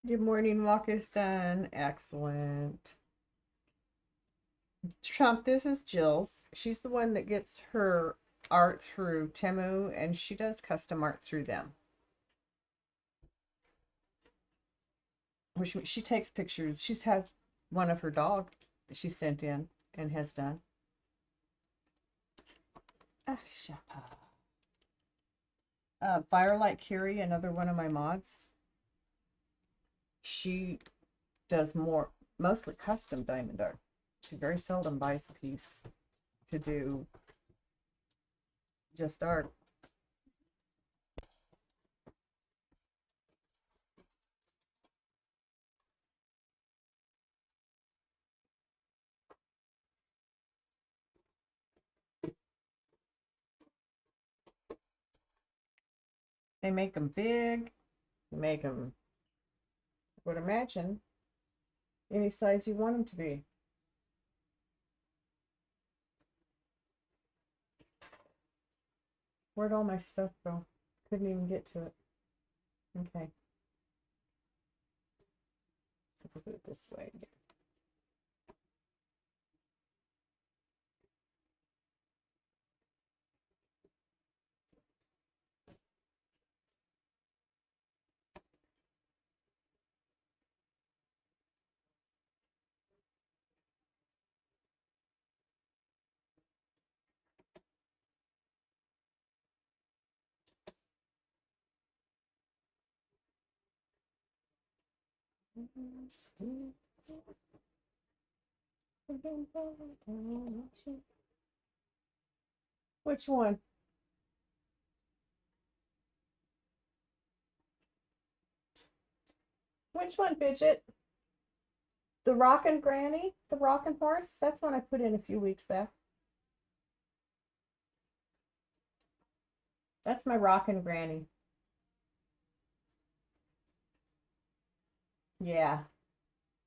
Your morning walk is done. Excellent. Trump, this is Jill's. She's the one that gets her art through Temu, and she does custom art through them. Which she takes pictures. She's has one of her dog that she sent in and has done. Firelight Curie, another one of my mods. She does mostly custom diamond art. She very seldom buys a piece to do just art. They make them big. They make them, I would imagine, any size you want them to be. Where'd all my stuff go? Couldn't even get to it. Okay. So we'll put it this way. Which one? Which one, Fidget? The Rockin' Granny? The Rockin' Horse? That's one I put in a few weeks back. That's my Rockin' Granny. Yeah.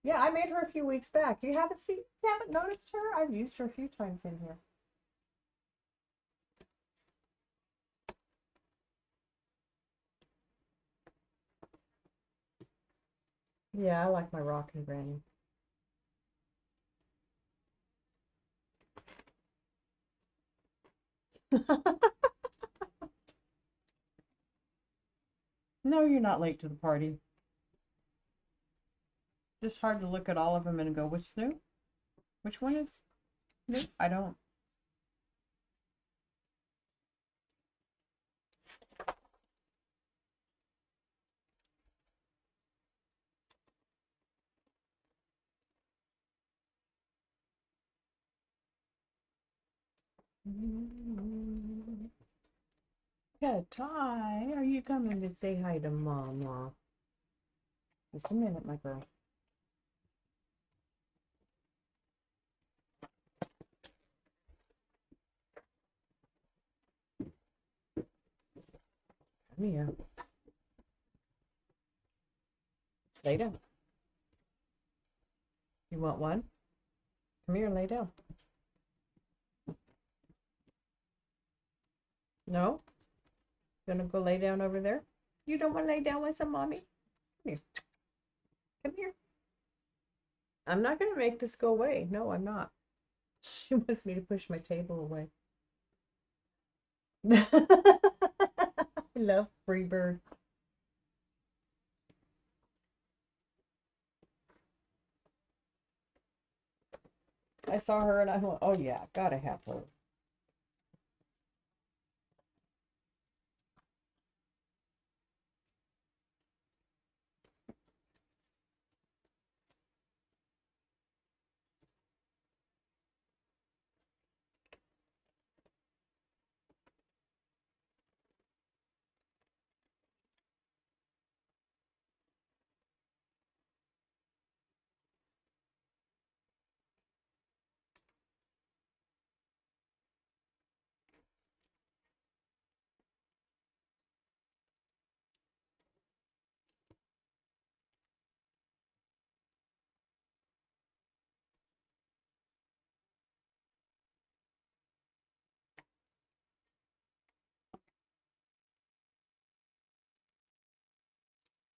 Yeah, I made her a few weeks back. You haven't noticed her? I've used her a few times in here. Yeah, I like my Rockin' Granny. No, you're not late to the party. Just hard to look at all of them and go, which new? Which one is new? I don't. Yeah, Ty, are you coming to say hi to Mama? Just a minute, my girl. Come here. Lay down. You want one? Come here and lay down. No? Gonna go lay down over there? You don't want to lay down with some mommy? Come here. Come here. I'm not gonna make this go away. No, I'm not. She wants me to push my table away. I love Freebird. I saw her and I went, oh yeah, gotta have her.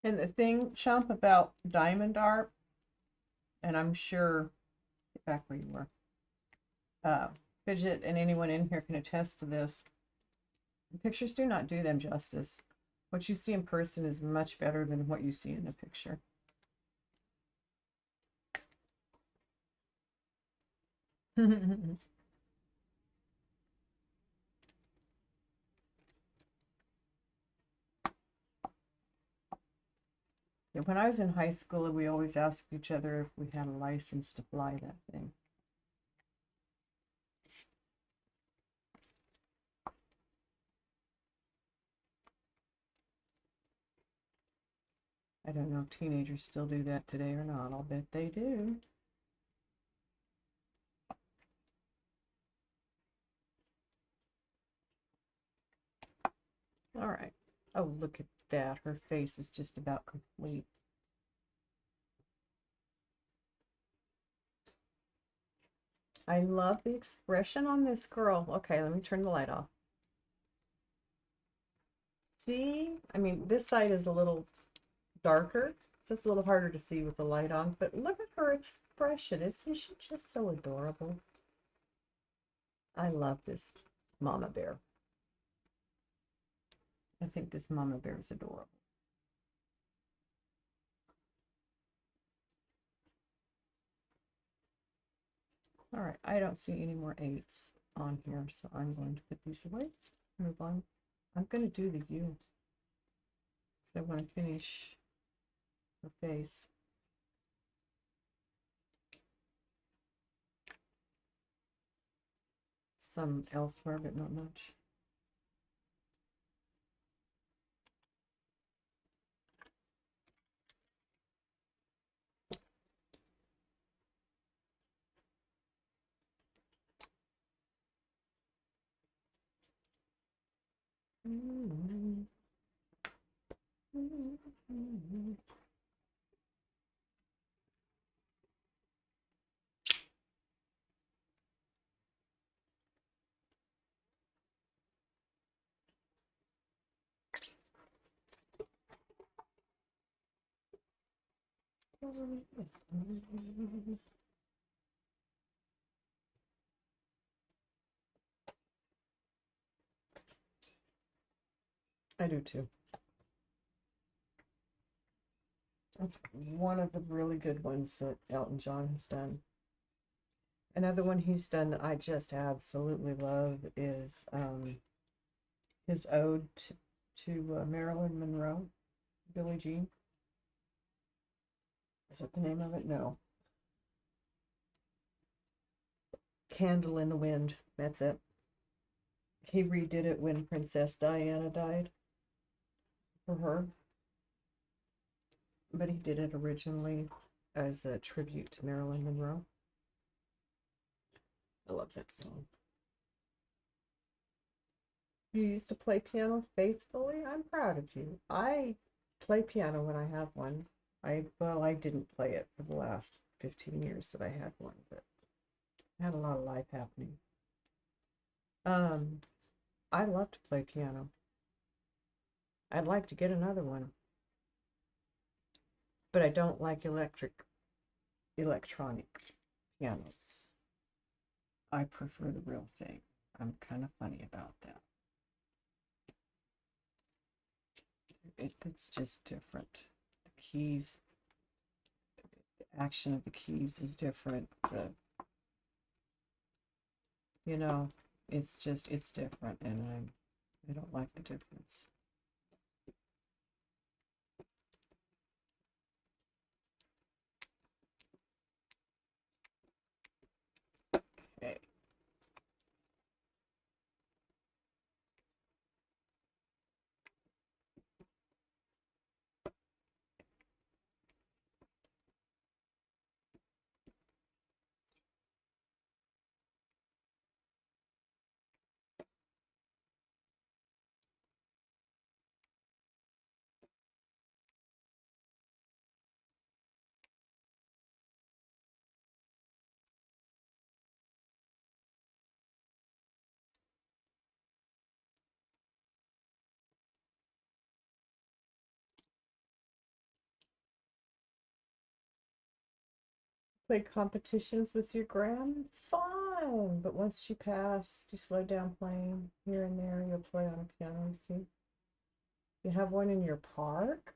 And the thing, Chump, about Diamond Art, and I'm sure, get back where you were, Fidget and anyone in here can attest to this. The pictures do not do them justice. What you see in person is much better than what you see in the picture. When I was in high school, we always asked each other if we had a license to fly that thing. I don't know if teenagers still do that today or not. I'll bet they do. All right. Oh, look at that. Her face is just about complete. I love the expression on this girl. Okay, let me turn the light off. See? I mean, this side is a little darker, so it's a little harder to see with the light on, but look at her expression. Isn't she just so adorable? I love this mama bear. I think this mama bear is adorable. All right, I don't see any more 8s on here, so I'm going to put these away. Move on. I'm going to do the U. So I want to finish the face. Some elsewhere, but not much. I do too. That's one of the really good ones that Elton John has done. Another one he's done that I just absolutely love is his ode to Marilyn Monroe, Billie Jean. Is that the name of it? No. Candle in the Wind. That's it. He redid it when Princess Diana died for her, but he did it originally as a tribute to Marilyn Monroe. I love that song. You used to play piano faithfully? I'm proud of you. I play piano when I have one. I didn't play it for the last 15 years that I had one, but I had a lot of life happening. I love to play piano. I'd like to get another one, but I don't like electronic pianos. I prefer the real thing. I'm kind of funny about that. It's just different. The keys, the action of the keys is different. You know, it's different, and I don't like the difference. Okay. Play competitions with your gram? Fine. But once you pass, you slow down playing here and there. You'll play on a piano. See? You have one in your park?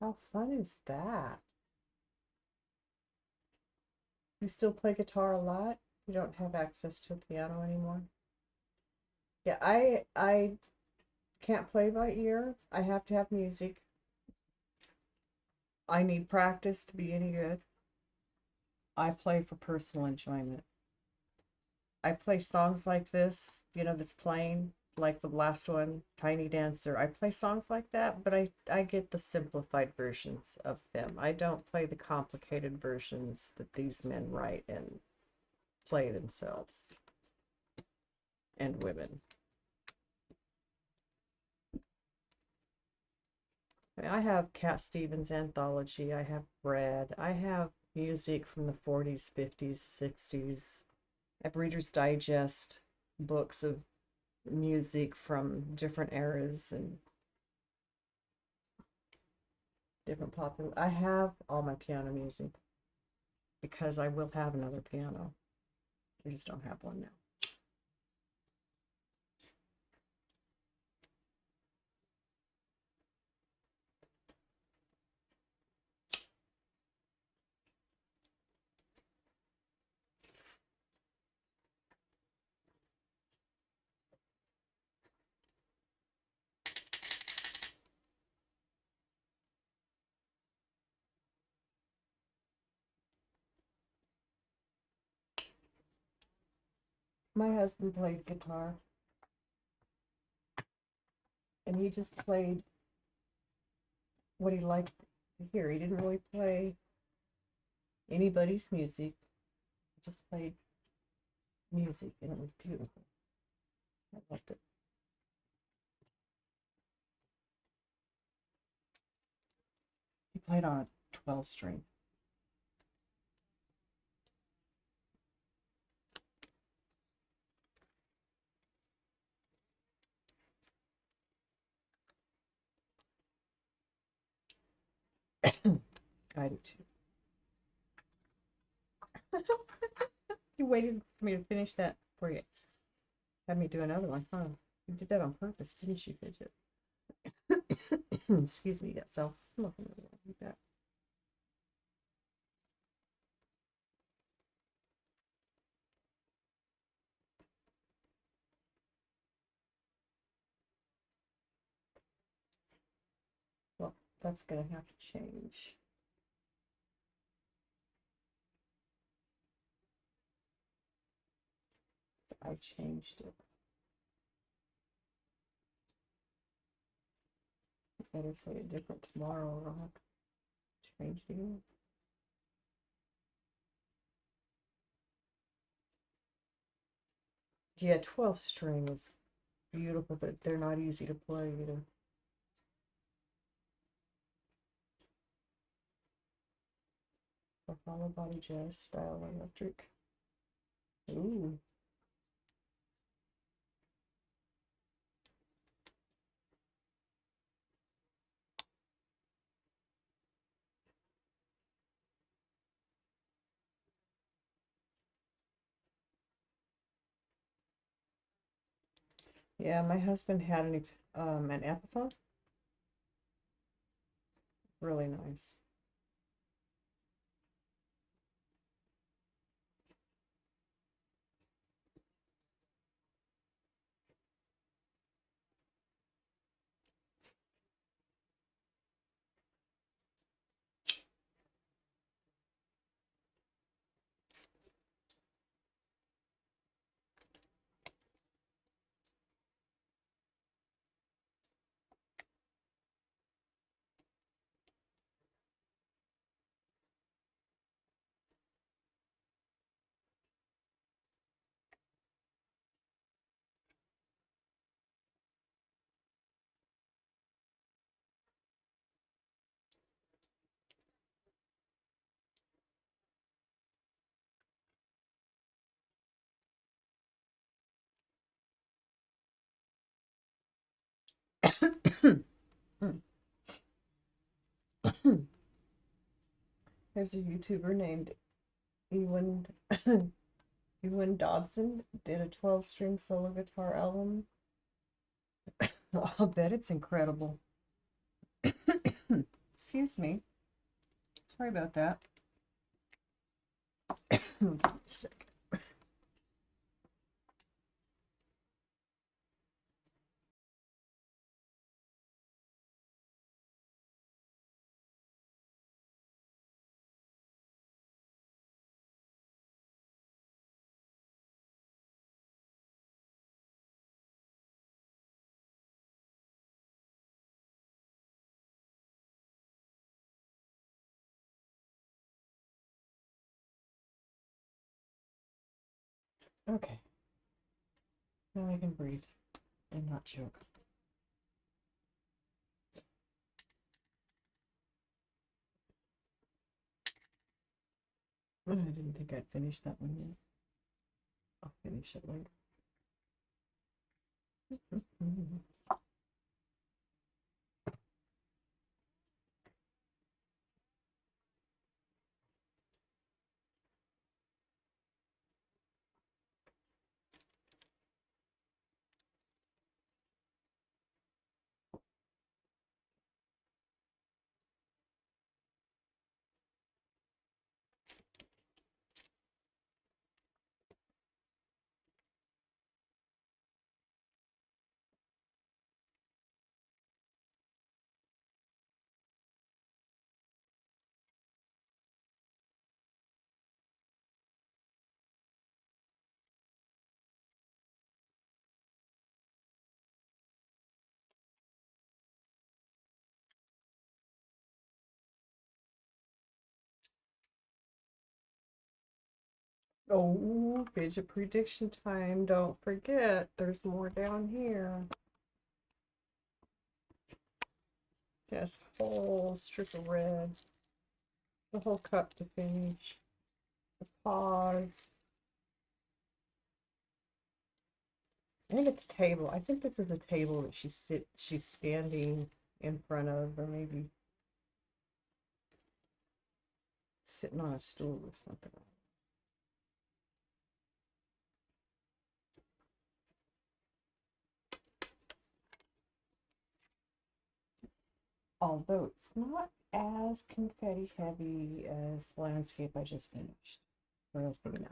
How fun is that? You still play guitar a lot? You don't have access to a piano anymore? Yeah, I can't play by ear. I have to have music. I need practice to be any good. I play for personal enjoyment. I play songs like this, that's playing, like the last one, Tiny Dancer. I play songs like that, but I get the simplified versions of them. I don't play the complicated versions that these men write and play themselves, and women. I have Cat Stevens anthology. I have Bread. I have music from the 40s, 50s, 60s. I have Reader's Digest books of music from different eras and different popular. I have all my piano music because I will have another piano. I just don't have one now. My husband played guitar, and he just played what he liked to hear. He didn't really play anybody's music. He just played music, and it was beautiful. I loved it. He played on a 12 string. I do too. You waited for me to finish that before you had me do another one, huh? You did that on purpose, didn't you, Fidget? Excuse me, that self. Like that. Well, that's gonna have to change. So I changed it. Better say it different tomorrow, or I'll have to change it again. Yeah, 12 string is beautiful, but they're not easy to play either. A hollow body jazz style electric. Ooh. Yeah, my husband had an Epiphone. Really nice. There's a YouTuber named Ewan Ewan Dobson did a 12-string solo guitar album. I'll bet it's incredible. Excuse me. Sorry about that. Sick. Okay. Now I can breathe and not choke. I didn't think I'd finish that one yet. I'll finish it later. Oh, fidget prediction time. Don't forget, there's more down here. Yes, whole strip of red. The whole cup to finish. The paws. I think it's a table. I think this is a table that she's standing in front of, or maybe sitting on a stool or something. Although it's not as confetti heavy as the landscape I just finished for Athena.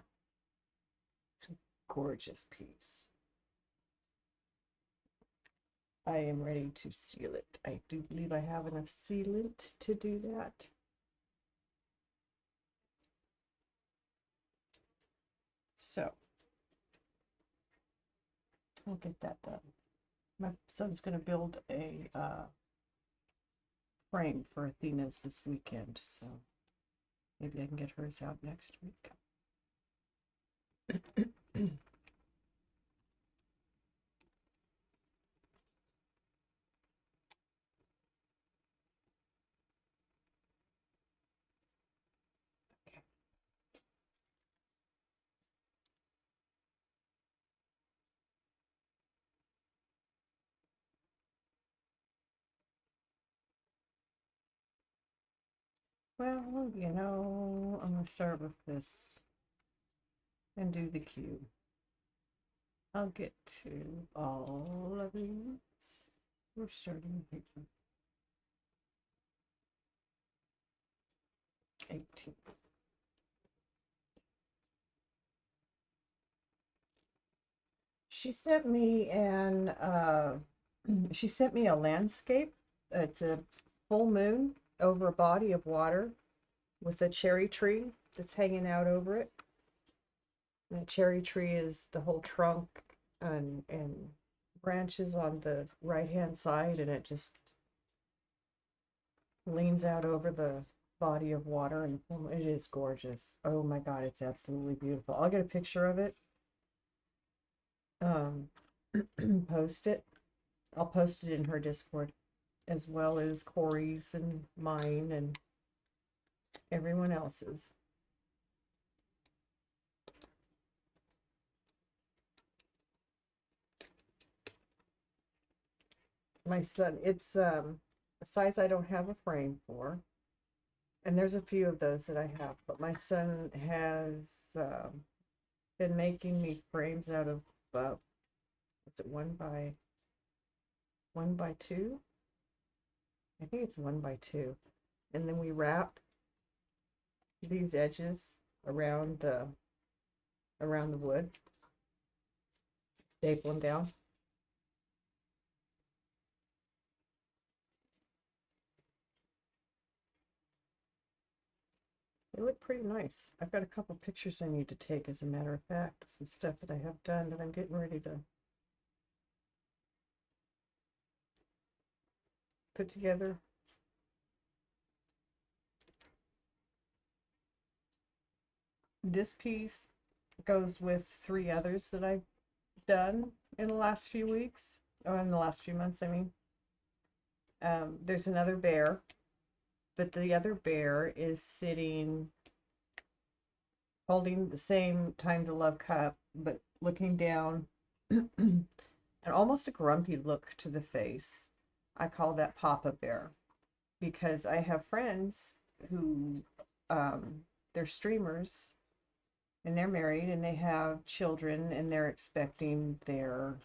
It's a gorgeous piece. I am ready to seal it. I do believe I have enough sealant to do that. So I'll get that done. My son's going to build a frame for Athena's this weekend, so maybe I can get hers out next week. Okay. Well, I'm going to start with this and do the cube. I'll get to all of these. We're starting here. 18. She sent me she sent me a landscape. It's a full moon over a body of water with a cherry tree that's hanging out over it. And the cherry tree is the whole trunk and branches on the right hand side, and it just leans out over the body of water, and it is gorgeous. Oh my God, it's absolutely beautiful. I'll get a picture of it. Um, post it. I'll post it in her Discord as well as Corey's and mine and everyone else's. My son, it's a size I don't have a frame for. And there's a few of those that I have, but my son has been making me frames out of, is it 1 by 2? I think it's 1 by 2. And then we wrap these edges around the wood, staple them down. They look pretty nice. I've got a couple pictures I need to take, as a matter of fact, some stuff that I have done that I'm getting ready to put together. This piece goes with 3 others that I've done in the last few weeks, or in the last few months, I mean. There's another bear, but the other bear is sitting holding the same Time to Love cup, but looking down, and almost a grumpy look to the face. I call that Papa Bear, because I have friends who, they're streamers, and they're married, and they have children, and they're expecting their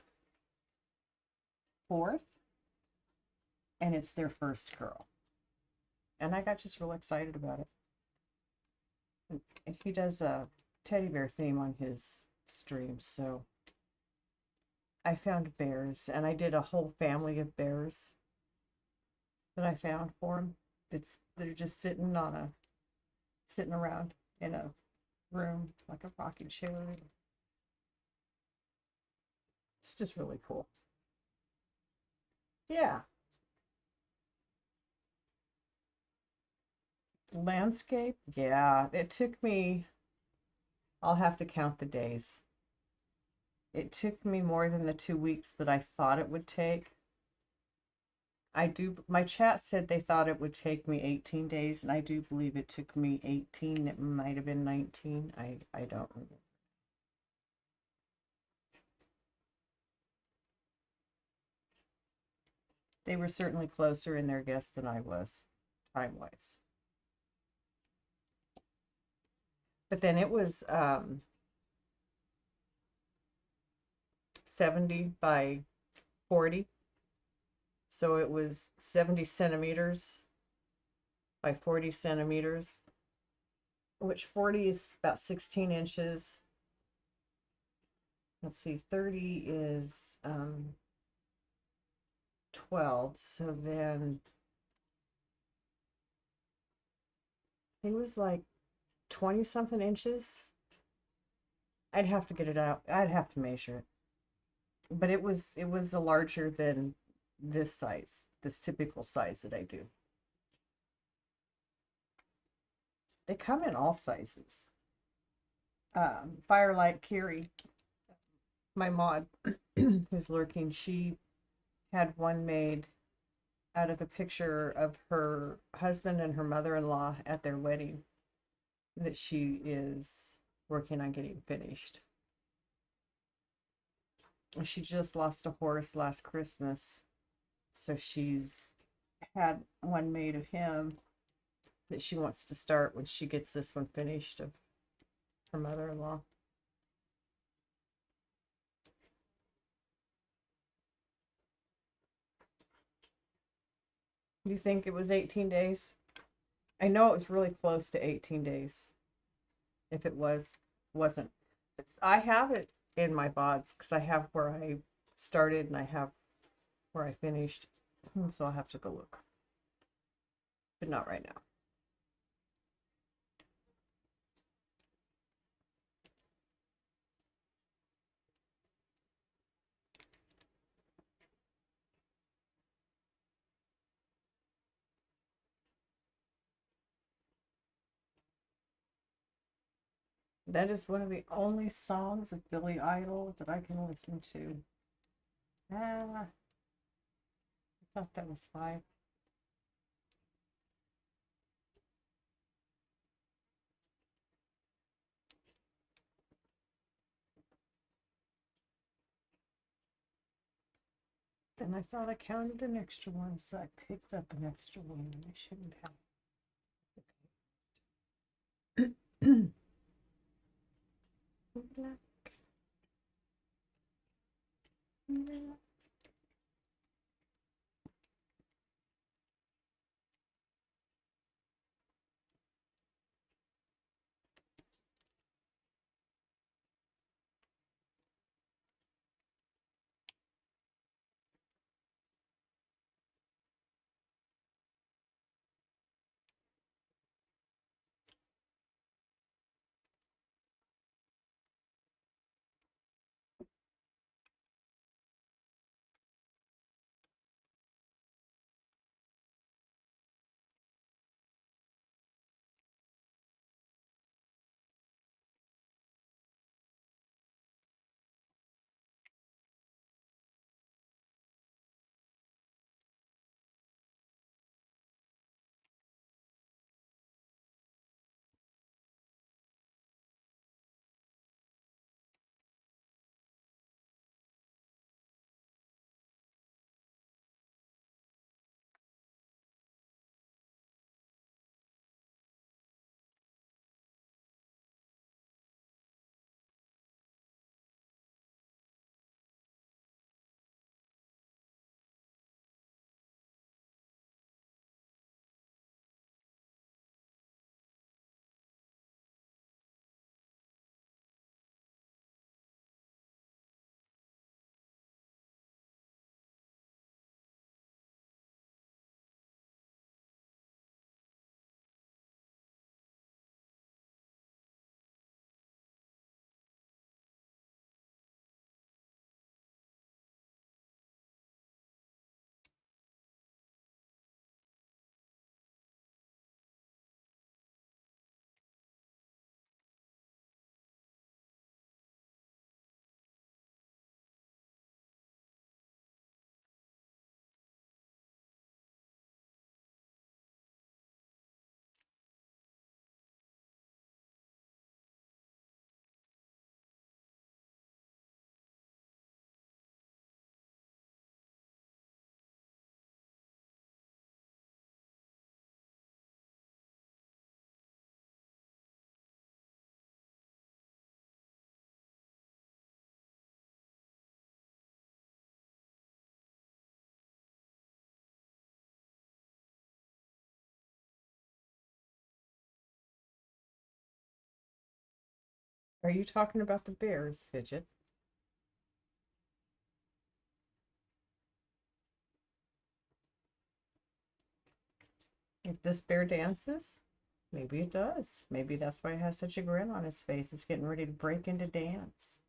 4th, and it's their first girl. And I got just real excited about it. And he does a teddy bear theme on his streams, so I found bears, and I did a whole family of bears that I found for him. They're just sitting around in a room like a rocking chair. It's just really cool. Yeah. Landscape, yeah. It took me, I'll have to count the days. It took me more than the 2 weeks that I thought it would take. My chat said they thought it would take me 18 days, and I do believe it took me 18. It might have been 19. I don't remember. They were certainly closer in their guess than I was, time-wise. But then it was 70 by 40. So it was 70 centimeters by 40 centimeters, which 40 is about 16 inches. Let's see, 30 is 12. So then it was like 20 something inches. I'd have to get it out. I'd have to measure it. But it was a larger than this size, this typical size that I do. They come in all sizes. Firelight Carrie, my mod who's lurking, she had one made out of a picture of her husband and her mother-in-law at their wedding that she is working on getting finished. She just lost a horse last Christmas, so she's had one made of him that she wants to start when she gets this one finished of her mother-in-law. Do you think it was 18 days? I know it was really close to 18 days. If it wasn't. I have it in my bods because I have where I started and I have where I finished. So I'll have to go look. But not right now. That is one of the only songs of Billy Idol that I can listen to. I thought that was 5. Then I thought I counted an extra one, so I picked up an extra one, and I shouldn't have. Are you talking about the bears, Fidget? If this bear dances, maybe it does. Maybe that's why it has such a grin on his face. It's getting ready to break into dance.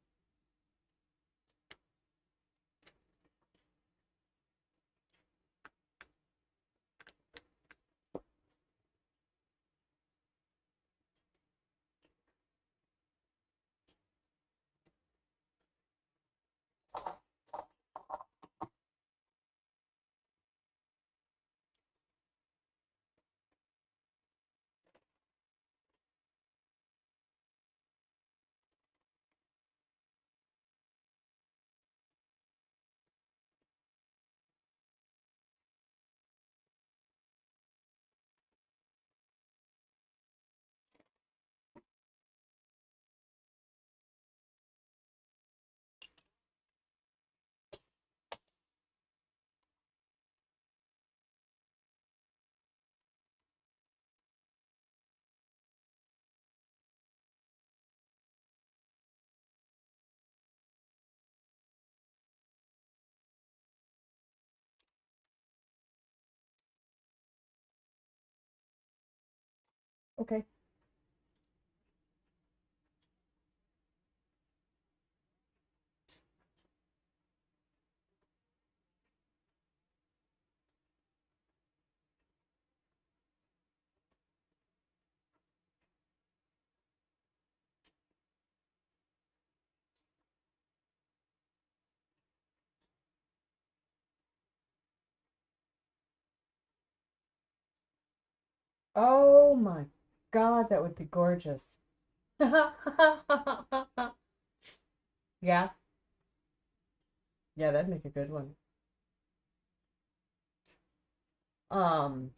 Okay. Oh my God, that would be gorgeous. Yeah, yeah, that'd make a good one. Um,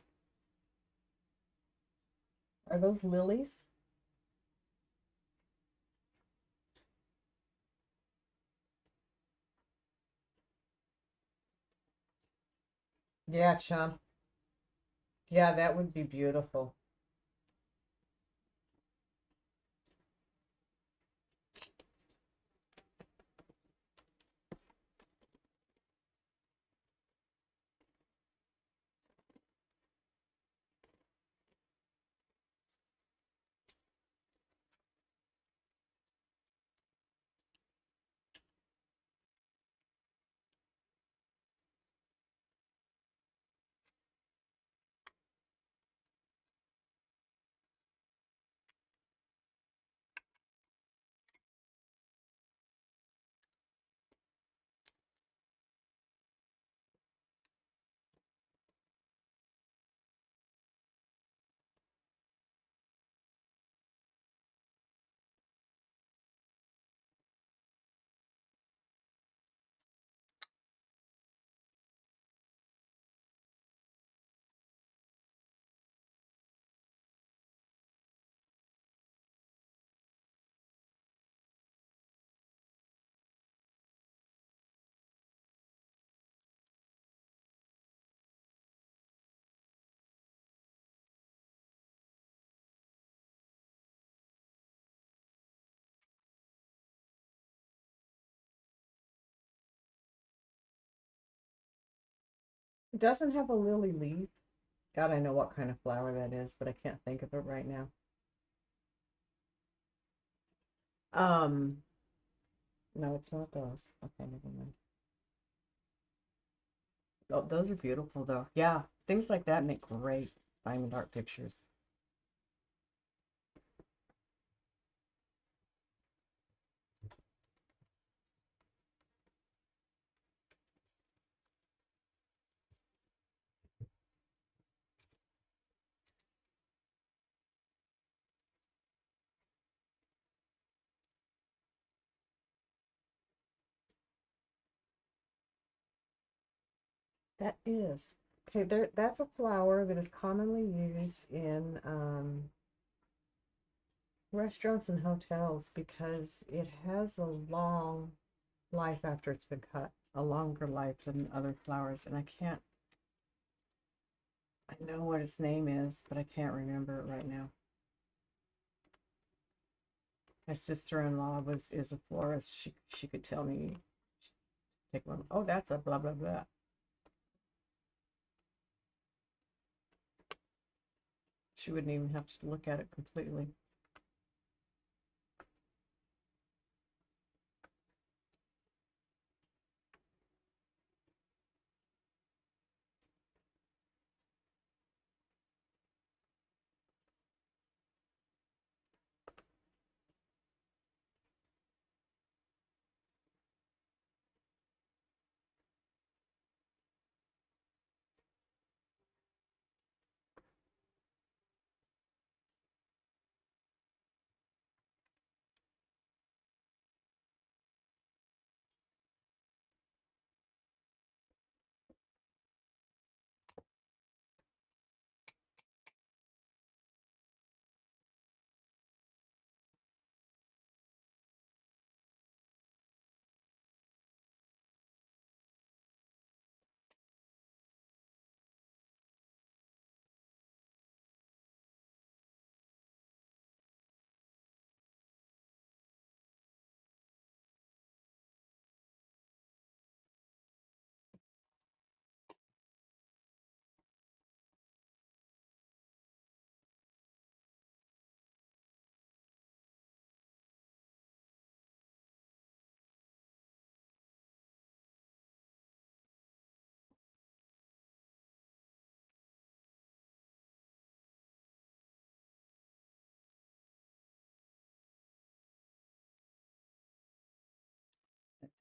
are those lilies? Yeah, chum. Yeah, that would be beautiful. It doesn't have a lily leaf. God, I know what kind of flower that is, but I can't think of it right now. Um, no, it's not those. Okay, never mind. Oh, those are beautiful though. Yeah, things like that make great diamond art pictures. That is. Okay, there that's a flower that is commonly used in restaurants and hotels because it has a long life after it's been cut, a longer life than other flowers, and I know what its name is, but I can't remember it right now. My sister-in-law was is a florist. She could tell me, take one. Oh, that's a blah blah blah. She wouldn't even have to look at it completely.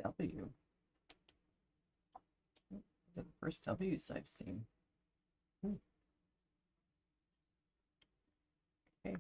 W. The first W's I've seen. Okay.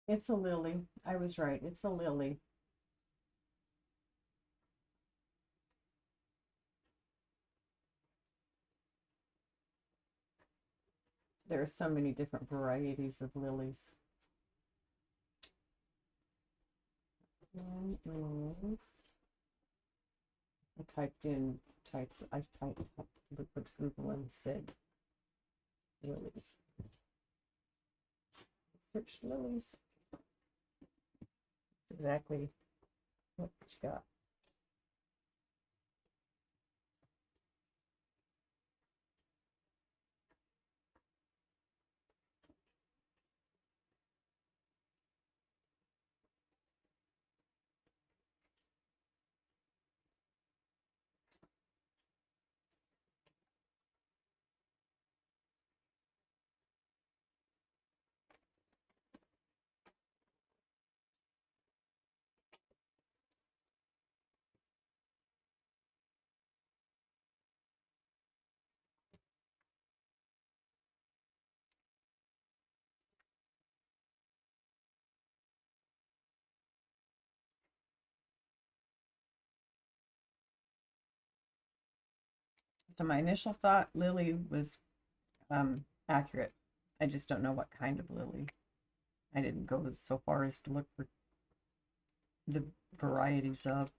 It's a lily. I was right. It's a lily. There are so many different varieties of lilies. One is, I typed up what Google and said lilies. Search lilies. That's exactly what you got. So my initial thought, lily, was accurate. I just don't know what kind of lily. I didn't go so far as to look for the varieties of.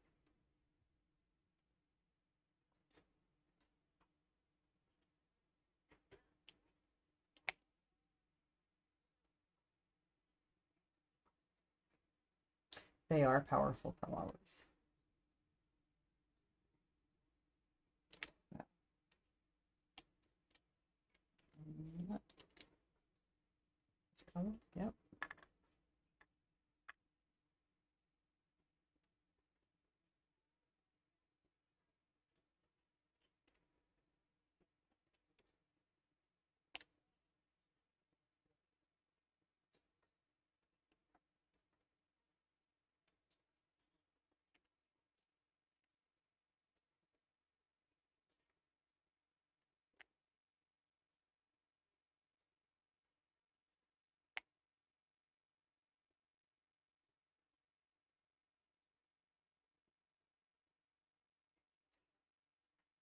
They are powerful flowers. Color, yep.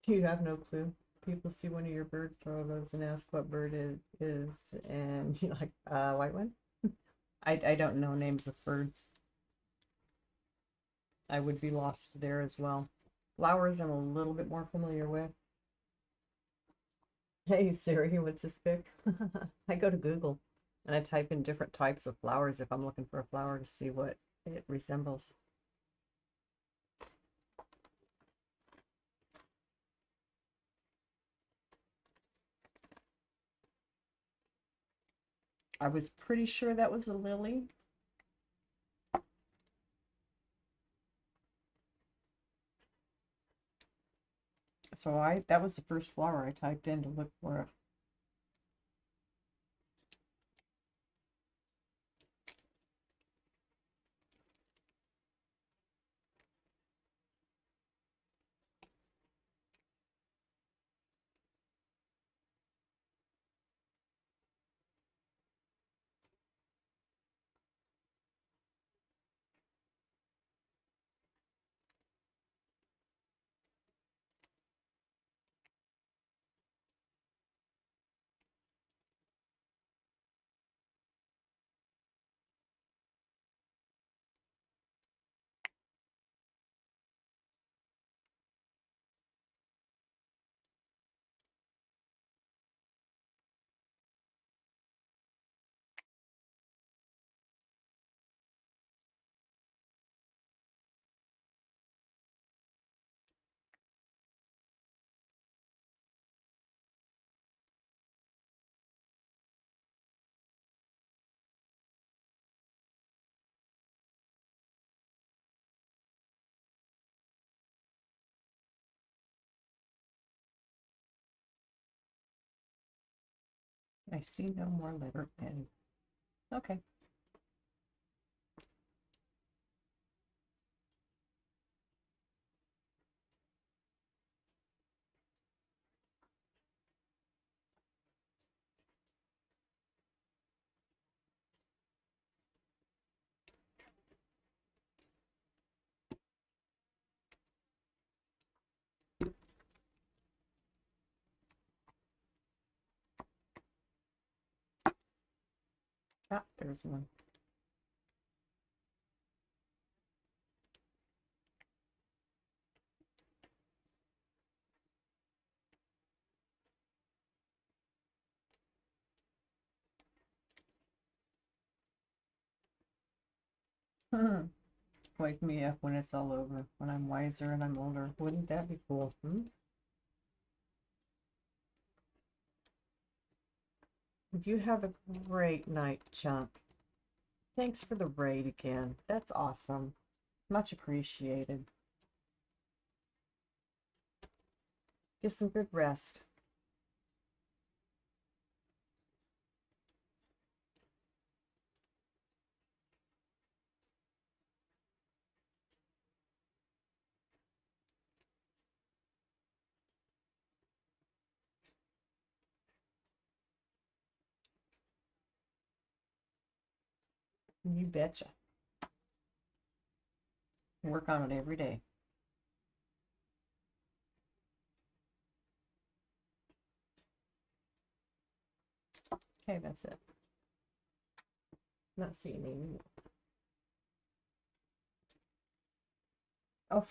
You have no clue. People see one of your bird photos and ask what bird it is, and you're like, white one? I don't know names of birds. I would be lost there as well. Flowers I'm a little bit more familiar with. Hey Siri, what's this pic? I go to Google and I type in different types of flowers if I'm looking for a flower to see what it resembles. I was pretty sure that was a lily. So that was the first flower I typed in to look for it. I see no more letter N. Okay. Ah, there's one. Wake me up when it's all over, when I'm wiser and I'm older. Wouldn't that be cool? You have a great night, Chunk. Thanks for the raid again. That's awesome. Much appreciated. Get some good rest. You betcha. Work on it every day. Okay, that's it. Not seeing any. Oh,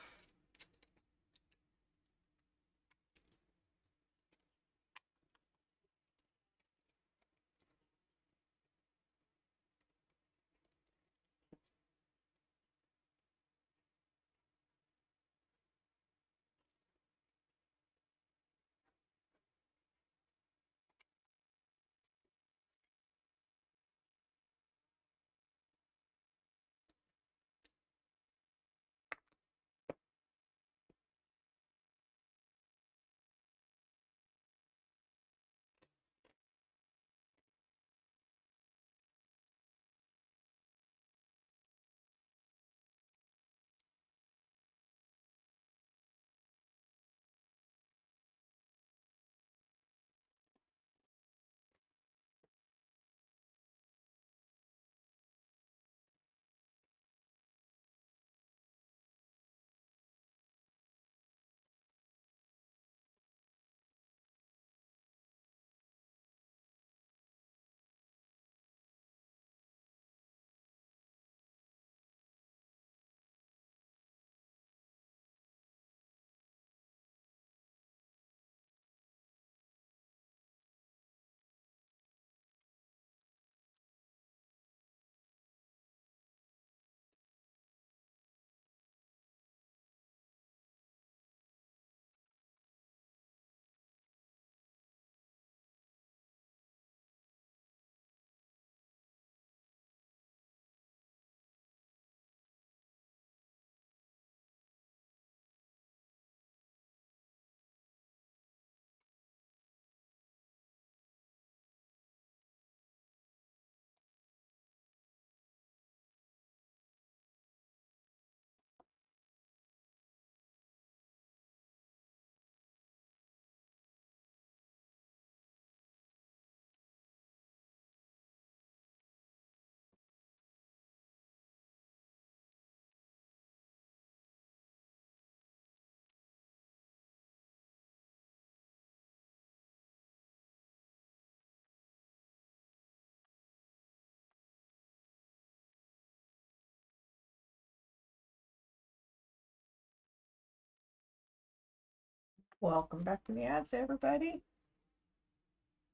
welcome back to the ads, everybody.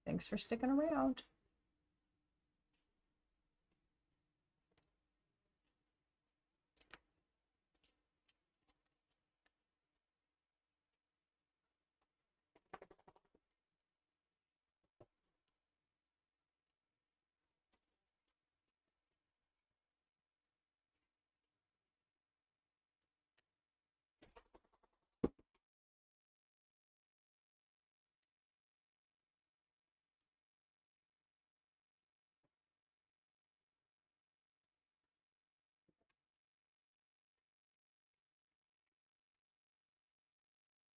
Thanks for sticking around.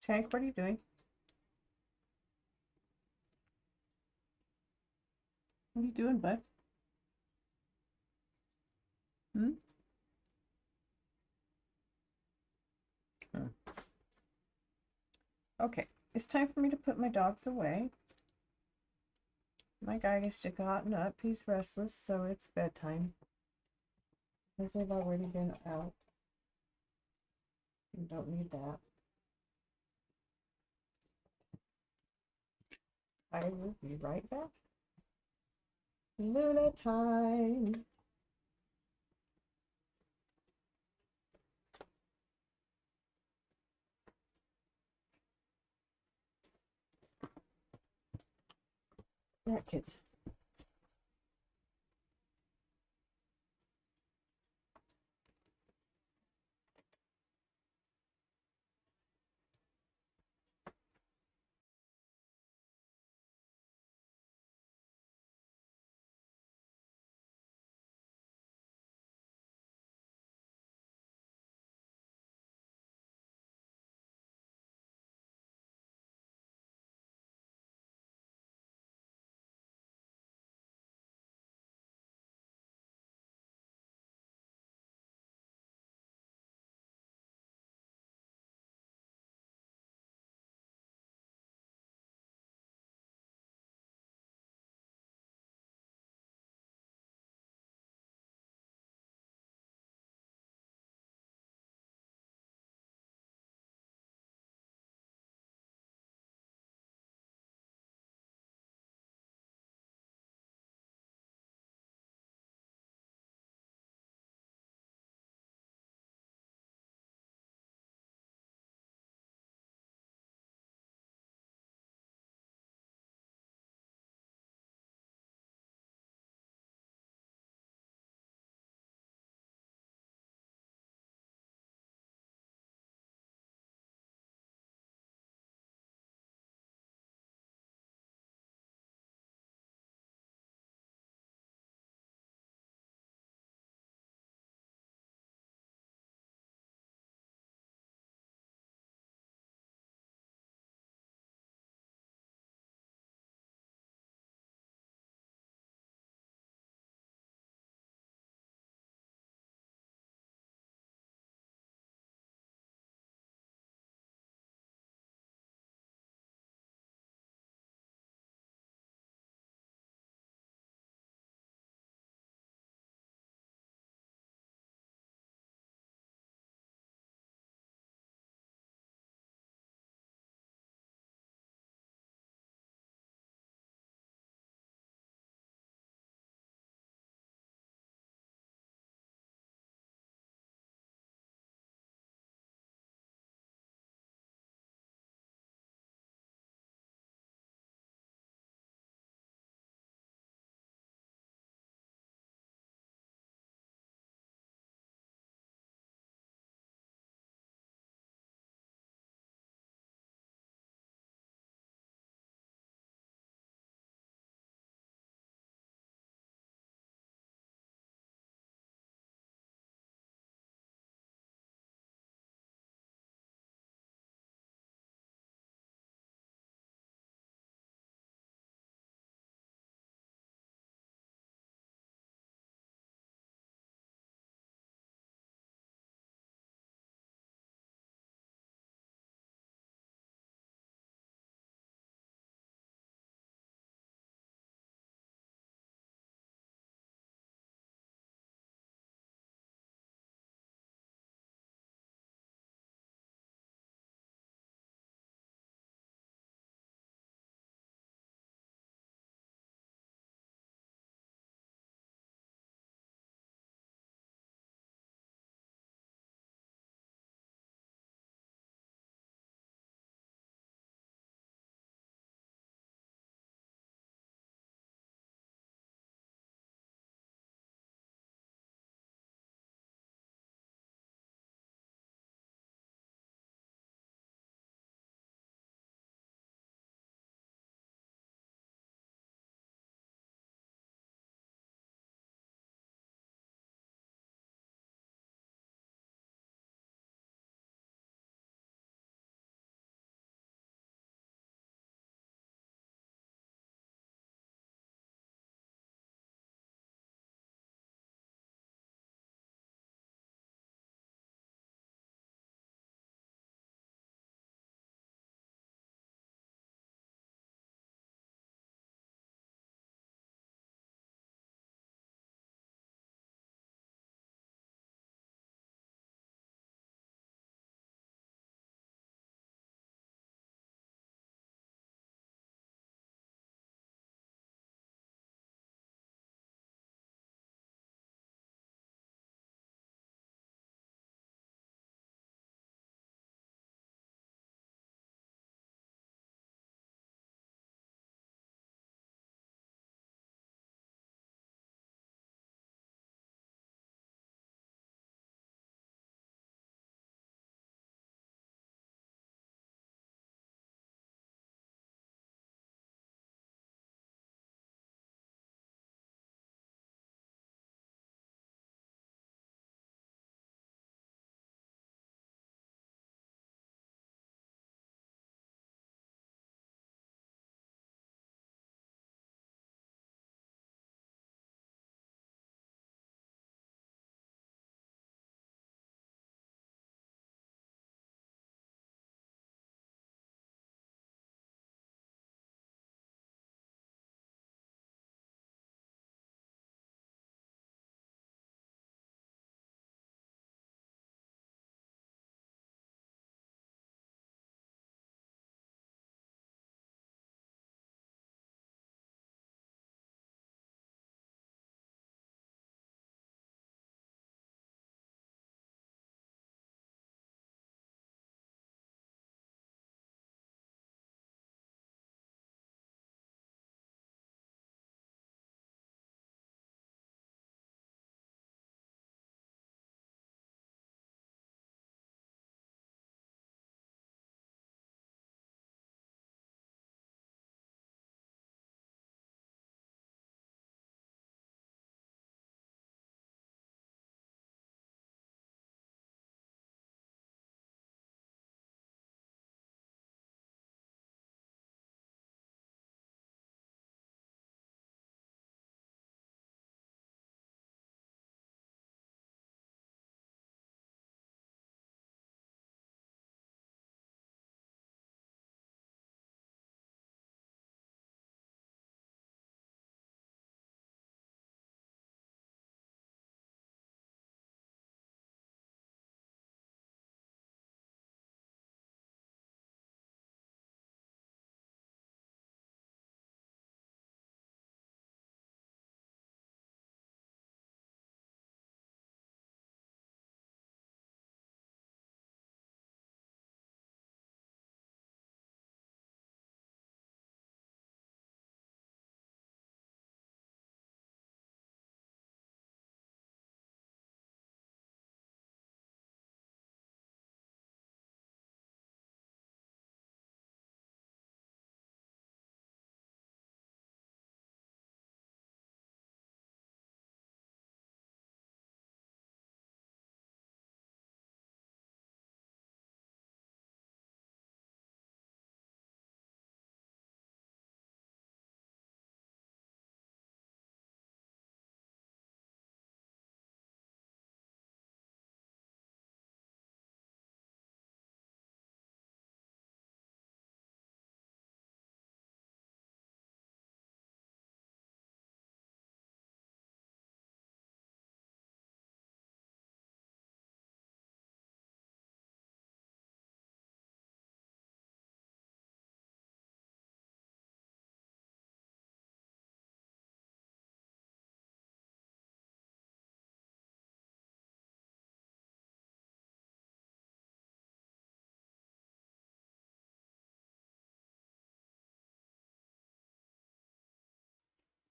Tank, what are you doing? What are you doing, bud? Hmm? Okay, it's time for me to put my dogs away. My guy gets to gotten up. He's restless, so it's bedtime. Because they've already been out. You don't need that. I will be right back. Luna time. Yeah, kids.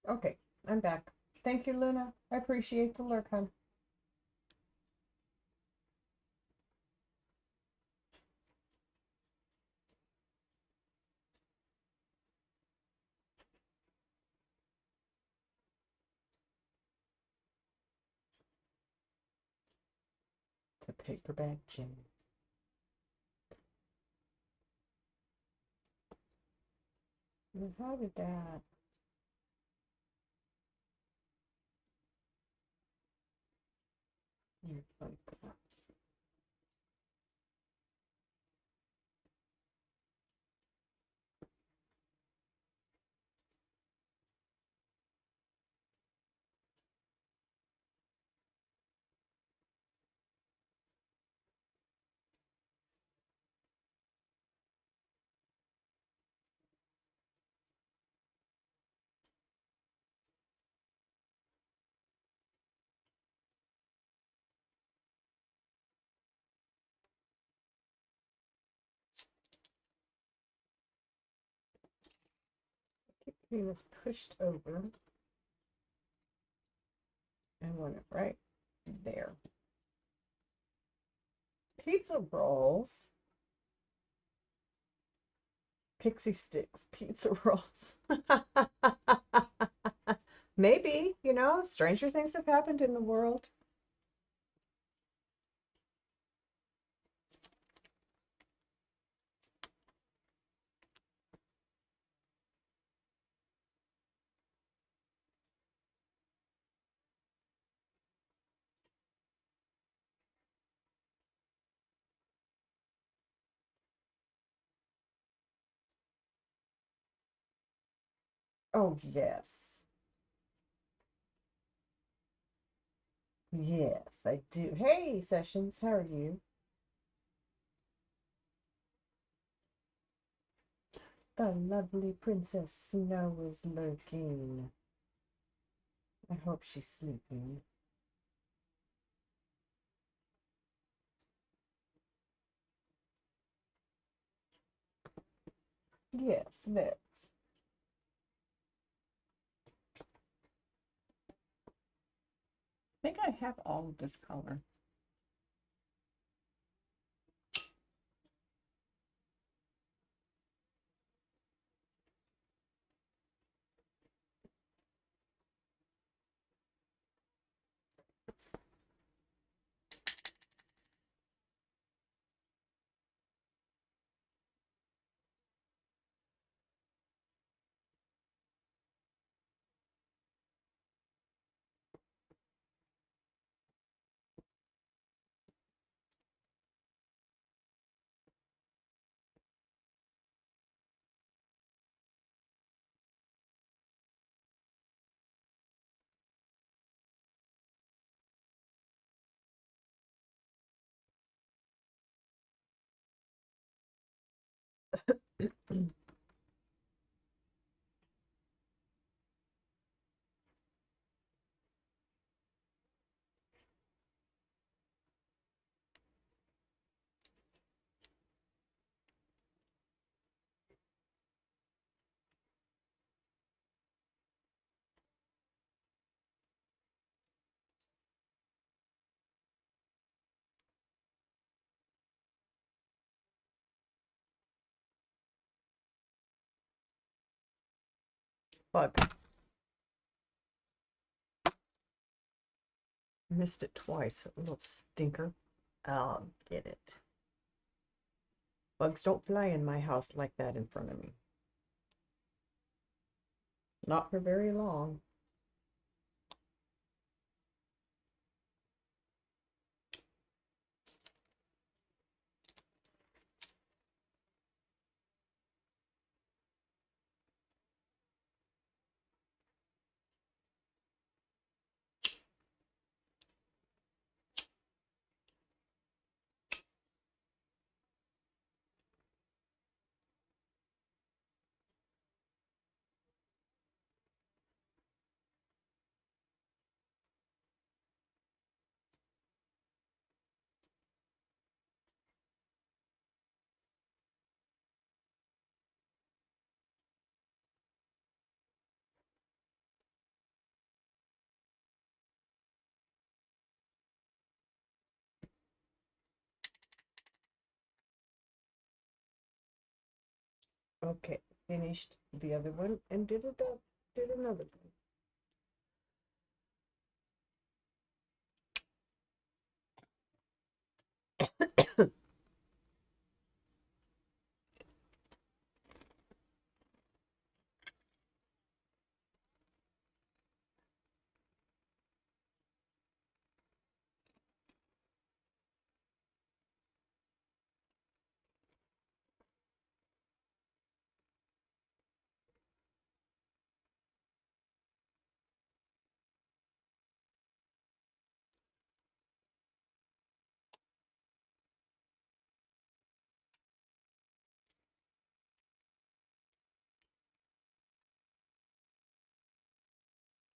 Okay, I'm back. Thank you, Luna. I appreciate the lurk, hon. The paperback Jimmy. How did that? Like that. He was pushed over and went right there. Pizza rolls. Pixie sticks, pizza rolls. Maybe, stranger things have happened in the world. Oh, yes. Yes, I do. Hey, Sessions, how are you? The lovely Princess Snow is lurking. I hope she's sleeping. Yes, let's. I think I have all of this color. Bug. Missed it twice, a little stinker. I'll get it. Bugs don't fly in my house like that in front of me. Not for very long. Okay, finished the other one and did another one.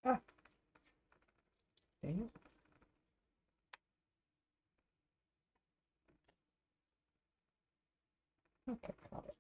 Ah, dang it. Okay, got it.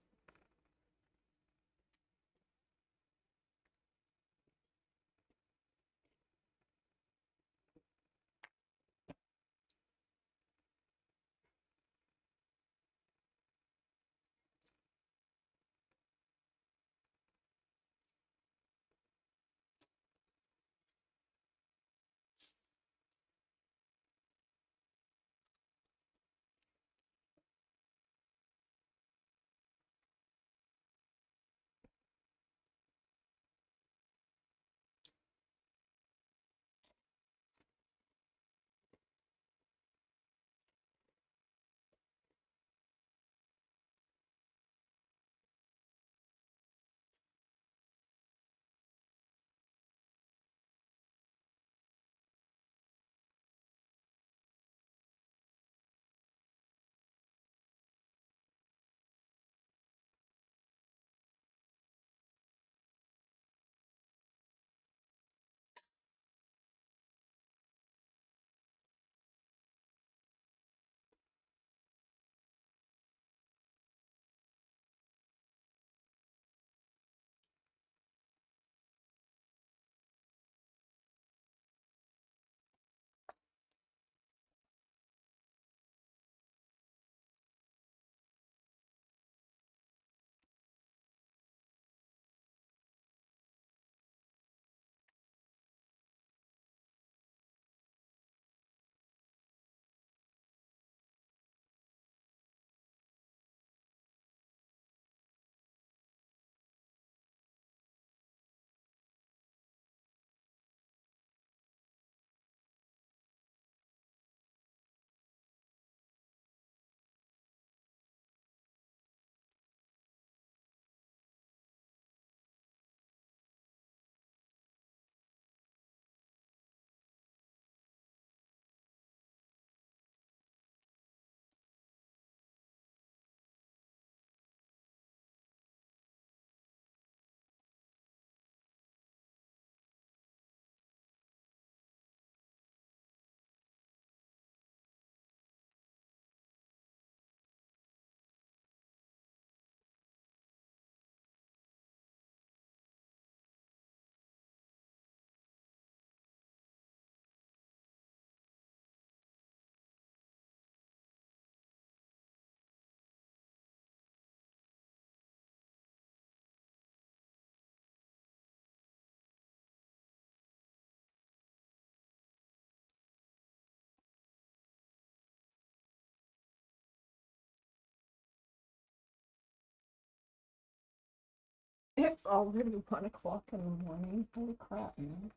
It's already 1 o'clock in the morning. Holy crap, man.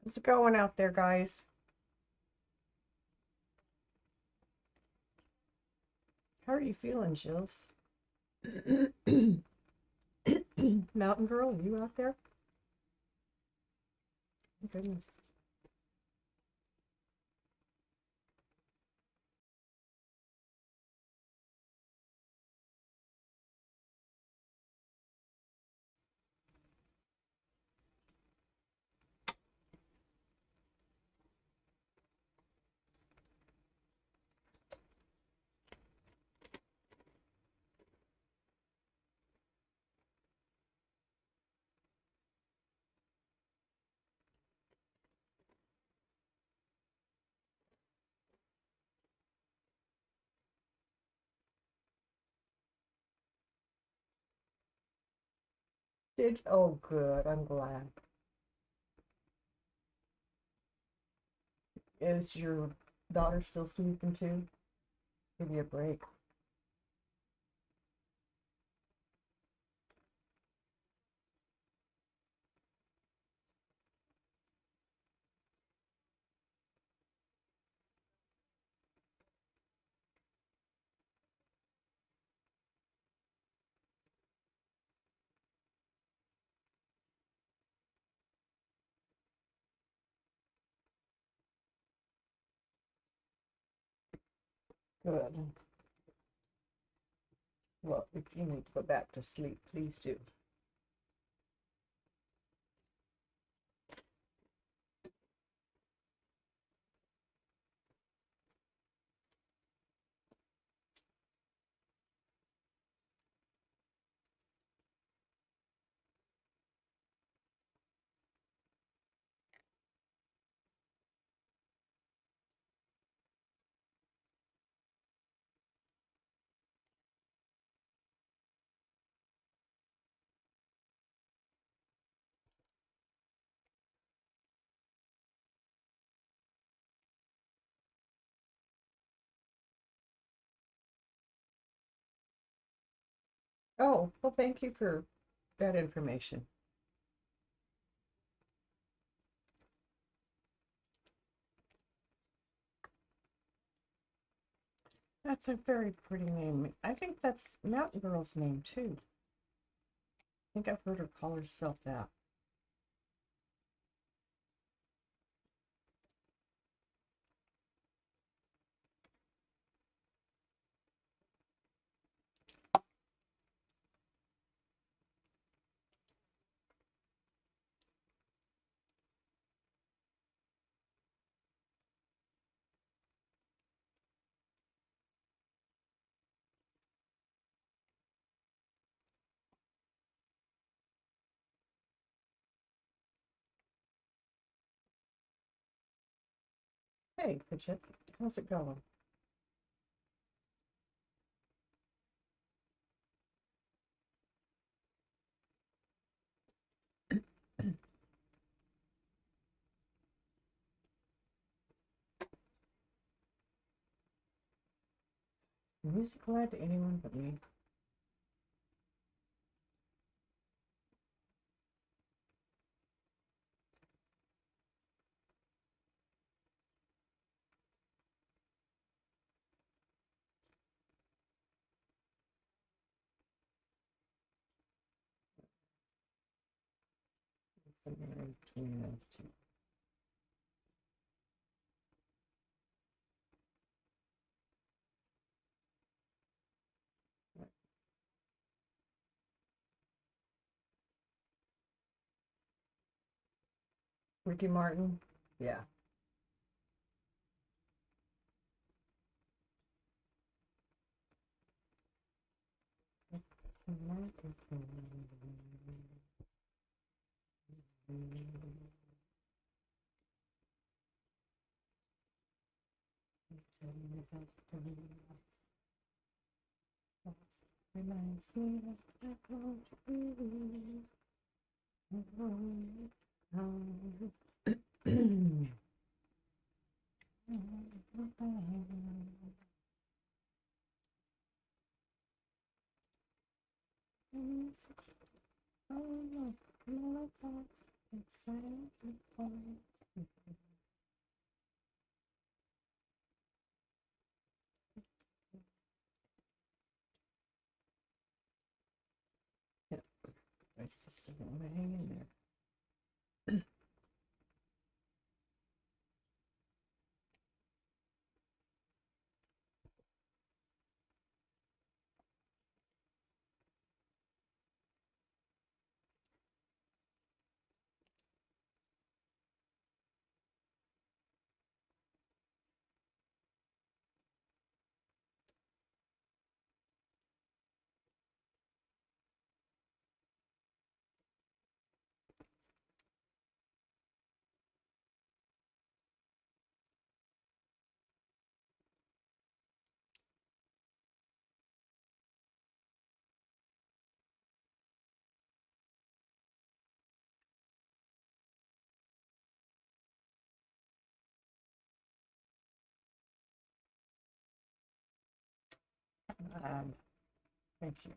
How's it going out there, guys? How are you feeling, Jills? Mountain Girl, are you out there? Oh, goodness. Oh, good. I'm glad. Is your daughter still sleeping too? Give me a break. Good. Well, if you need to go back to sleep, please do. Oh, well, thank you for that information. That's a very pretty name. I think that's Mountain Girl's name too. I think I've heard her call herself that. Hey, Fidget, how's it going? Is music allowed to anyone but me? Somewhere in between those two. Ricky Martin? Yeah. Reminds me of I want to be. Yep. I still don't want to hang in there. Thank you.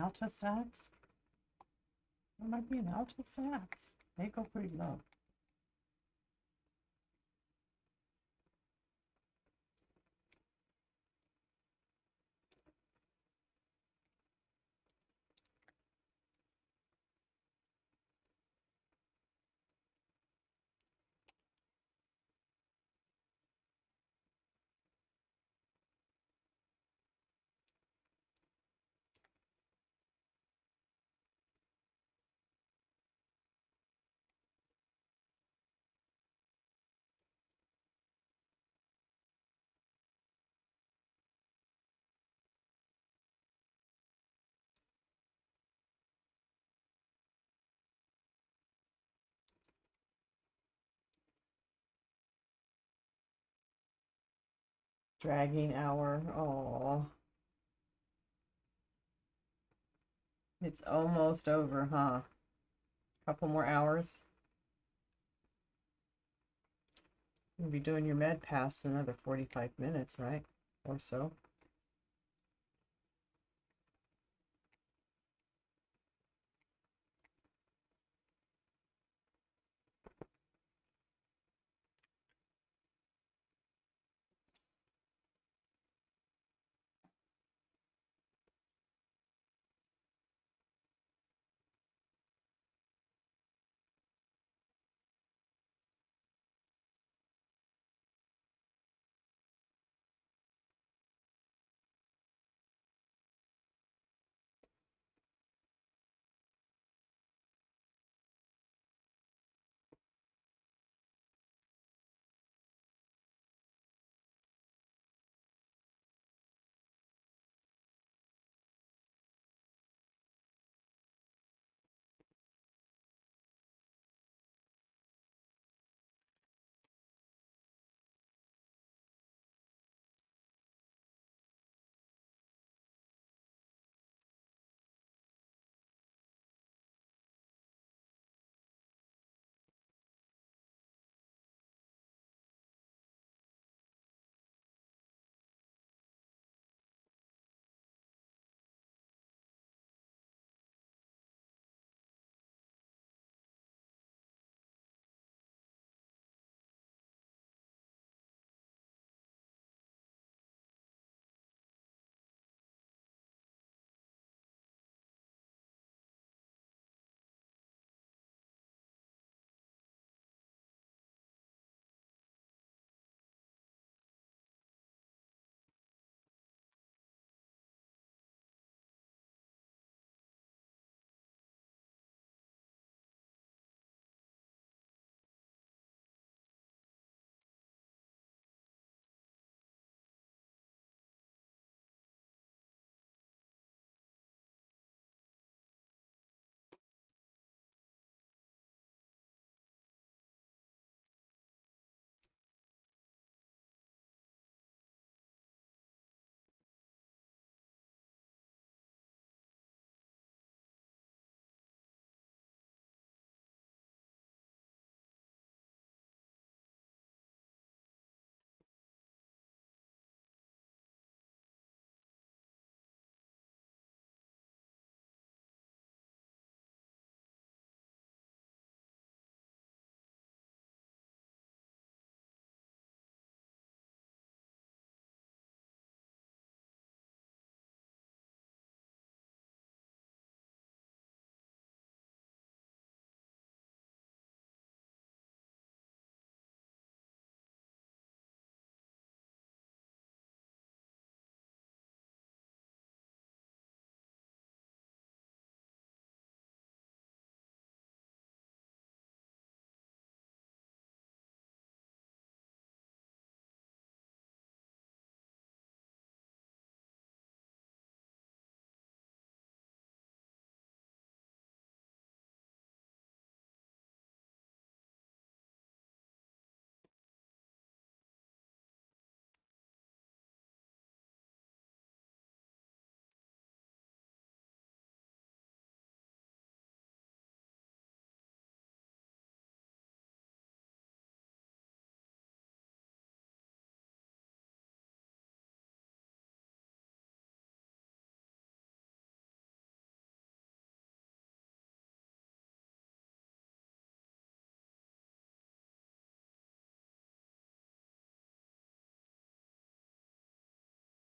alto sax? There might be an alto sax. They go pretty low. Dragging hour. Oh, it's almost over, huh? Couple more hours. You'll be doing your med pass in another 45 minutes, right? Or so.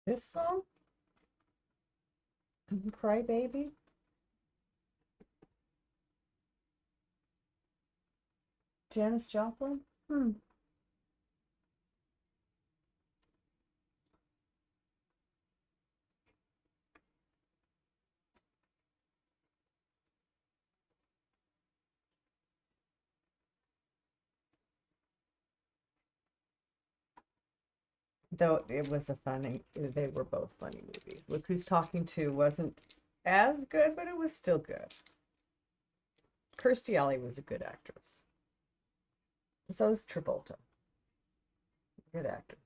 This song? Cry Baby? Janis Joplin? Though it was they were both funny movies. Look Who's Talking To wasn't as good, but it was still good. Kirstie Alley was a good actress. So is Travolta. Good actor.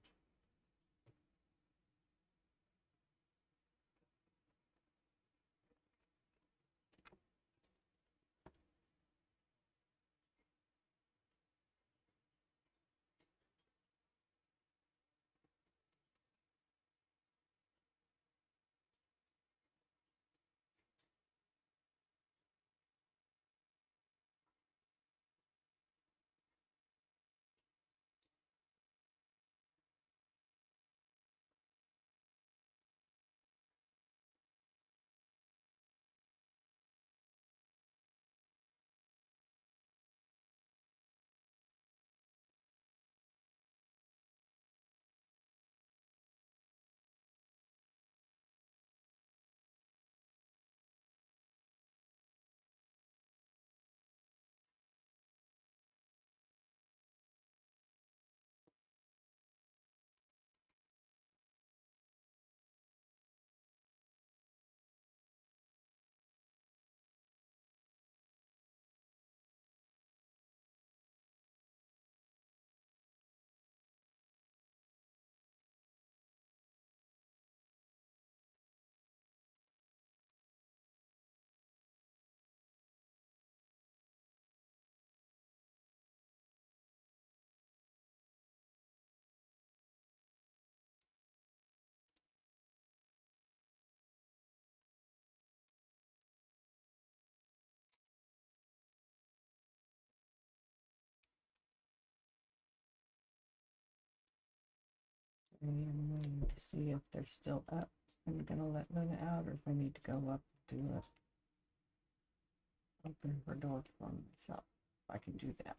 I'm waiting to see if they're still up. I'm gonna let Luna out, or if I need to go up and do it. Open her door for myself. I can do that.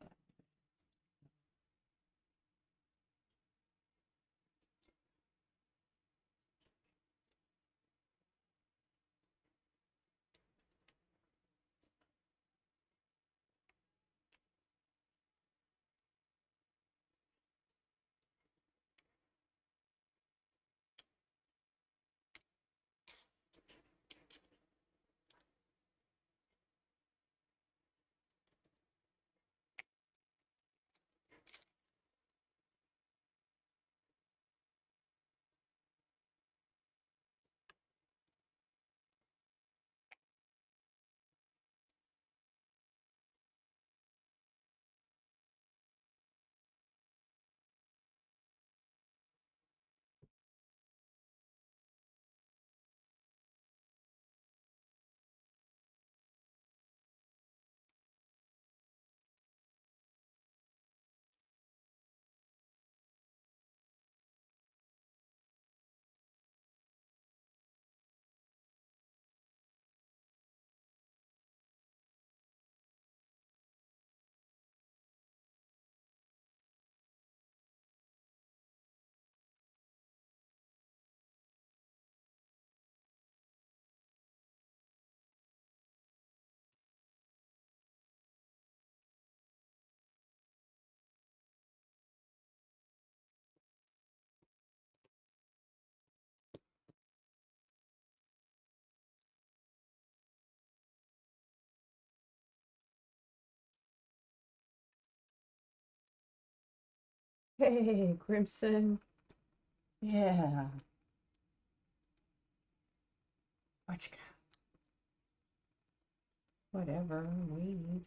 Hey, Crimson. Yeah. What you got? Whatever. Weed.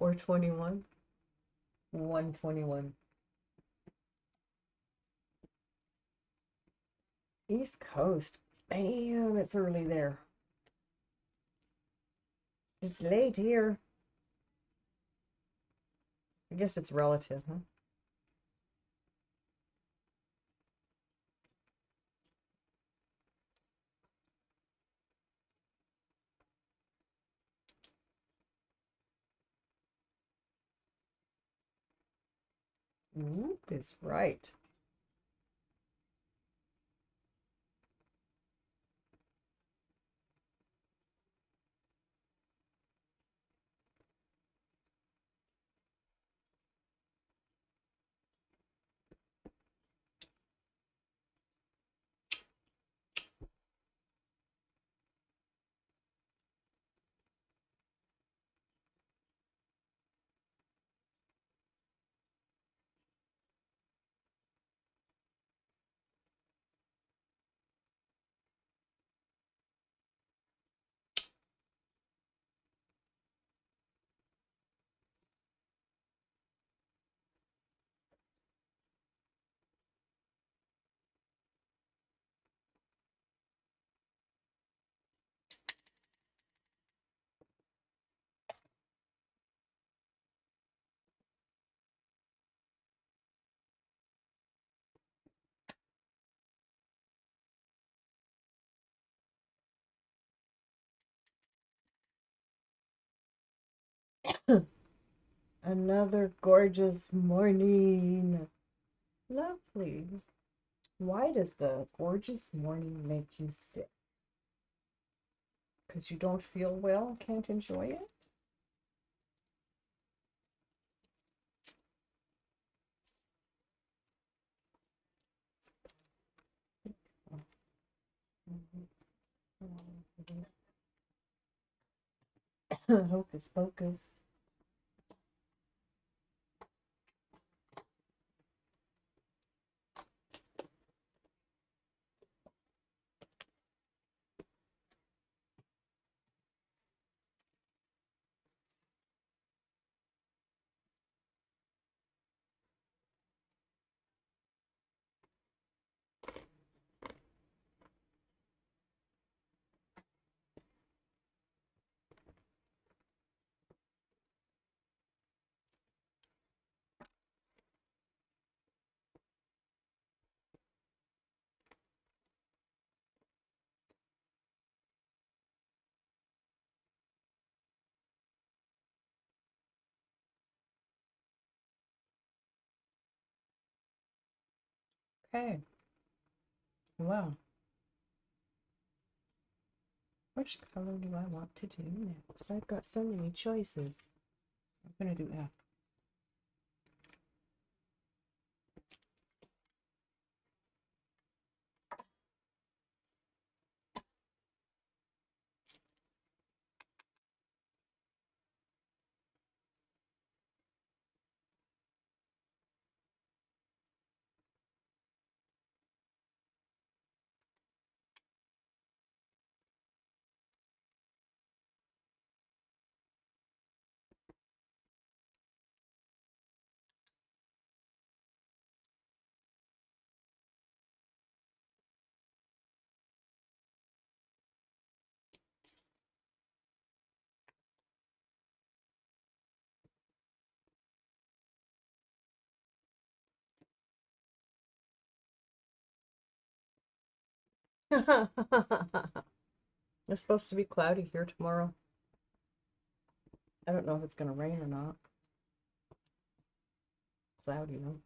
$4.21. $1.21. East Coast. Bam, it's early there. It's late here. I guess it's relative, huh? Whoop is right. Another gorgeous morning. Lovely. Why does the gorgeous morning make you sick? Because you don't feel well, can't enjoy it? Hocus pocus. Okay. Well, which color do I want to do next? I've got so many choices. I'm going to do F. It's supposed to be cloudy here tomorrow. I don't know if it's going to rain or not. Cloudy, though.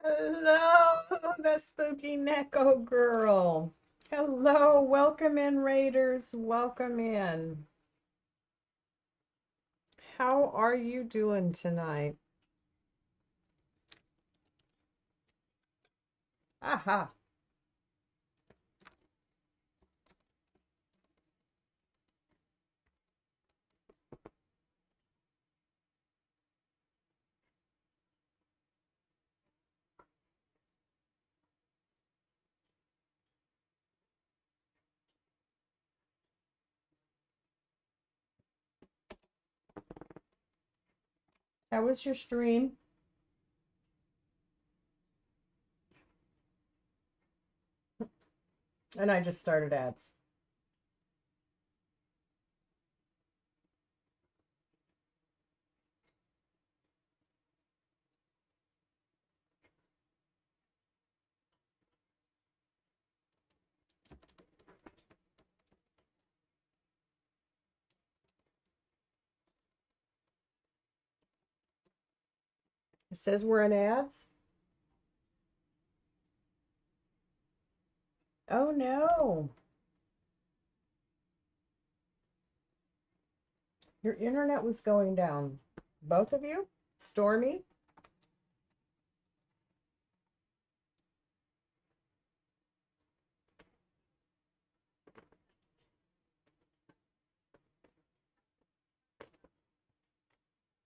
Hello, the spooky Neko girl. Hello, welcome in, Raiders. Welcome in. How are you doing tonight? Aha. How was your stream? And I just started ads. It says we're in ads. Oh no. Your internet was going down. Both of you? Stormy?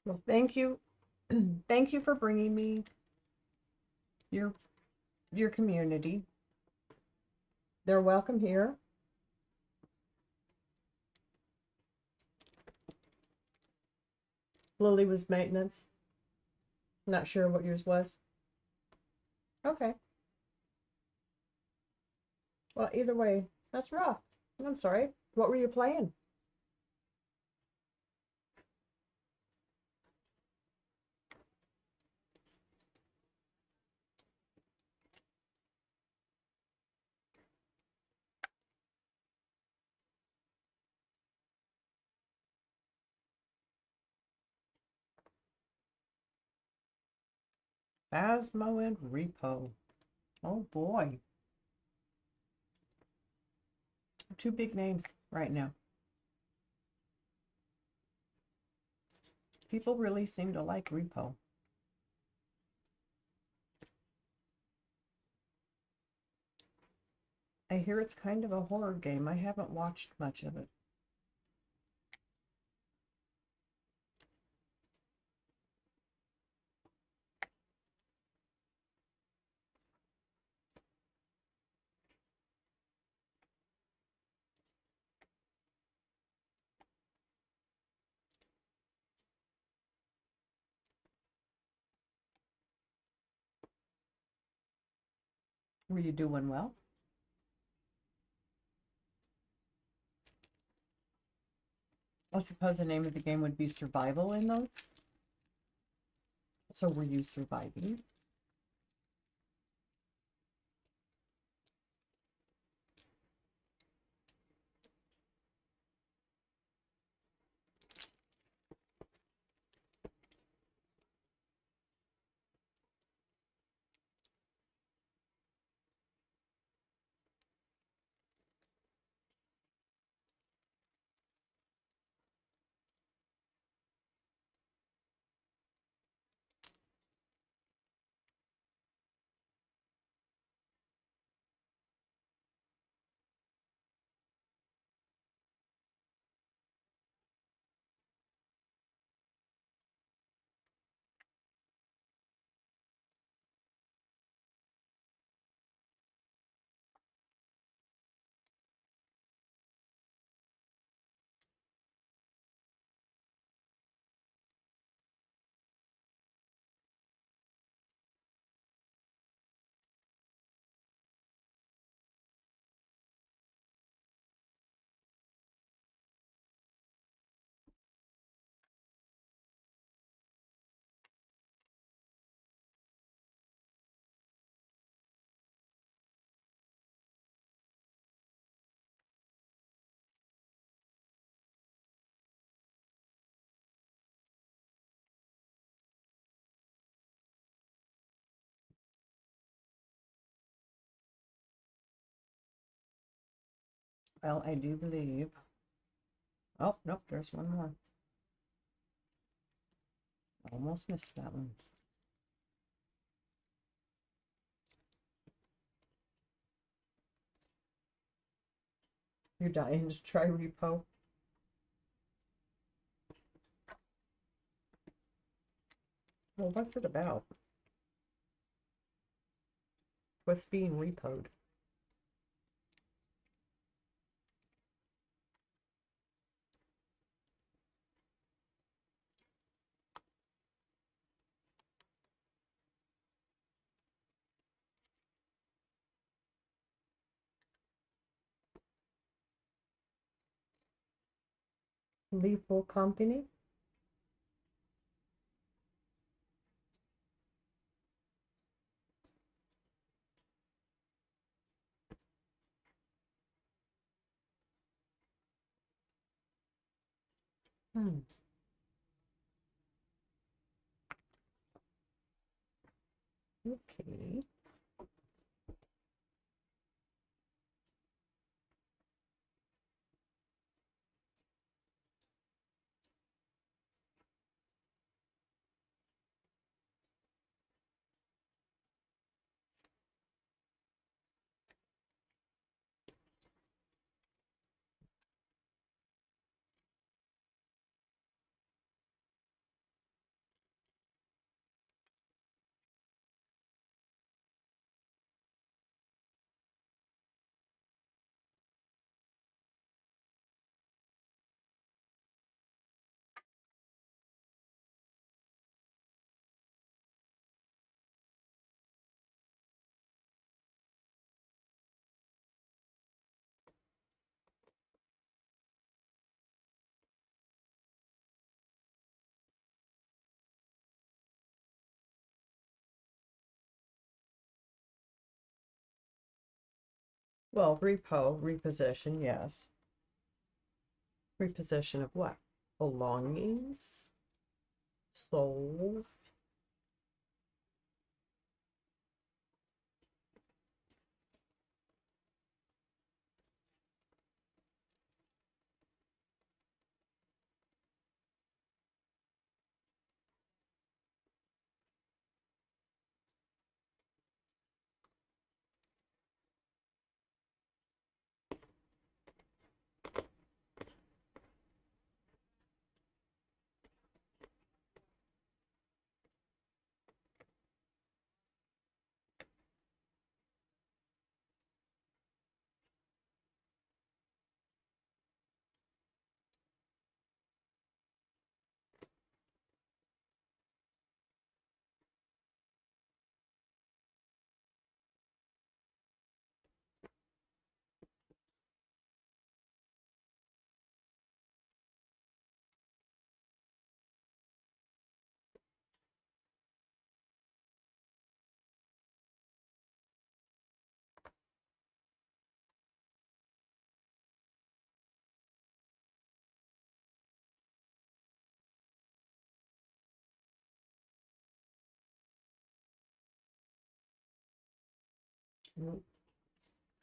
Well, thank you. Thank you for bringing me your community. They're welcome here. Lily was maintenance. Not sure what yours was. Okay. Well, either way, that's rough. I'm sorry. What were you playing? Phasmo and Repo. Oh boy. Two big names right now. People really seem to like Repo. I hear it's kind of a horror game. I haven't watched much of it. Were you doing well? I suppose the name of the game would be Survival in those. So were you surviving? Well, I do believe. Oh, nope, there's one more. Almost missed that one. You're dying to try repo. Well, what's it about? What's being repoed? Lethal Company? Hmm. Okay. Well, repo, repossession, yes. Repossession of what? Belongings? Souls?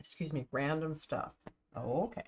Excuse me, random stuff. Oh, okay.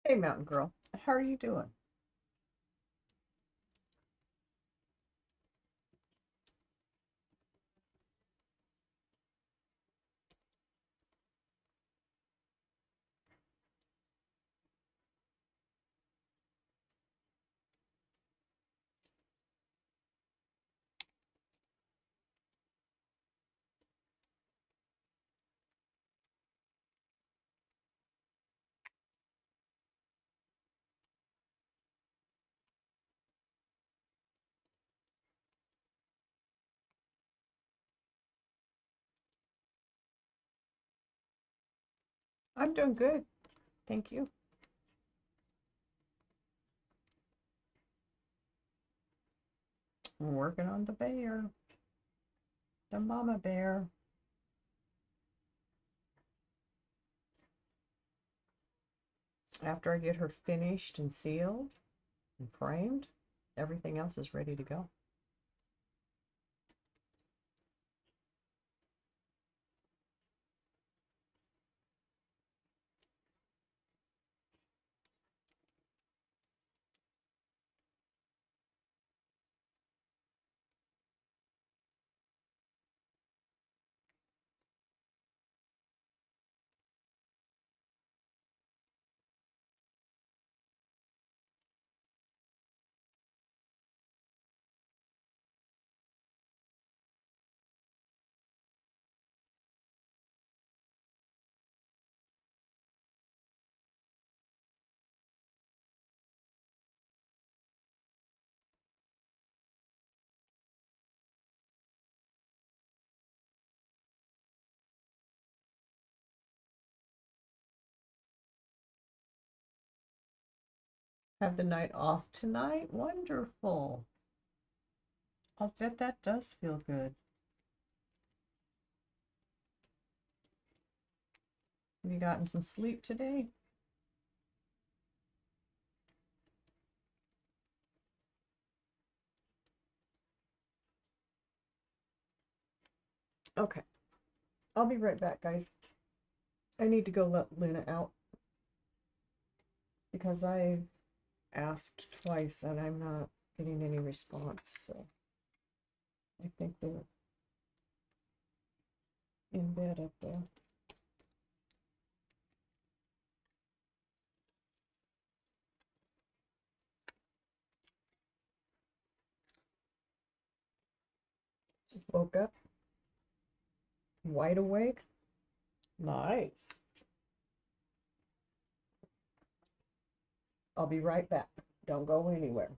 Hey, Mountain Girl, how are you doing? I'm doing good. Thank you. I'm working on the bear, the mama bear. After I get her finished and sealed and framed, everything else is ready to go. Have the night off tonight? Wonderful. I'll bet that does feel good. Have you gotten some sleep today? Okay. I'll be right back, guys. I need to go let Luna out because I asked twice and I'm not getting any response. So I think they're in bed up there. Just woke up, wide awake. Nice. I'll be right back. Don't go anywhere.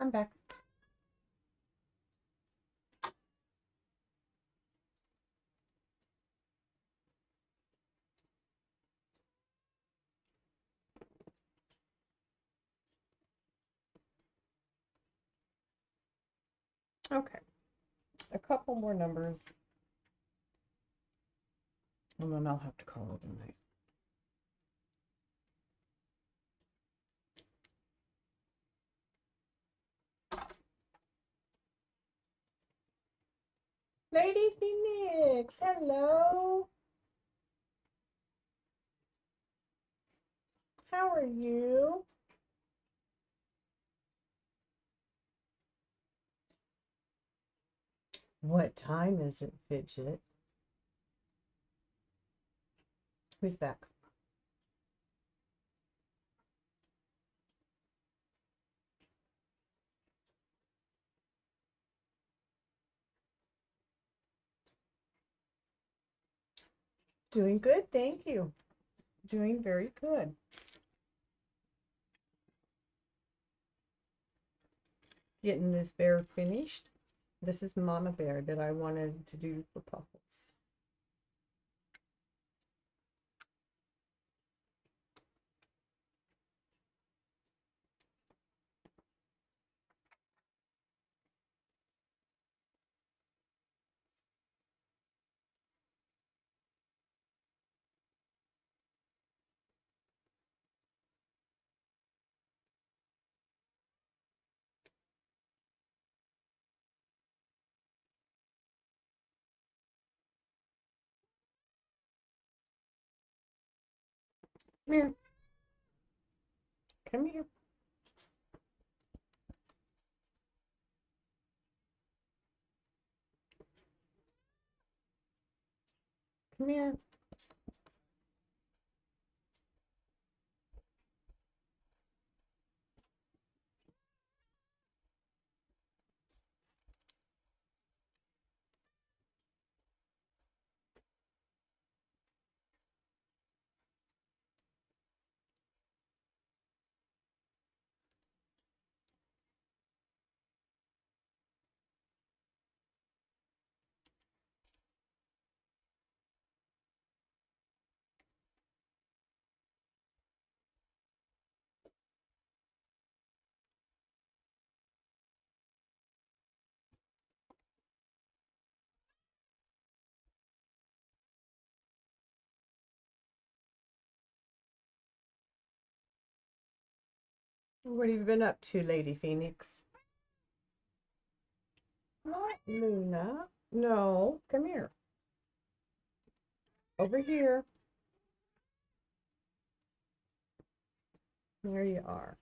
I'm back. Okay, a couple more numbers, and then I'll have to call it a night. Lady Phoenix, hello. How are you? What time is it, Fidget? Who's back? Doing good, thank you. Doing very good. Getting this bear finished. This is Mama Bear that I wanted to do for Puffles. Come here. Come here. Come here. What have you been up to, Lady Phoenix? Not Luna. No, come here. Over here. There you are.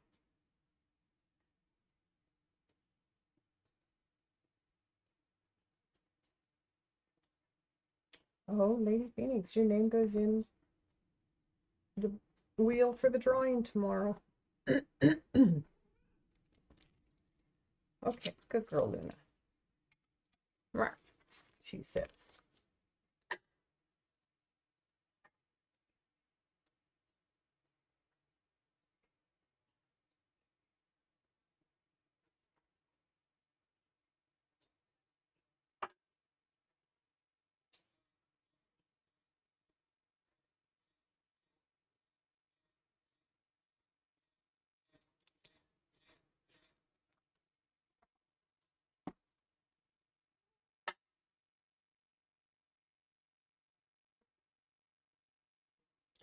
Oh, Lady Phoenix, your name goes in the wheel for the drawing tomorrow. Okay, good girl, Luna. Right, she says.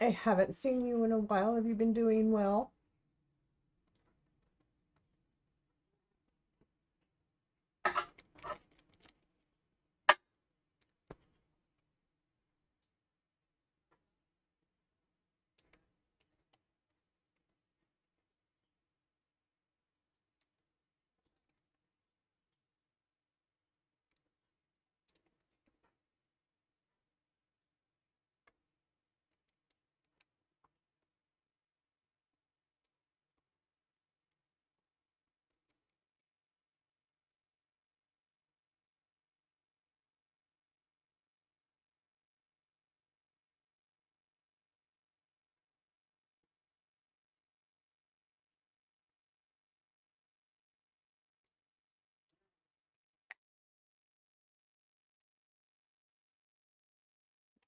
I haven't seen you in a while. Have you been doing well?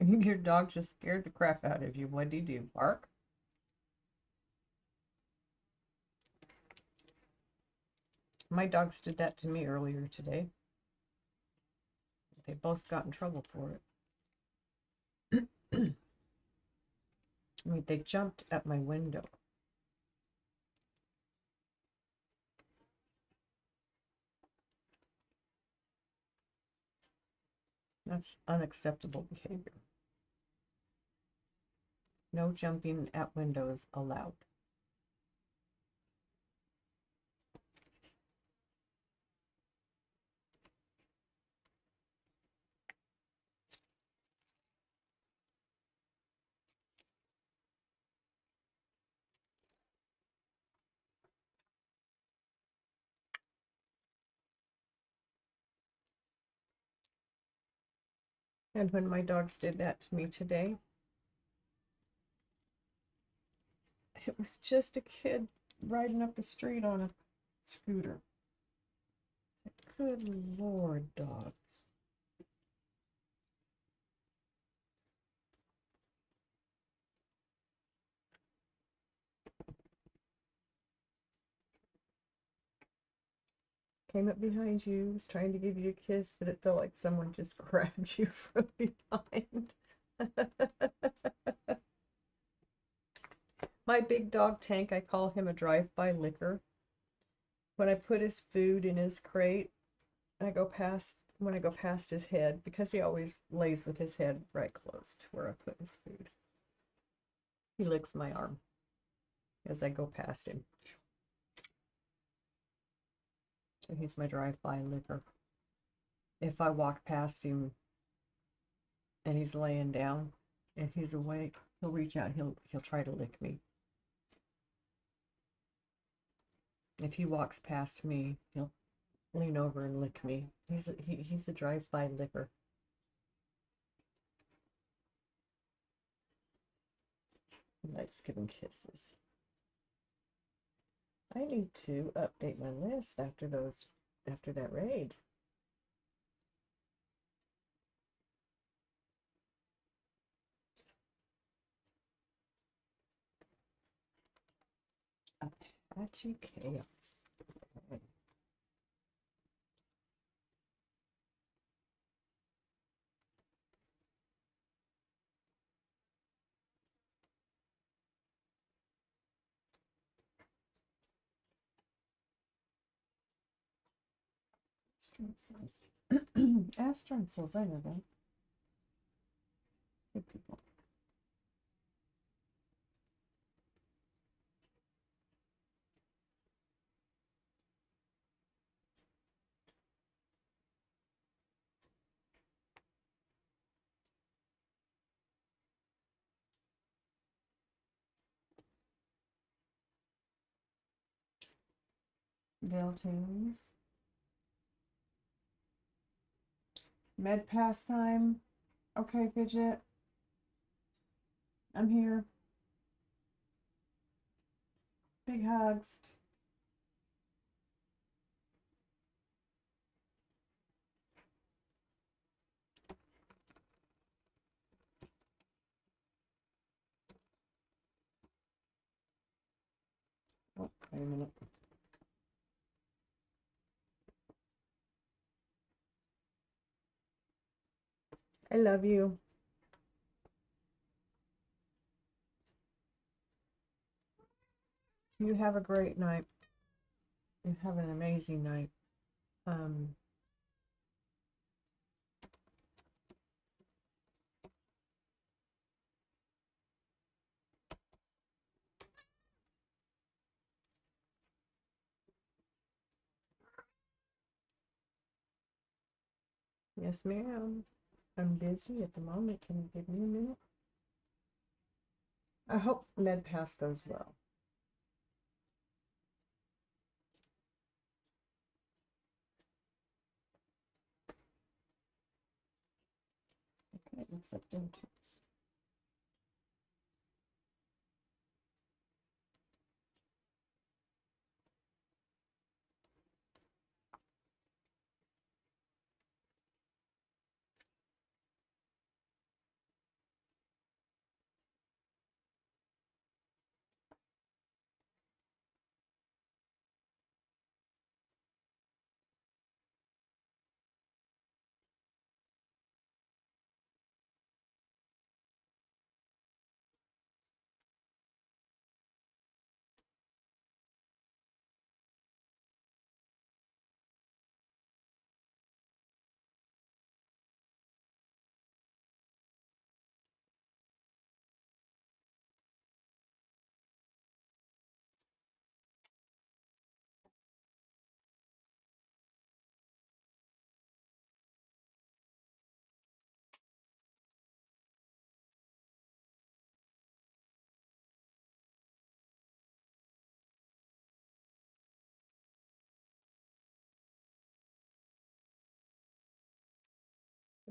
Your dog just scared the crap out of you. What did he do? Bark? My dogs did that to me earlier today. They both got in trouble for it. I mean, they jumped at my window. That's unacceptable behavior. No jumping at windows allowed. And when my dogs did that to me today, it was just a kid riding up the street on a scooter. Good Lord, dogs. Came up behind you, was trying to give you a kiss, but it felt like someone just grabbed you from behind. My big dog Tank, I call him a drive-by licker. When I put his food in his crate, when I go past his head, because he always lays with his head right close to where I put his food. He licks my arm as I go past him. So he's my drive-by licker. If I walk past him and he's laying down and he's awake, he'll reach out, he'll try to lick me. If he walks past me, he'll lean over and lick me. He's a drive-by licker. He likes giving kisses. I need to update my list after that raid. Apache Chaos. Okay. Astronsels, I know that. Good people. Deltoons. Med pass time. Okay, Fidget. I'm here. Big hugs. Oh, wait a minute. I love you. You have a great night. You have an amazing night. Yes, ma'am. I'm busy at the moment. Can you give me a minute? I hope Med Pass goes well. Okay, looks like them two.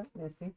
That's messy.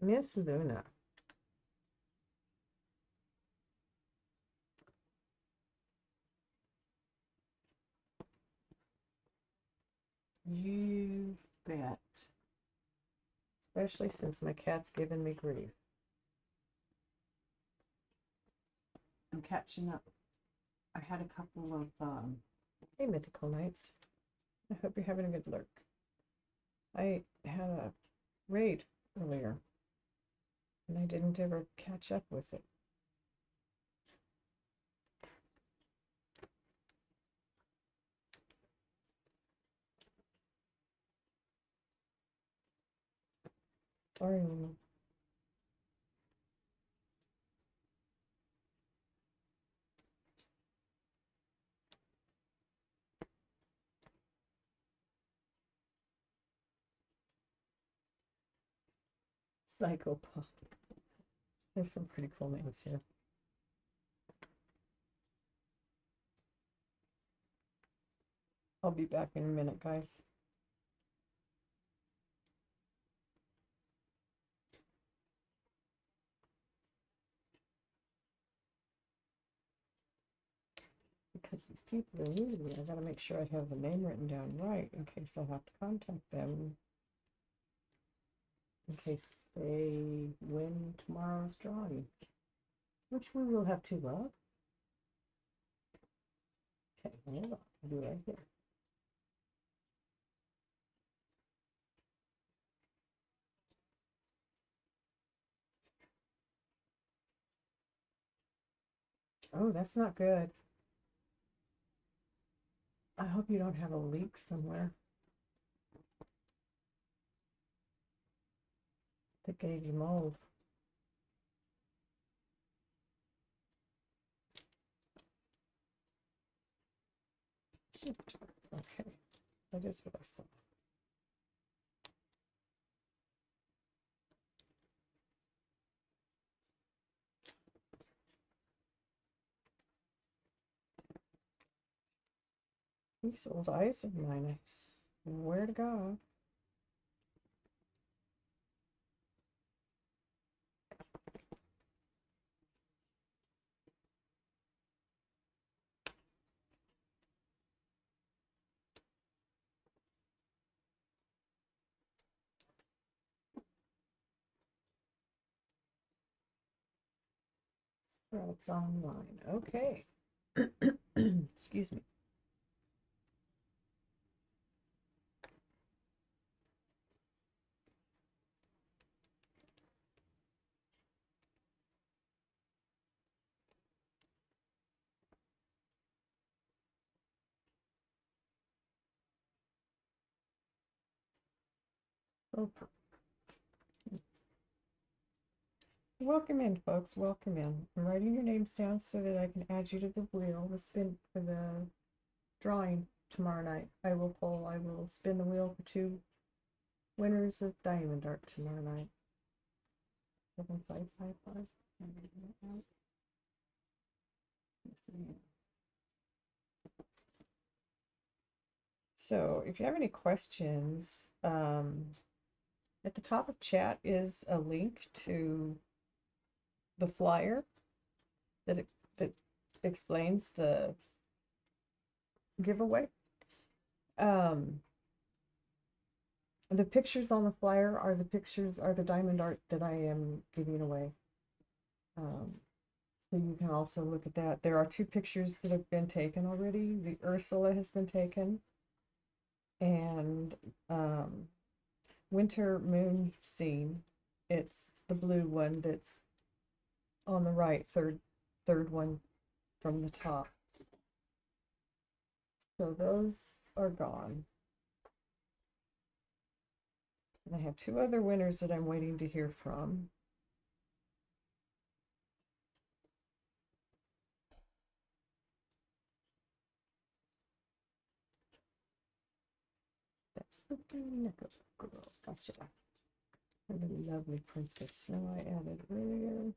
Miss Luna. You bet. Especially since my cat's given me grief. I'm catching up. I had a couple of Hey, Mythical Knights. I hope you're having a good lurk. I had a raid earlier, and I didn't ever catch up with it. Sorry, Luna. Psychopath. There's some pretty cool names here. I'll be back in a minute, guys. Because these people are new to me, I gotta make sure I have the name written down right in case I have to contact them. In case they win tomorrow's drawing. Which we will have two of. Okay, hold on. I'll be right here. Oh, that's not good. I hope you don't have a leak somewhere. That gave you mold. Shoot. Okay, that is what I saw. These old eyes of mine, I swear to God. Sprouts online. Okay. Excuse me. Oh, welcome in, folks. Welcome in. I'm writing your names down so that I can add you to the wheel. The spin for the drawing tomorrow night. I will spin the wheel for two winners of Diamond Art tomorrow night. 7555. So if you have any questions, at the top of chat is a link to the flyer that explains the giveaway. The pictures on the flyer are the diamond art that I am giving away. So you can also look at that. There are two pictures that have been taken already. The Ursula has been taken, and winter moon scene. It's the blue one that's on the right, third one from the top. So those are gone. And I have two other winners that I'm waiting to hear from. That's the makeup girl. Gotcha. And the lovely Princess Snow I added earlier.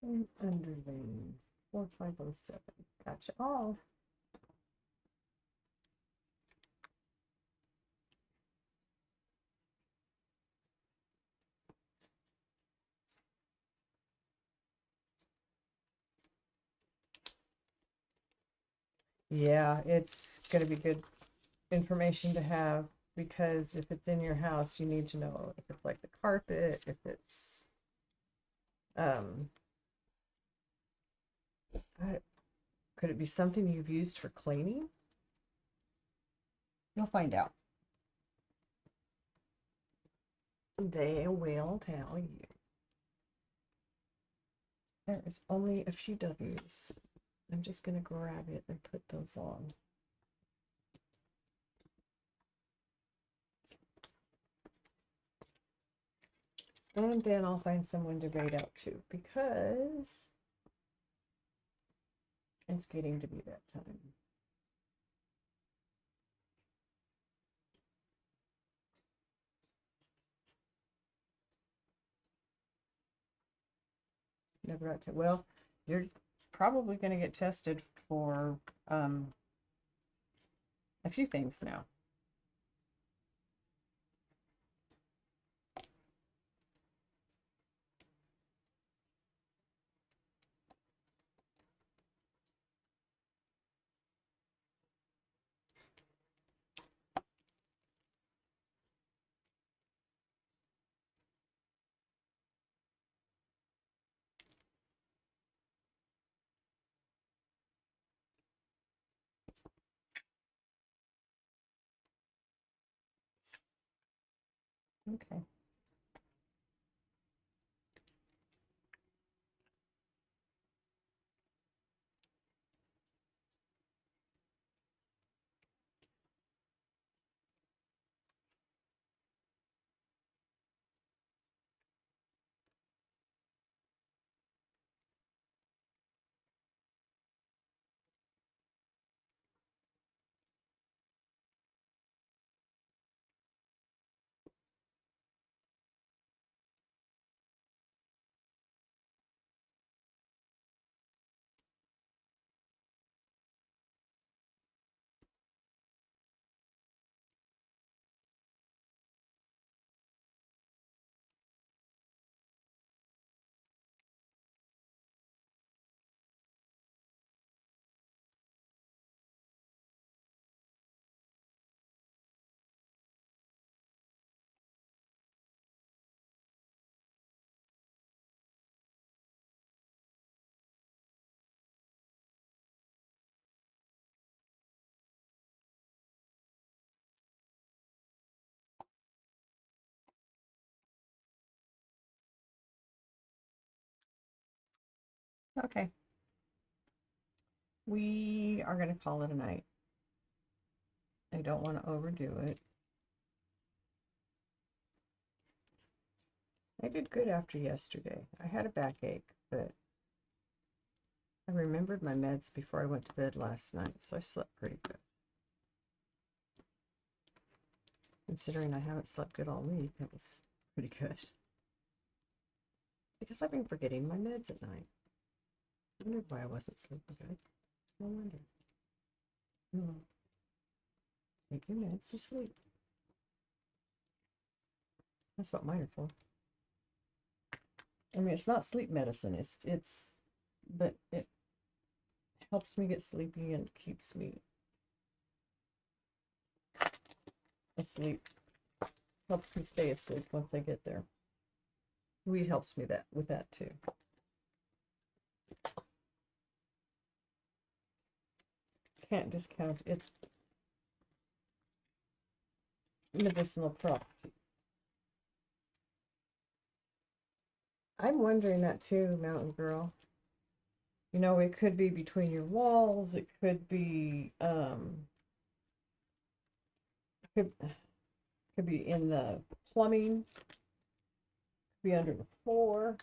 And underlane 4507. Gotcha all. Yeah, it's going to be good information to have, because if it's in your house, you need to know if it's like the carpet, if it's um could it be something you've used for cleaning? You'll find out. They will tell you. There is only a few W's. I'm just going to grab it and put those on. And then I'll find someone to raid out to, because it's getting to be that time. Never out to, well, you're probably going to get tested for a few things now. Okay. Okay. We are going to call it a night. I don't want to overdo it. I did good after yesterday. I had a backache, but I remembered my meds before I went to bed last night, so I slept pretty good. Considering I haven't slept good all week, that was pretty good. Because I've been forgetting my meds at night. I wondered why I wasn't sleeping good. No wonder. No. Take your meds to sleep. That's what mine are for. I mean, it's not sleep medicine. But it helps me get sleepy and keeps me asleep. Helps me stay asleep once I get there. Weed helps me with that too. Can't discount its medicinal properties. I'm wondering that too, Mountain Girl. You know, it could be between your walls. It could be could could be in the plumbing. Could be under the floor.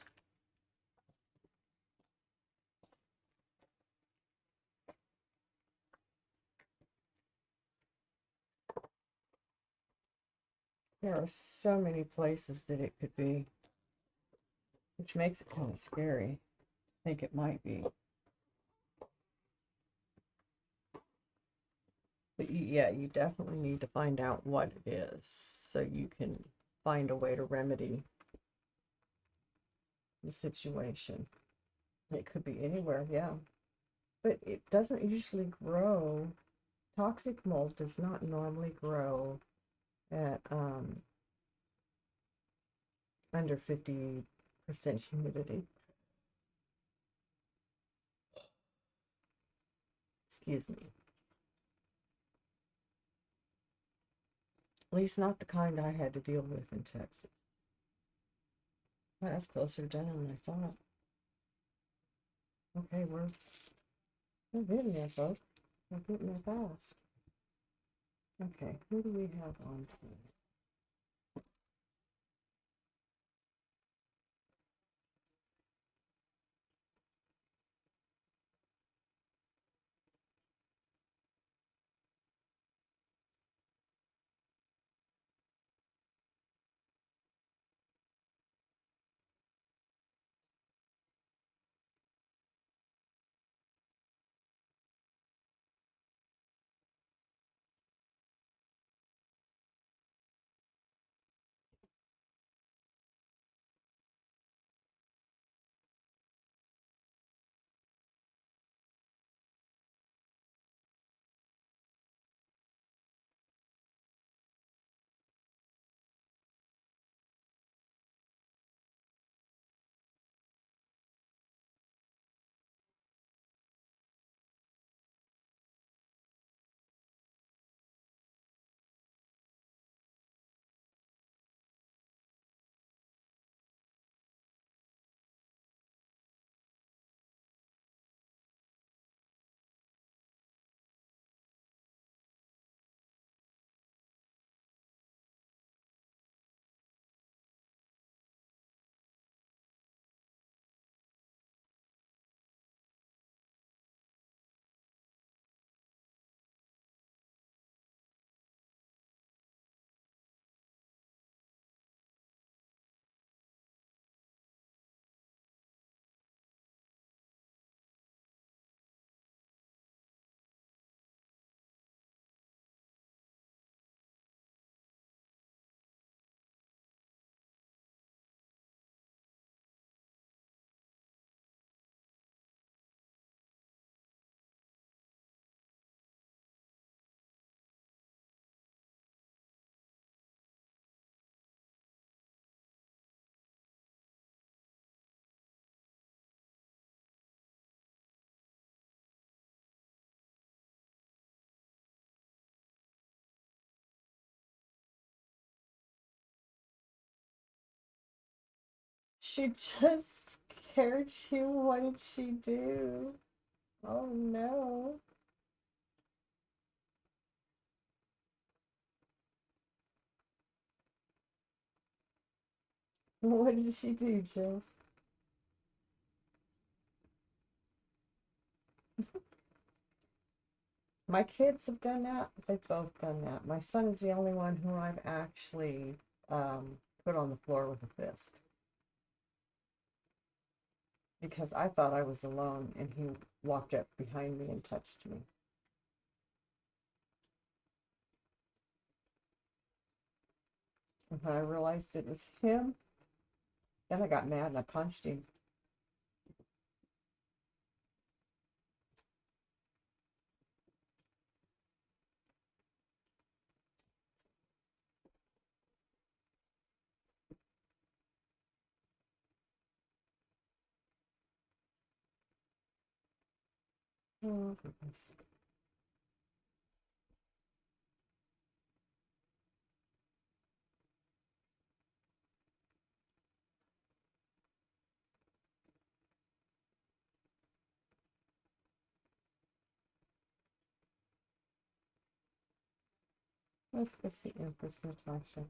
There are so many places that it could be, which makes it kind of scary. I think it might be. But yeah, you definitely need to find out what it is so you can find a way to remedy the situation. It could be anywhere, yeah. But it doesn't usually grow. Toxic mold does not normally grow at under 50% humidity. Excuse me. At least not the kind I had to deal with in Texas. Well, that's closer done than I thought. Okay, we're getting there, folks. We're getting there fast. Okay, who do we have on today? She just scared you. What did she do? Oh no. What did she do, Jill? My kids have done that. They've both done that. My son is the only one who I've actually put on the floor with a fist. Because I thought I was alone and he walked up behind me and touched me. And when I realized it was him, then I got mad and I punched him. Oh, goodness. Let's go see Empress Natasha.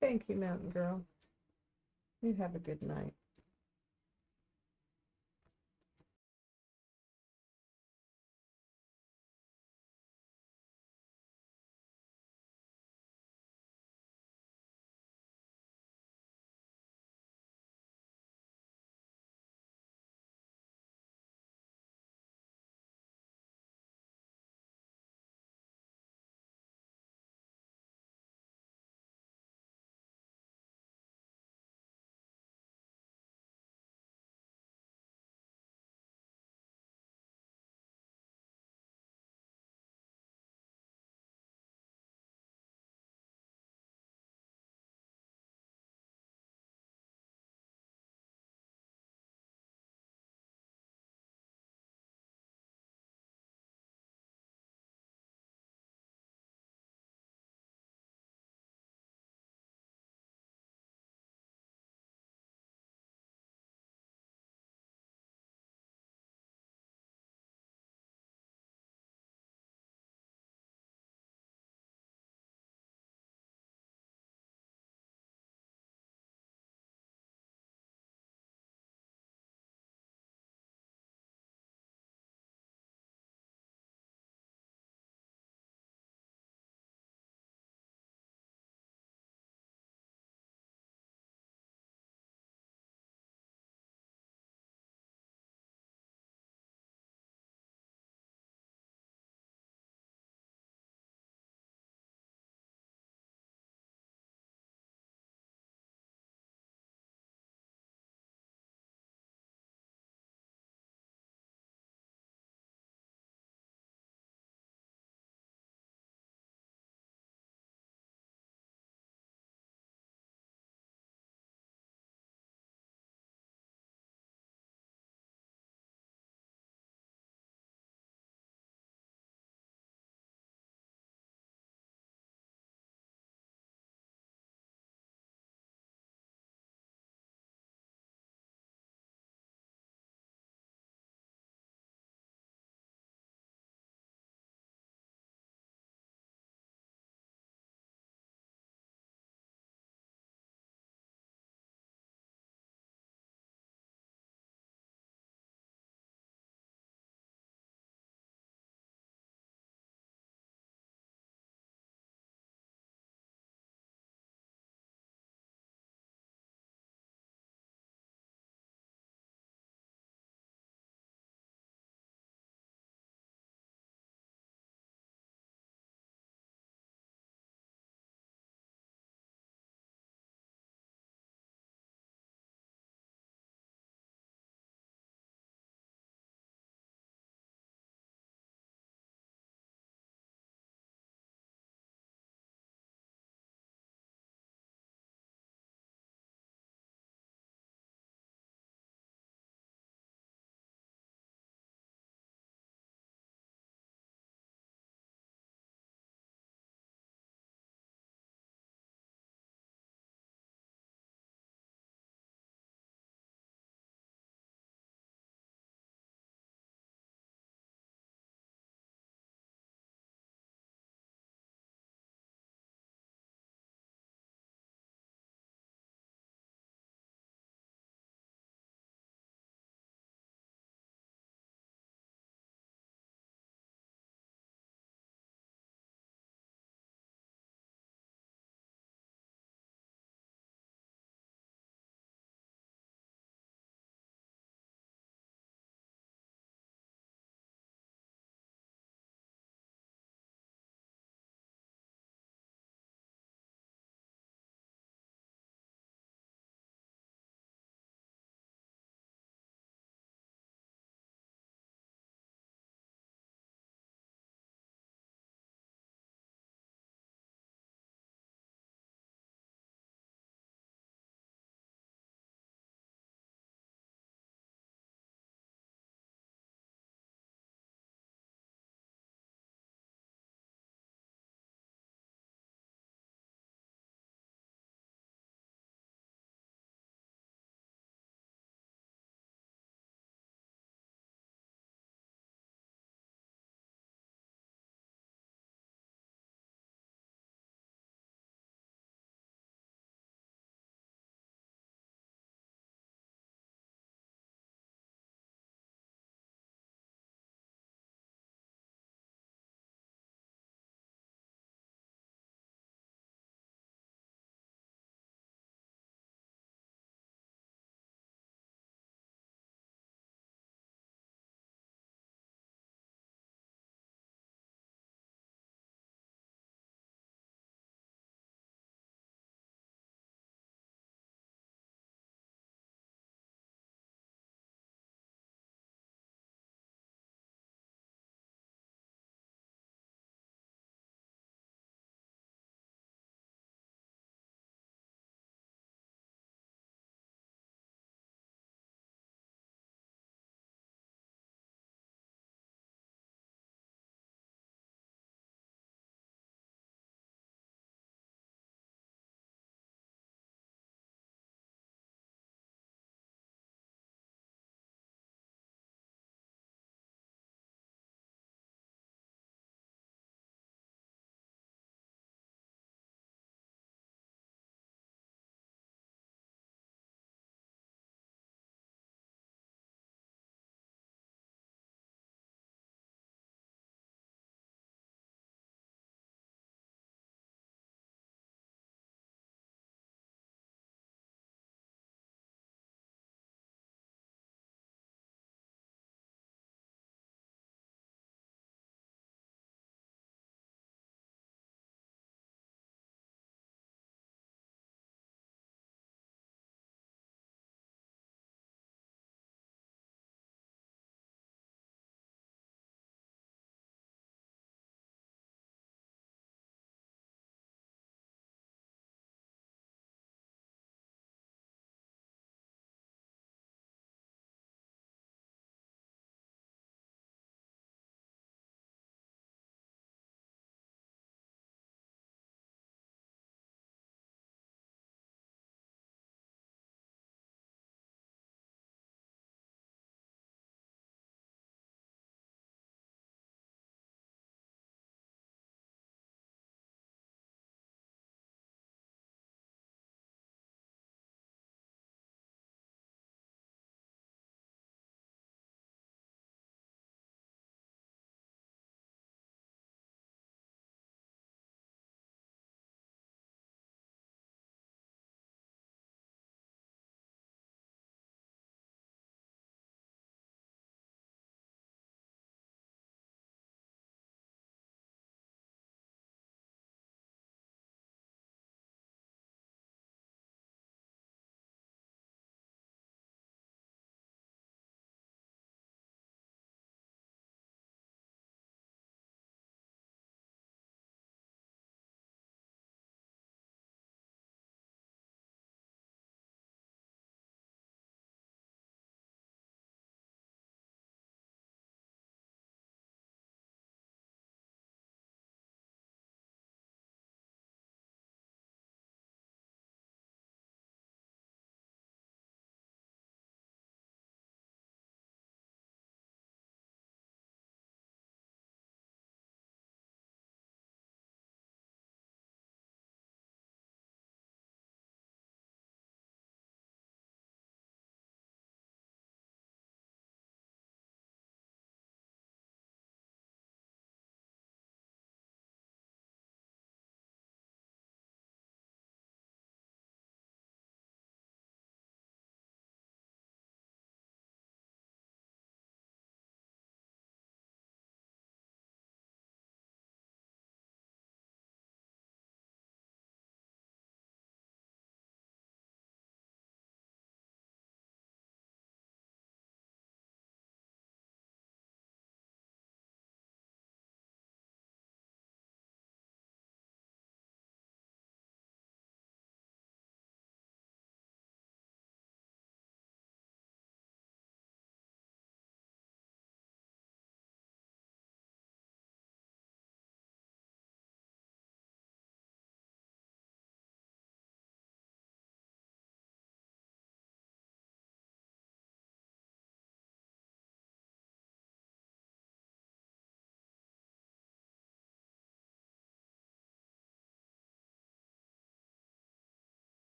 Thank you, Mountain Girl. You have a good night.